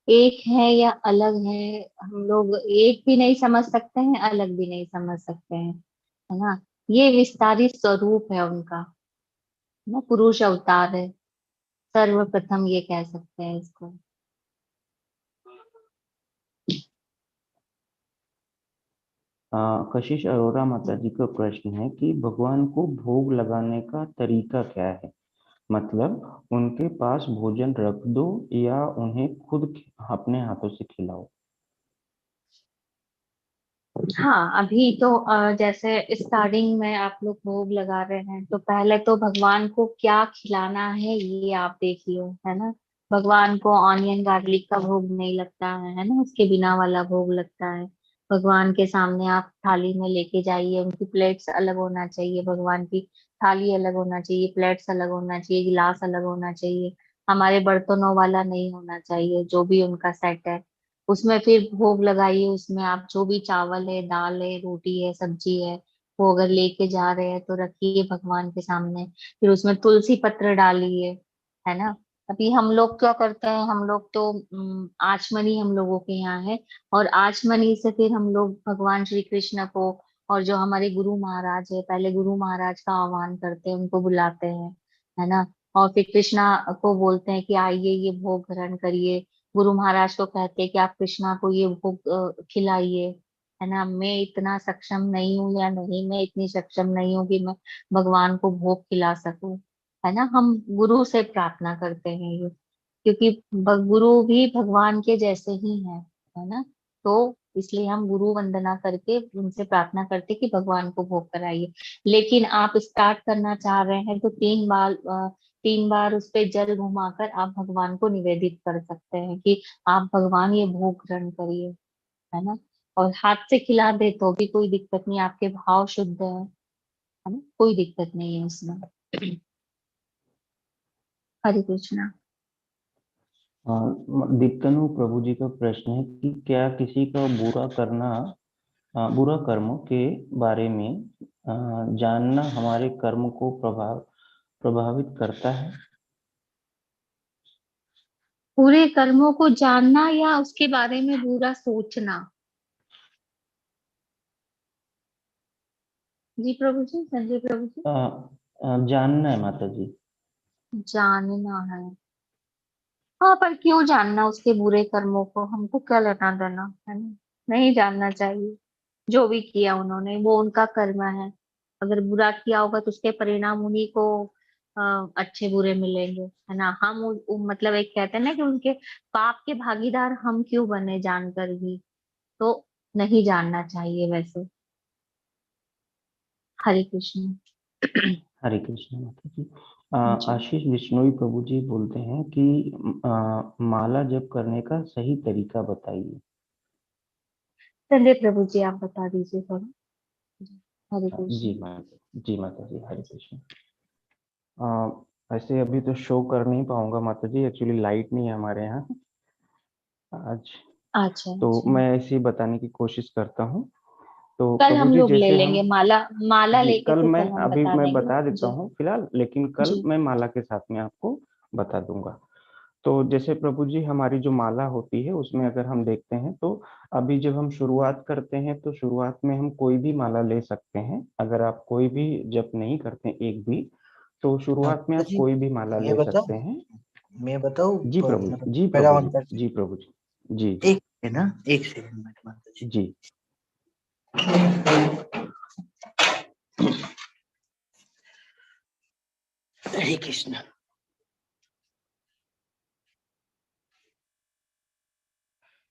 एक है या अलग है, हम लोग एक भी नहीं समझ सकते हैं, अलग भी नहीं समझ सकते हैं, है ना। ये विस्तारित स्वरूप है उनका, है ना, पुरुष अवतार है, सर्वप्रथम ये कह सकते हैं इसको। कशिश अरोरा माता जी का प्रश्न है कि भगवान को भोग लगाने का तरीका क्या है? मतलब उनके पास भोजन रख दो या उन्हें खुद अपने हाथों से खिलाओ? हाँ, अभी तो जैसे स्टार्टिंग में आप लोग भोग लगा रहे हैं तो पहले तो भगवान को क्या खिलाना है ये आप देखिए, है ना। भगवान को ऑनियन गार्लिक का भोग नहीं लगता है ना, उसके बिना वाला भोग लगता है। भगवान के सामने आप थाली में लेके जाइए, उनकी प्लेट्स अलग होना चाहिए, भगवान की थाली अलग होना चाहिए, प्लेट्स अलग होना चाहिए, गिलास अलग होना चाहिए, हमारे बर्तनों वाला नहीं होना चाहिए। जो भी उनका सेट है उसमें फिर भोग लगाइए। उसमें आप जो भी चावल है, दाल है, रोटी है, सब्जी है, वो अगर लेके जा रहे हैं तो रखिए भगवान के सामने। फिर उसमें तुलसी पत्र डालिए, है ना। अभी हम लोग क्या करते हैं, हम लोग तो आचमनी हम लोगों के यहाँ है, और आचमनी से फिर हम लोग भगवान श्री कृष्ण को और जो हमारे गुरु महाराज है, पहले गुरु महाराज का आह्वान करते हैं, उनको बुलाते हैं, है ना। और फिर कृष्णा को बोलते हैं कि आइए ये भोग ग्रहण करिए। गुरु महाराज को कहते हैं कि आप कृष्णा को ये भोग खिलाइए, है ना। मैं इतना सक्षम नहीं हूँ, या नहीं मैं इतनी सक्षम नहीं हूँ कि मैं भगवान को भोग खिला सकूं, है ना। हम गुरु से प्रार्थना करते हैं ये, क्योंकि गुरु भी भगवान के जैसे ही हैं, है ना। तो इसलिए हम गुरु वंदना करके उनसे प्रार्थना करते कि भगवान को भोग कराइए। लेकिन आप स्टार्ट करना चाह रहे हैं तो 3 बार उस पे जल घुमाकर आप भगवान को निवेदित कर सकते हैं कि आप भगवान ये भोग ग्रहण करिए, है ना। और हाथ से खिला दे तो भी कोई दिक्कत नहीं, आपके भाव शुद्ध है ना, कोई दिक्कत नहीं है उसमें। हरे कृष्णा। दीप्तनु प्रभु जी का प्रश्न है कि क्या किसी का बुरा कर्म के बारे में जानना हमारे कर्म को प्रभावित करता है? पूरे कर्मों को जानना या उसके बारे में बुरा सोचना? जी प्रभु जी, संजय प्रभु जी। जानना है माता जी। जानना है। हाँ, पर क्यों जानना उसके बुरे कर्मों को, हमको क्या लेना देना, है ना। नहीं जानना चाहिए। जो भी किया उन्होंने वो उनका कर्म है। अगर बुरा किया होगा तो उसके परिणाम उन्हीं को अच्छे बुरे मिलेंगे, है ना। हम मतलब एक कहते हैं ना कि उनके पाप के भागीदार हम क्यों बने जानकर भी। तो नहीं जानना चाहिए वैसे। हरे कृष्ण। हरे कृष्ण माता जी। जी आशीष बिश्नोई प्रभु जी बोलते हैं कि माला जप करने का सही तरीका बताइए। संजय प्रभु जी, आप बता दीजिए थोड़ा। जी, हरे जी कृष्ण। माता जी, माता जी हरे कृष्ण। ऐसे अभी तो शो कर नहीं पाऊंगा माता जी, एक्चुअली लाइट नहीं है हमारे यहाँ आज। अच्छा तो अच्छा। मैं ऐसे ही बताने की कोशिश करता हूँ। तो कल प्रभु हम जी लोग ले जैसे हम लेंगे माला। माला जी, लेके कल फिर मैं कल हम अभी बता मैं देंगे। बता देता जी हूँ फिलहाल, लेकिन कल जी। मैं माला के साथ में आपको बता दूंगा। तो जैसे प्रभु जी हमारी जो माला होती है उसमें अगर हम देखते हैं तो अभी जब हम शुरुआत करते हैं तो शुरुआत में हम कोई भी माला ले सकते हैं। अगर आप कोई भी जप नहीं करते एक भी, तो शुरुआत में माता आप जी, कोई भी माला मैं ले सकते बताऊं हैं। मैं बताऊं जी प्रभु मतलब जी, मेरा प्रभु जी मंत्र से जी, प्रभु जी जी जी एक है ना, 1 सेकंड में माता जी। जी। हरे कृष्ण।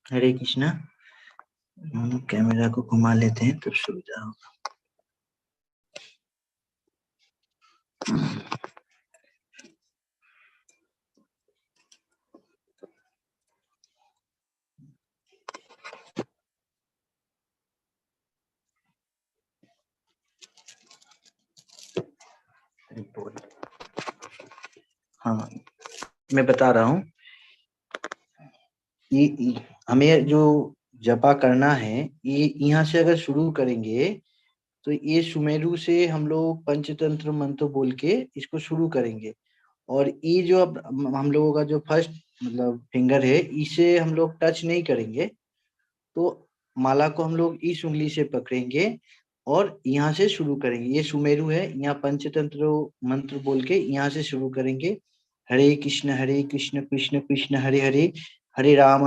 हरे कृष्ण। कैमरा को घुमा लेते हैं तब सुविधा होगा। हाँ, मैं बता रहा हूँ। ये हमें जो जपा करना है, ये यहाँ से अगर शुरू करेंगे तो ये सुमेरु से हम लोग पंचतंत्र मंत्र बोल के इसको शुरू करेंगे। और ये जो अब हम लोगों का जो फर्स्ट मतलब फिंगर है, इसे हम लोग टच नहीं करेंगे। तो माला को हम लोग इस उंगली से पकड़ेंगे और यहाँ से शुरू करेंगे। ये सुमेरु है, यहाँ पंचतंत्र मंत्र बोल के यहाँ से शुरू करेंगे। हरे कृष्ण कृष्ण कृष्ण हरे हरे, हरे राम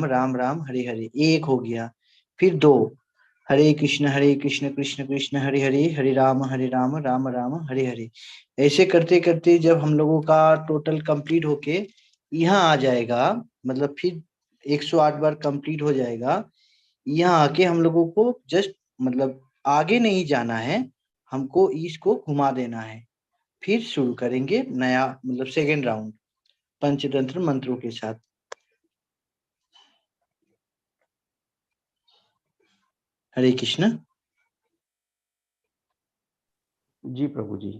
राम राम हरे हरे। एक हो गया। फिर 2, हरे कृष्ण कृष्ण कृष्ण हरे हरे, हरे राम राम राम हरे हरे। ऐसे करते करते जब हम लोगों का टोटल कंप्लीट होके यहाँ आ जाएगा, मतलब फिर 108 बार कंप्लीट हो जाएगा, यहाँ आके हम लोगों को जस्ट मतलब आगे नहीं जाना है, हमको इसको घुमा देना है। फिर शुरू करेंगे नया मतलब सेकेंड राउंड। पंचतंत्र मंत्रों के साथ। हरे कृष्ण। जी प्रभु जी,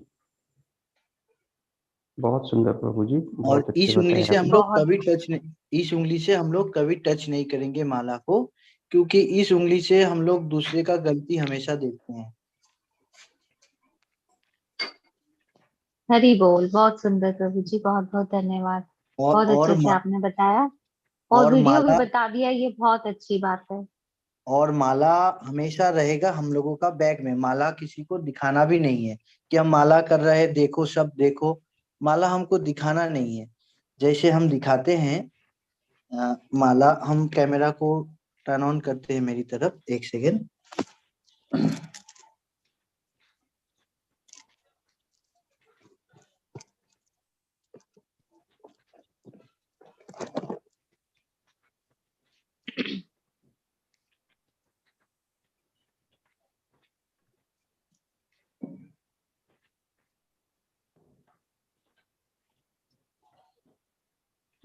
बहुत सुंदर प्रभु जी, और बहुत अच्छे इस उंगली से बताया हम आपने। लोग कभी टच नहीं, इस उंगली से हम लोग कभी टच नहीं करेंगे माला को, क्योंकि इस उंगली से हम लोग दूसरे का गलती हमेशा देखते हैं। हरि बोल। बहुत सुंदर प्रभु जी, बहुत बहुत धन्यवाद। बहुत और अच्छे से आपने बताया और और वीडियो भी माला बता दिया, ये बहुत अच्छी बात है। और माला हमेशा रहेगा हम लोगों का बैग में। माला किसी को दिखाना भी नहीं है कि हम माला कर रहे हैं, देखो सब देखो। माला हमको दिखाना नहीं है। जैसे हम दिखाते हैं माला, हम कैमरा को टर्न ऑन करते हैं मेरी तरफ, एक सेकेंड।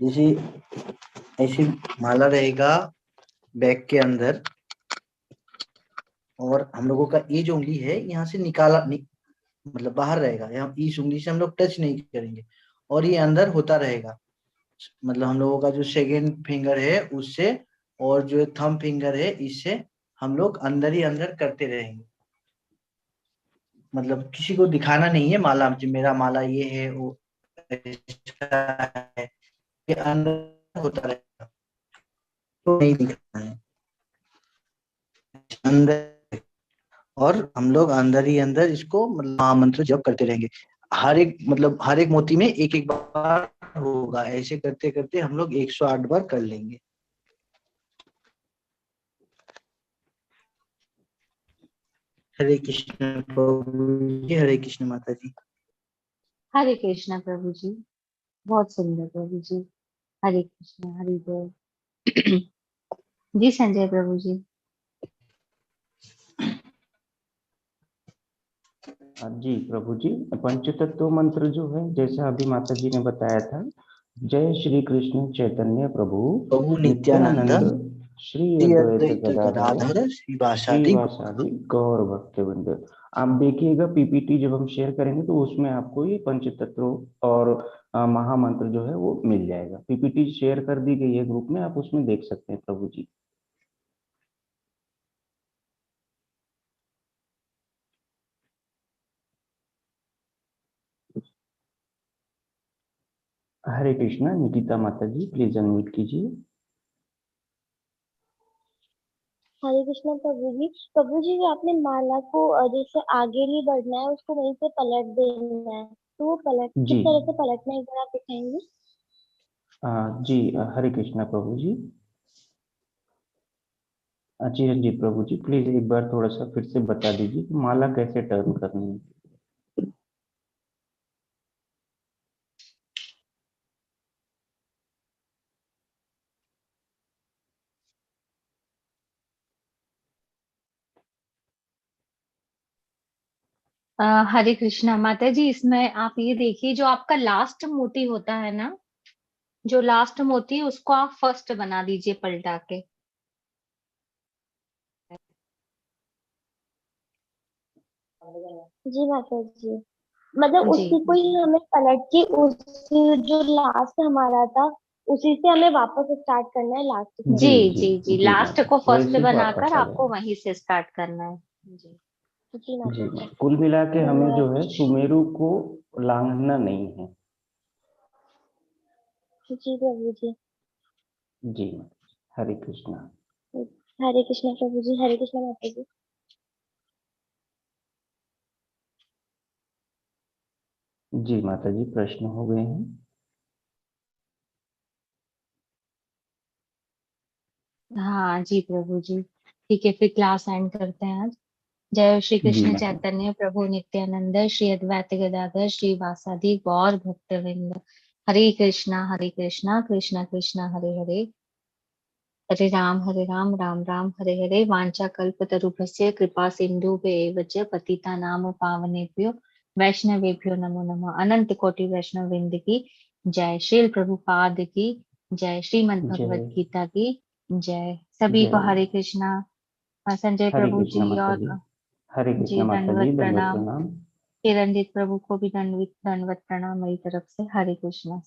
जैसे ऐसी माला रहेगा बैग के अंदर, और हम लोगों का ये जो उंगली है यहाँ से मतलब बाहर रहेगा। यहाँ इस उंगली से हम लोग टच नहीं करेंगे, और ये अंदर होता रहेगा। मतलब हम लोगों का जो सेकेंड फिंगर है उससे, और जो थंब फिंगर है इससे हम लोग अंदर ही अंदर करते रहेंगे। मतलब किसी को दिखाना नहीं है माला, मेरा माला ये है वो ऐसा है, ये अंदर होता रहेगा, तो नहीं दिखाना है अंदर। और हम लोग अंदर ही अंदर इसको मतलब महामंत्र जप करते रहेंगे। हर एक मोती में एक एक बार होगा। ऐसे करते करते हम लोग 108 बार कर लेंगे। हरे कृष्ण प्रभु जी, हरे कृष्ण माता जी। हरे कृष्णा प्रभु जी, बहुत सुंदर प्रभु जी। हरे कृष्णा, हरि बोल। जी संजय प्रभु जी। जी प्रभु जी, पंचतत्व मंत्र जो है, जैसा अभी माता जी ने बताया था, जय श्री कृष्ण चैतन्य प्रभु प्रभु नित्यानंद, नित्यानंद श्री श्री अद्वैत अद्वैत गदाधर गदाधर श्रीवासादि गौर। श्रीवासादि गौर भक्तवृंद। आप देखिएगा पीपीटी जब हम शेयर करेंगे तो उसमें आपको ये पंचतत्व और महामंत्र जो है वो मिल जाएगा। पीपीटी शेयर कर दी गई है ग्रुप में, आप उसमें देख सकते हैं प्रभु जी। हरे कृष्णा। निकिता माता जी प्लीज अनम्यूट कीजिए। हरे कृष्ण प्रभु जी जो आपने माला को जैसे आगे नहीं बढ़ना है, उसको वहीं से पलट देना है, तो वो पलट किस जी तरह से पलटना है, एक बार आप दिखाएंगे? जी हरे कृष्णा प्रभु जी। जी हाँ जी प्रभु जी, प्लीज एक बार थोड़ा सा फिर से बता दीजिए कि माला कैसे टर्न करनी है। हरे कृष्णा माता जी, इसमें आप ये देखिए, जो आपका लास्ट मोती होता है ना, जो लास्ट मोती है उसको आप फर्स्ट बना दीजिए पलटा के। जी माता जी, मतलब जी उसी को ही हमें पलट के उसी जो लास्ट हमारा था उसी से हमें वापस स्टार्ट करना है, लास्ट से। जी जी जी जी जी, जी लास्ट माता, को फर्स्ट वैसे ही बनाकर वापस आ आपको जाए। वहीं से स्टार्ट करना है। जी जी माता जी जी, कुल मिला के हमें जो धन्यवाद। है सुमेरु को लांघना नहीं है। जी प्रभु जी। जी हरे कृष्णा। हरे कृष्ण प्रभु जी, हरे कृष्ण माता जी। जी माता जी, प्रश्न हो गए हैं। हाँ जी प्रभु जी, ठीक है, फिर क्लास एंड करते हैं आज। जय श्री जी कृष्ण माता। चैतन्य प्रभु नित्यानंद श्री अद्वैत गदाधर श्री वासादि गौर भक्तवृंद। हरे कृष्णा कृष्णा कृष्णा हरे हरे, हरे राम राम राम हरे हरे। वांछा कल्पतरुभ्यस्य कृपा सिन्धुभ्येव च पतितानां पावनेभ्यो वैष्णवेभ्यो नमो नमः। अनंत कोटि वैष्णव वृंद की जय श्रील प्रभुपाद की जय। श्रीमद् भगवत जय गीता की जय। सभी को जय। हरे कृष्णा। संजय हरे प्रभु कृष्णा जी माता और जी। हरे जी कृष्णा माता दंडवत जी, दंडवत प्रणाम। प्रणाम। किरणदीप प्रभु को भी दंडवत प्रणाम मेरी तरफ से। हरे कृष्णा।